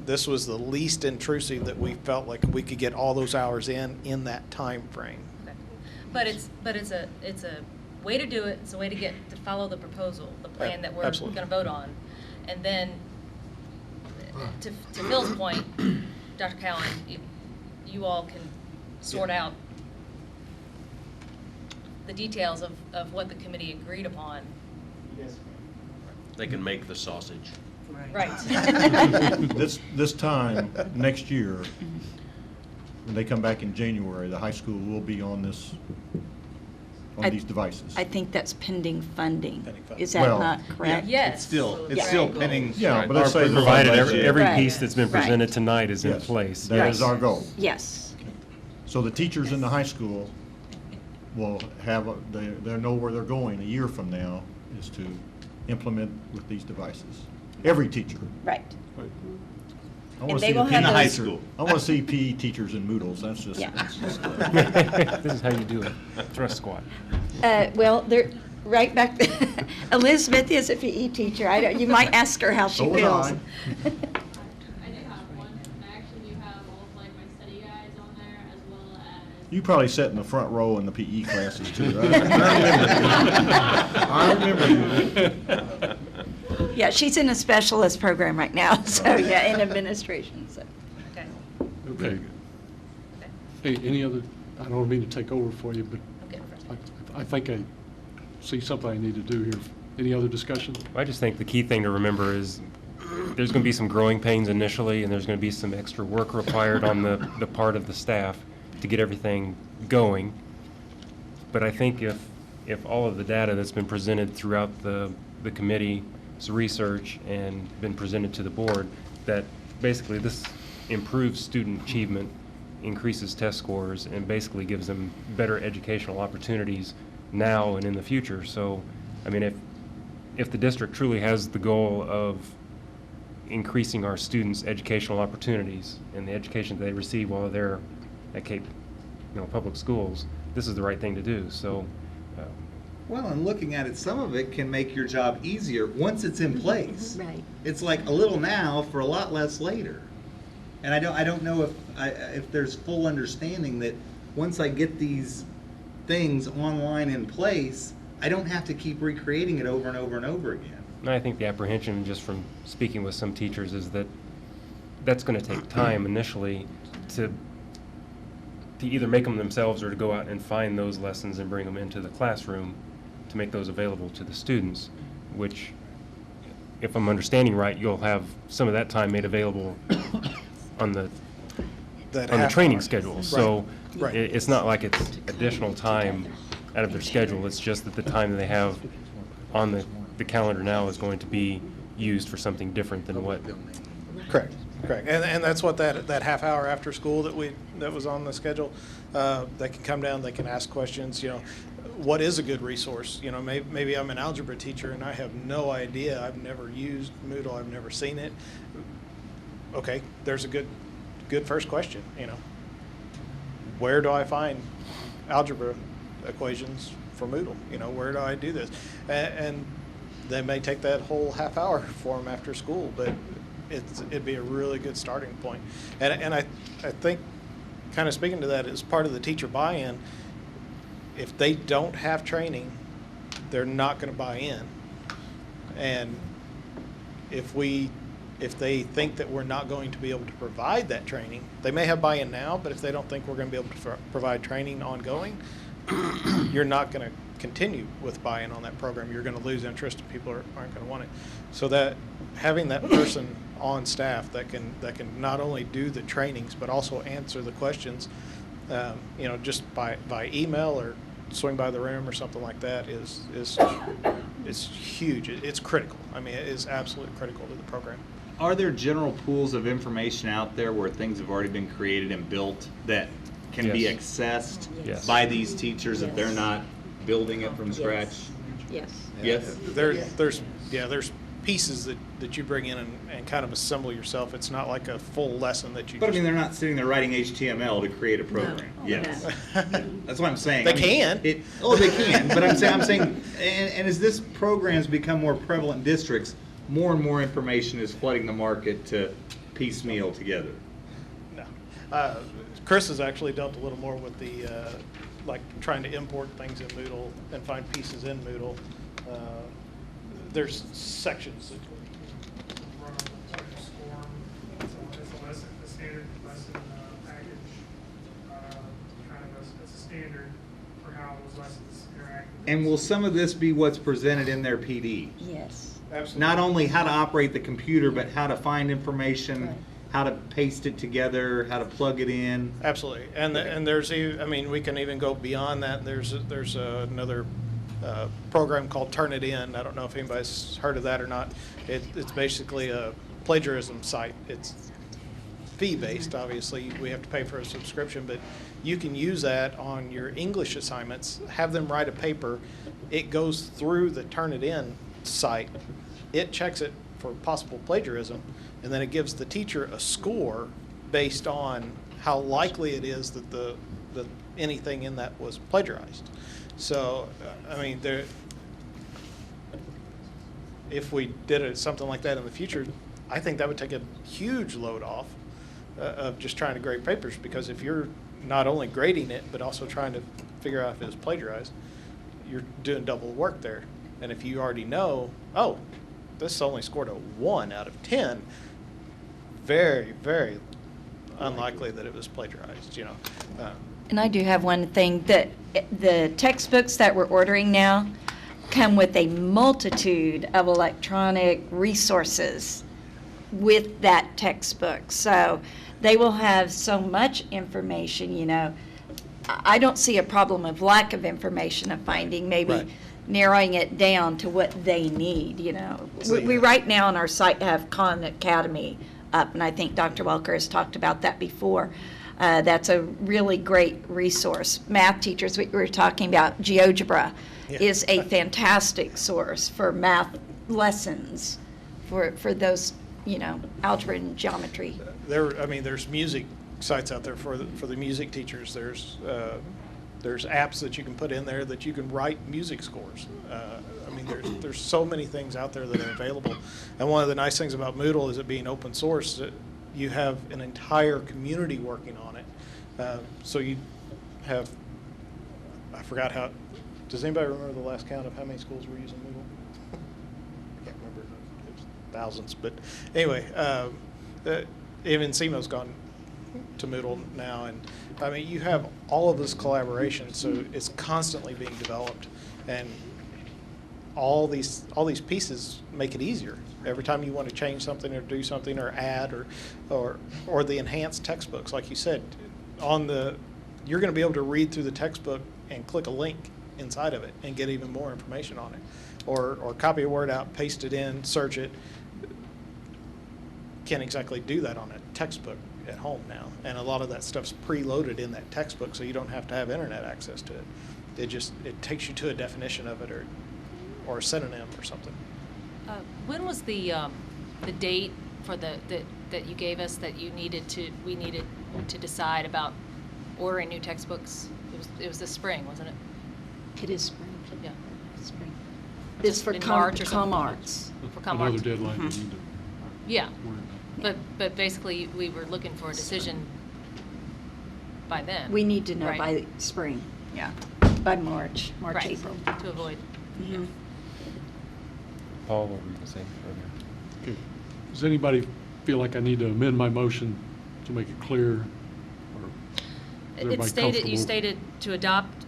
This was the least intrusive that we felt like we could get all those hours in that time frame. But it's a way to do it. It's a way to follow the proposal, the plan that we're going Absolutely. to vote on, and then to Phil's point, Dr. Cowan, you all can sort out the details of what the committee agreed upon. Yes, They can make the sausage. Right. This time, next year, when they come back in January, the high school will be on these devices. I think that's pending funding. Is Well, that not correct? Yes. It's still Yeah. pending. Yeah, but let's say Provided budget. every Right. piece that's been Right. presented tonight is in Yes, place. that is our goal. Yes. So the teachers in the high school will have, they know where they're going a year from now, is to implement with these devices. Every teacher. Right. I wanna And they see will the have PE those- teacher- I want to see PE teachers in Moodles, that's just. Yeah. This is how you do it. Thrust squat. Well, they're right back. Elizabeth is a PE teacher. You might ask her how she So was feels. I. I do have one, and I actually do have all of like my study guides on there, as well as You probably sat in the front row in the PE classes too. I remember you. Yeah, she's in a specialist program right now, so yeah, in administration, so. Okay. Okay. Hey, any other, I don't mean to take over for you, but Okay. I think I see something I need to do here. Any other discussion? I just think the key thing to remember is there's going to be some growing pains initially, and there's going to be some extra work required on the part of the staff to get everything going. But I think if all of the data that's been presented throughout the committee's research and been presented to the board, that basically this improves student achievement, increases test scores, and basically gives them better educational opportunities now and in the future. So, I mean, if the district truly has the goal of increasing our students' educational opportunities and the education that they receive while they're at Cape, public schools, this is the right thing to do. So, Well, and looking at it, some of it can make your job easier once it's in place. Right. It's like a little now for a lot less later. And I don't know if there's full understanding that once I get these things online in place, I don't have to keep recreating it over and over and over again. and I think the apprehension, just from speaking with some teachers, is that that's going to take time initially to either make them themselves or to go out and find those lessons and bring them into the classroom to make those available to the students, which, if I'm understanding right, you'll have some of that time made available on the That on the half training hour. schedule. So Right. it's not like it's additional time out of their schedule. It's just that the time that they have on the calendar now is going to be used for something different than what. Correct, correct. And that's what that half hour after school that was on the schedule, they can come down, they can ask questions, you know, what is a good resource? You know, maybe I'm an algebra teacher and I have no idea. I've never used Moodle, I've never seen it. Okay, there's a good first question, you know. Where do I find algebra equations for Moodle? You know, where do I do this? And they may take that whole half hour for them after school, but it'd be a really good starting point. And I think, kind of speaking to that, as part of the teacher buy-in, if they don't have training, they're not going to buy in. And if they think that we're not going to be able to provide that training, they may have buy-in now, but if they don't think we're going to be able to provide training ongoing, you're not going to continue with buy-in on that program. You're going to lose interest and people aren't going to want it. So that having that person on staff that can not only do the trainings but also answer the questions, you know, just by email or swing by the room or something like that is huge. It's critical. I mean, it is absolutely critical to the program. Are there general pools of information out there where things have already been created and built that can be Yes. accessed Yes. by these teachers if they're not building it from scratch? Yes. Yes? There's pieces that you bring in and kind of assemble yourself. It's not like a full lesson that you But I just... mean, they're not sitting there writing HTML to create a program. Yes. That's what I'm saying. They I mean, can. They can. But I'm saying, and as this program's become more prevalent in districts, more and more information is flooding the market to piecemeal together. No. Chris has actually dealt a little more with the, like trying to import things in Moodle and find pieces in Moodle. There's sections that Run a SCORM. It's a lesson, a standard lesson package. It's a standard for how those lessons interact. And will some of this be what's presented in their PD? Yes. Absolutely. Not only how to operate the computer, but how to find information, how to paste it together, how to plug it in. Absolutely, and there's I mean, we can even go beyond that. There's another program called Turn It In. I don't know if anybody's heard of that or not. It's basically a plagiarism site. It's fee-based, obviously. We have to pay for a subscription, but you can use that on your English assignments, have them write a paper. It goes through the Turn It In site. It checks it for possible plagiarism, and then it gives the teacher a score based on how likely it is that anything in that was plagiarized. So, I mean, if we did something like that in the future, I think that would take a huge load off of just trying to grade papers, because if you're not only grading it, but also trying to figure out if it was plagiarized, you're doing double work there. And if you already know, oh, this only scored a 1 out of 10, very, very unlikely that it was plagiarized, you know. And I do have one thing, that the textbooks that we're ordering now come with a multitude of electronic resources with that textbook. So they will have so much information, you know. I don't see a problem of lack of information of finding, maybe Right. narrowing it down to what they need, you know. We right now on our site have Khan Academy up, and I think Dr. Welker has talked about that before. That's a really great resource. Math teachers, we were talking about, GeoGebra is a fantastic source for math lessons for those, you know, algebra and geometry. There's music sites out there for the music teachers. There's apps that you can put in there that you can write music scores. There's so many things out there that are available. And one of the nice things about Moodle is it being open source. You have an entire community working on it. So you have, I forgot how, does anybody remember the last count of how many schools were using Moodle? I can't remember. It was thousands. But anyway, even SEMO's gone to Moodle now. And I mean, you have all of this collaboration, so it's constantly being developed. And all these pieces make it easier. Every time you want to change something or do something or add or the enhanced textbooks, like you said, you're going to be able to read through the textbook and click a link inside of it and get even more information on it, or copy a word out, paste it in, search it. Can't exactly do that on a textbook at home now, and a lot of that stuff's preloaded in that textbook, so you don't have to have internet access to it. It takes you to a definition of it or a synonym or something. When was the date for that you gave us that we needed to decide about ordering new textbooks? It was this spring, wasn't it? It is spring. Yeah. Spring. It's for in March or something? ComArts. For ComArts. Another deadline you need to Yeah, worry about. but basically, we were looking for a decision by then. We need to know right? by spring, yeah, by March, Right, April. to avoid. Mhm. Paul, what were you going to say earlier? Okay. Does anybody feel like I need to amend my motion to make it clear? Or is everybody You comfortable? stated to adopt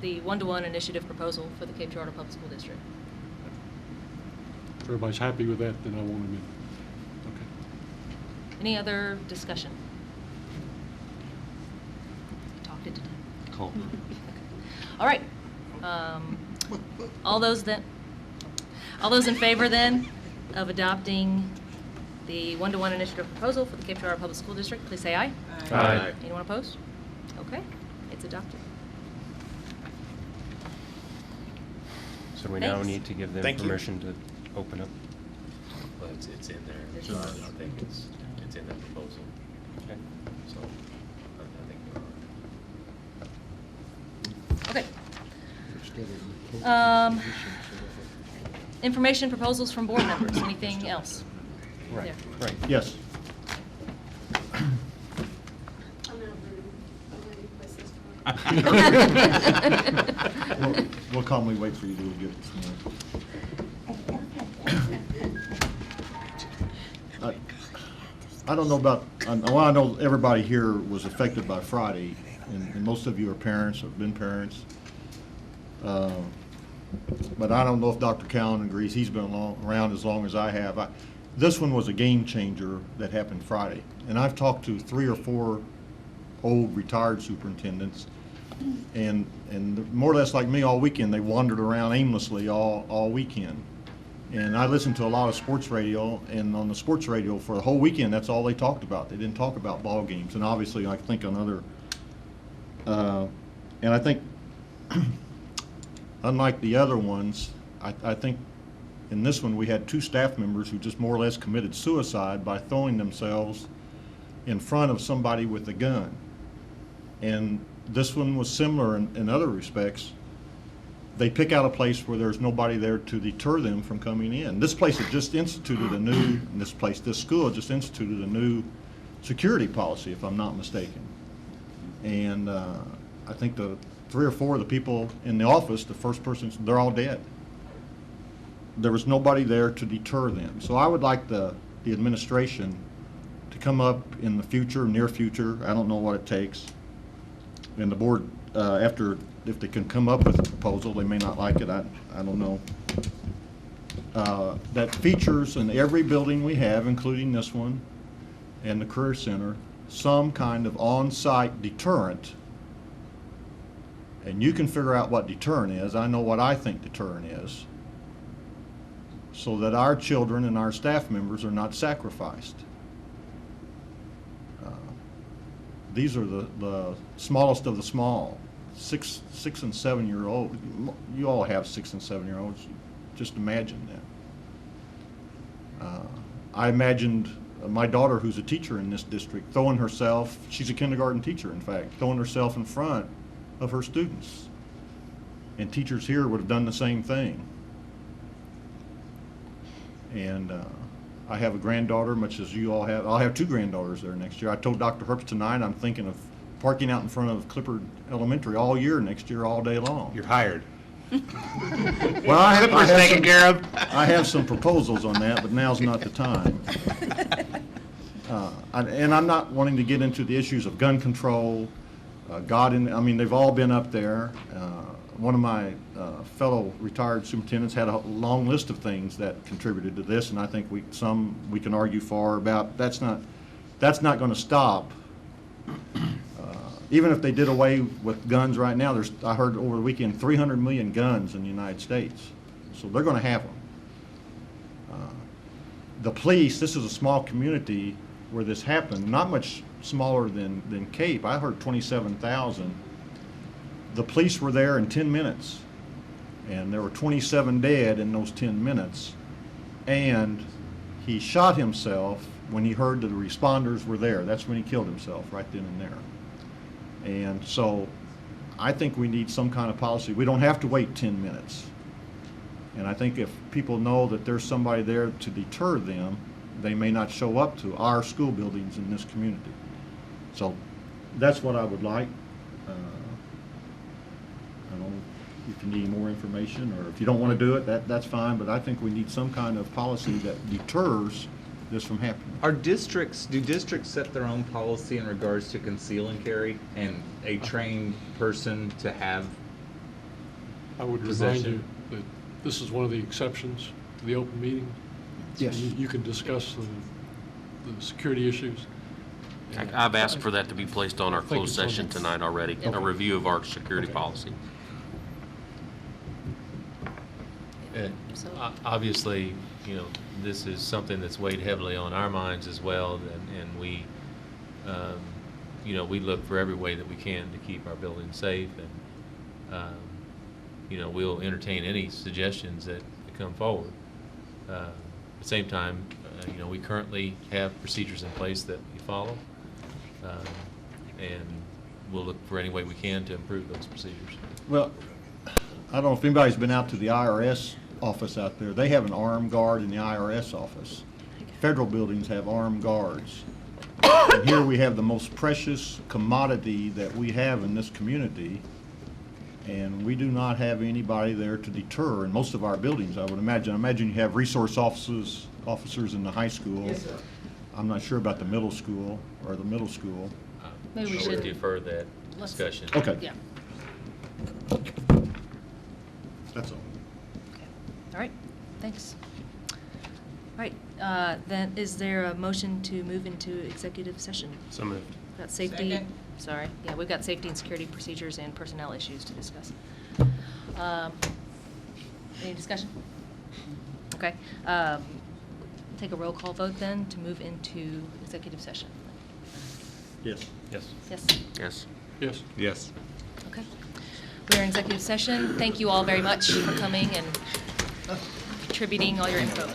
the one-to-one initiative proposal for the Cape Charter Public School District. If everybody's happy with that, then I won't amend. Okay. Any other discussion? Talked it to death. Call. All right. All those in favor then of adopting the one-to-one initiative proposal for the Cape Charter Public School District, please say aye. Aye. Anyone opposed? Okay, it's adopted. So we now Thanks. need to give them Thank you. permission to open up. Well, it's in there. It's So in I there. think it's in that proposal. Okay. So I think we're all right. Okay. Information proposals from board members, anything else? Right, There. right. Yes. We'll calmly wait for you to get it sworn. I don't know about, well, I know everybody here was affected by Friday, and most of you are parents, have been parents. But I don't know if Dr. Cowan agrees. He's been around as long as I have. This one was a game changer that happened Friday. And I've talked to 3 or 4 old retired superintendents, and more or less like me all weekend, they wandered around aimlessly all weekend. And I listened to a lot of sports radio, and on the sports radio for the whole weekend, that's all they talked about. They didn't talk about ball games. And obviously, I think on other, and I think, unlike the other ones, I think in this one, we had 2 staff members who just more or less committed suicide by throwing themselves in front of somebody with a gun. And this one was similar in other respects. They pick out a place where there's nobody there to deter them from coming in. This place had just instituted this school had just instituted a new security policy, if I'm not mistaken. And I think the 3 or 4 of the people in the office, the first person, they're all dead. There was nobody there to deter them. So I would like the administration to come up in the future, near future, I don't know what it takes, and the board, if they can come up with a proposal, they may not like it, I don't know, that features in every building we have, including this one and the Career Center, some kind of on-site deterrent. And you can figure out what deterrent is. I know what I think deterrent is, so that our children and our staff members are not sacrificed. These are the smallest of the small, 6 and 7 year old. You all have 6 and 7 year olds. Just imagine that. I imagined my daughter, who's a teacher in this district, throwing herself, she's a kindergarten teacher in fact, throwing herself in front of her students. And teachers here would have done the same thing. And I have a granddaughter, much as you all have. I'll have 2 granddaughters there next year. I told Dr. Herbst tonight I'm thinking of parking out in front of Clifford Elementary all year next year, all day long. You're hired. Well, I have some proposals on that, but now's not the time. And I'm not wanting to get into the issues of gun control, I mean, they've all been up there. one of my fellow retired superintendents had a long list of things that contributed to this, and I think we can argue for about. That's not going to stop. Even if they did away with guns right now, I heard over the weekend 300 million guns in the United States, so they're going to have them. The police, this is a small community where this happened, not much smaller than Cape. I heard 27,000. The police were there in 10 minutes, and there were 27 dead in those 10 minutes, and he shot himself when he heard that the responders were there. That's when he killed himself, right then and there. And so I think we need some kind of policy. We don't have to wait 10 minutes. And I think if people know that there's somebody there to deter them, they may not show up to our school buildings in this community. So that's what I would like. I don't know if you need more information, or if you don't want to do it, that's fine, but I think we need some kind of policy that deters this from happening. Do districts set their own policy in regards to conceal and carry, and a trained person to have I would remind possession? you that this is one of the exceptions to the open meeting. Yes. You can discuss the security issues. I've asked for that to be placed on our I think closed it's on session the- tonight already, a review of our security policy. And obviously, you know, this is something that's weighed heavily on our minds as well, and we, you know, we look for every way that we can to keep our buildings safe, and, you know, we'll entertain any suggestions that come forward. At the same time, you know, we currently have procedures in place that we follow, and we'll look for any way we can to improve those procedures. Well, I don't know if anybody's been out to the IRS office out there. They have an armed guard in the IRS office. Federal buildings have armed guards. And here we have the most precious commodity that we have in this community, and we do not have anybody there to deter in most of our buildings, I would imagine. I imagine you have resource officers in the high school. Yes, sir. I'm not sure about the middle school or the middle school. Maybe we I should would defer that let's- discussion. Okay. Yeah. That's all. Okay. All right, thanks. All right, then is there a motion to move into executive session? So moved. Got safety, Second. sorry, yeah, we've got safety and security procedures and personnel issues to discuss. Any discussion? Okay, take a roll call vote then to move into executive session. Yes. Yes. Yes, Yes. Yes. Yes. okay. We're in executive session. Thank you all very much for coming and contributing all your info.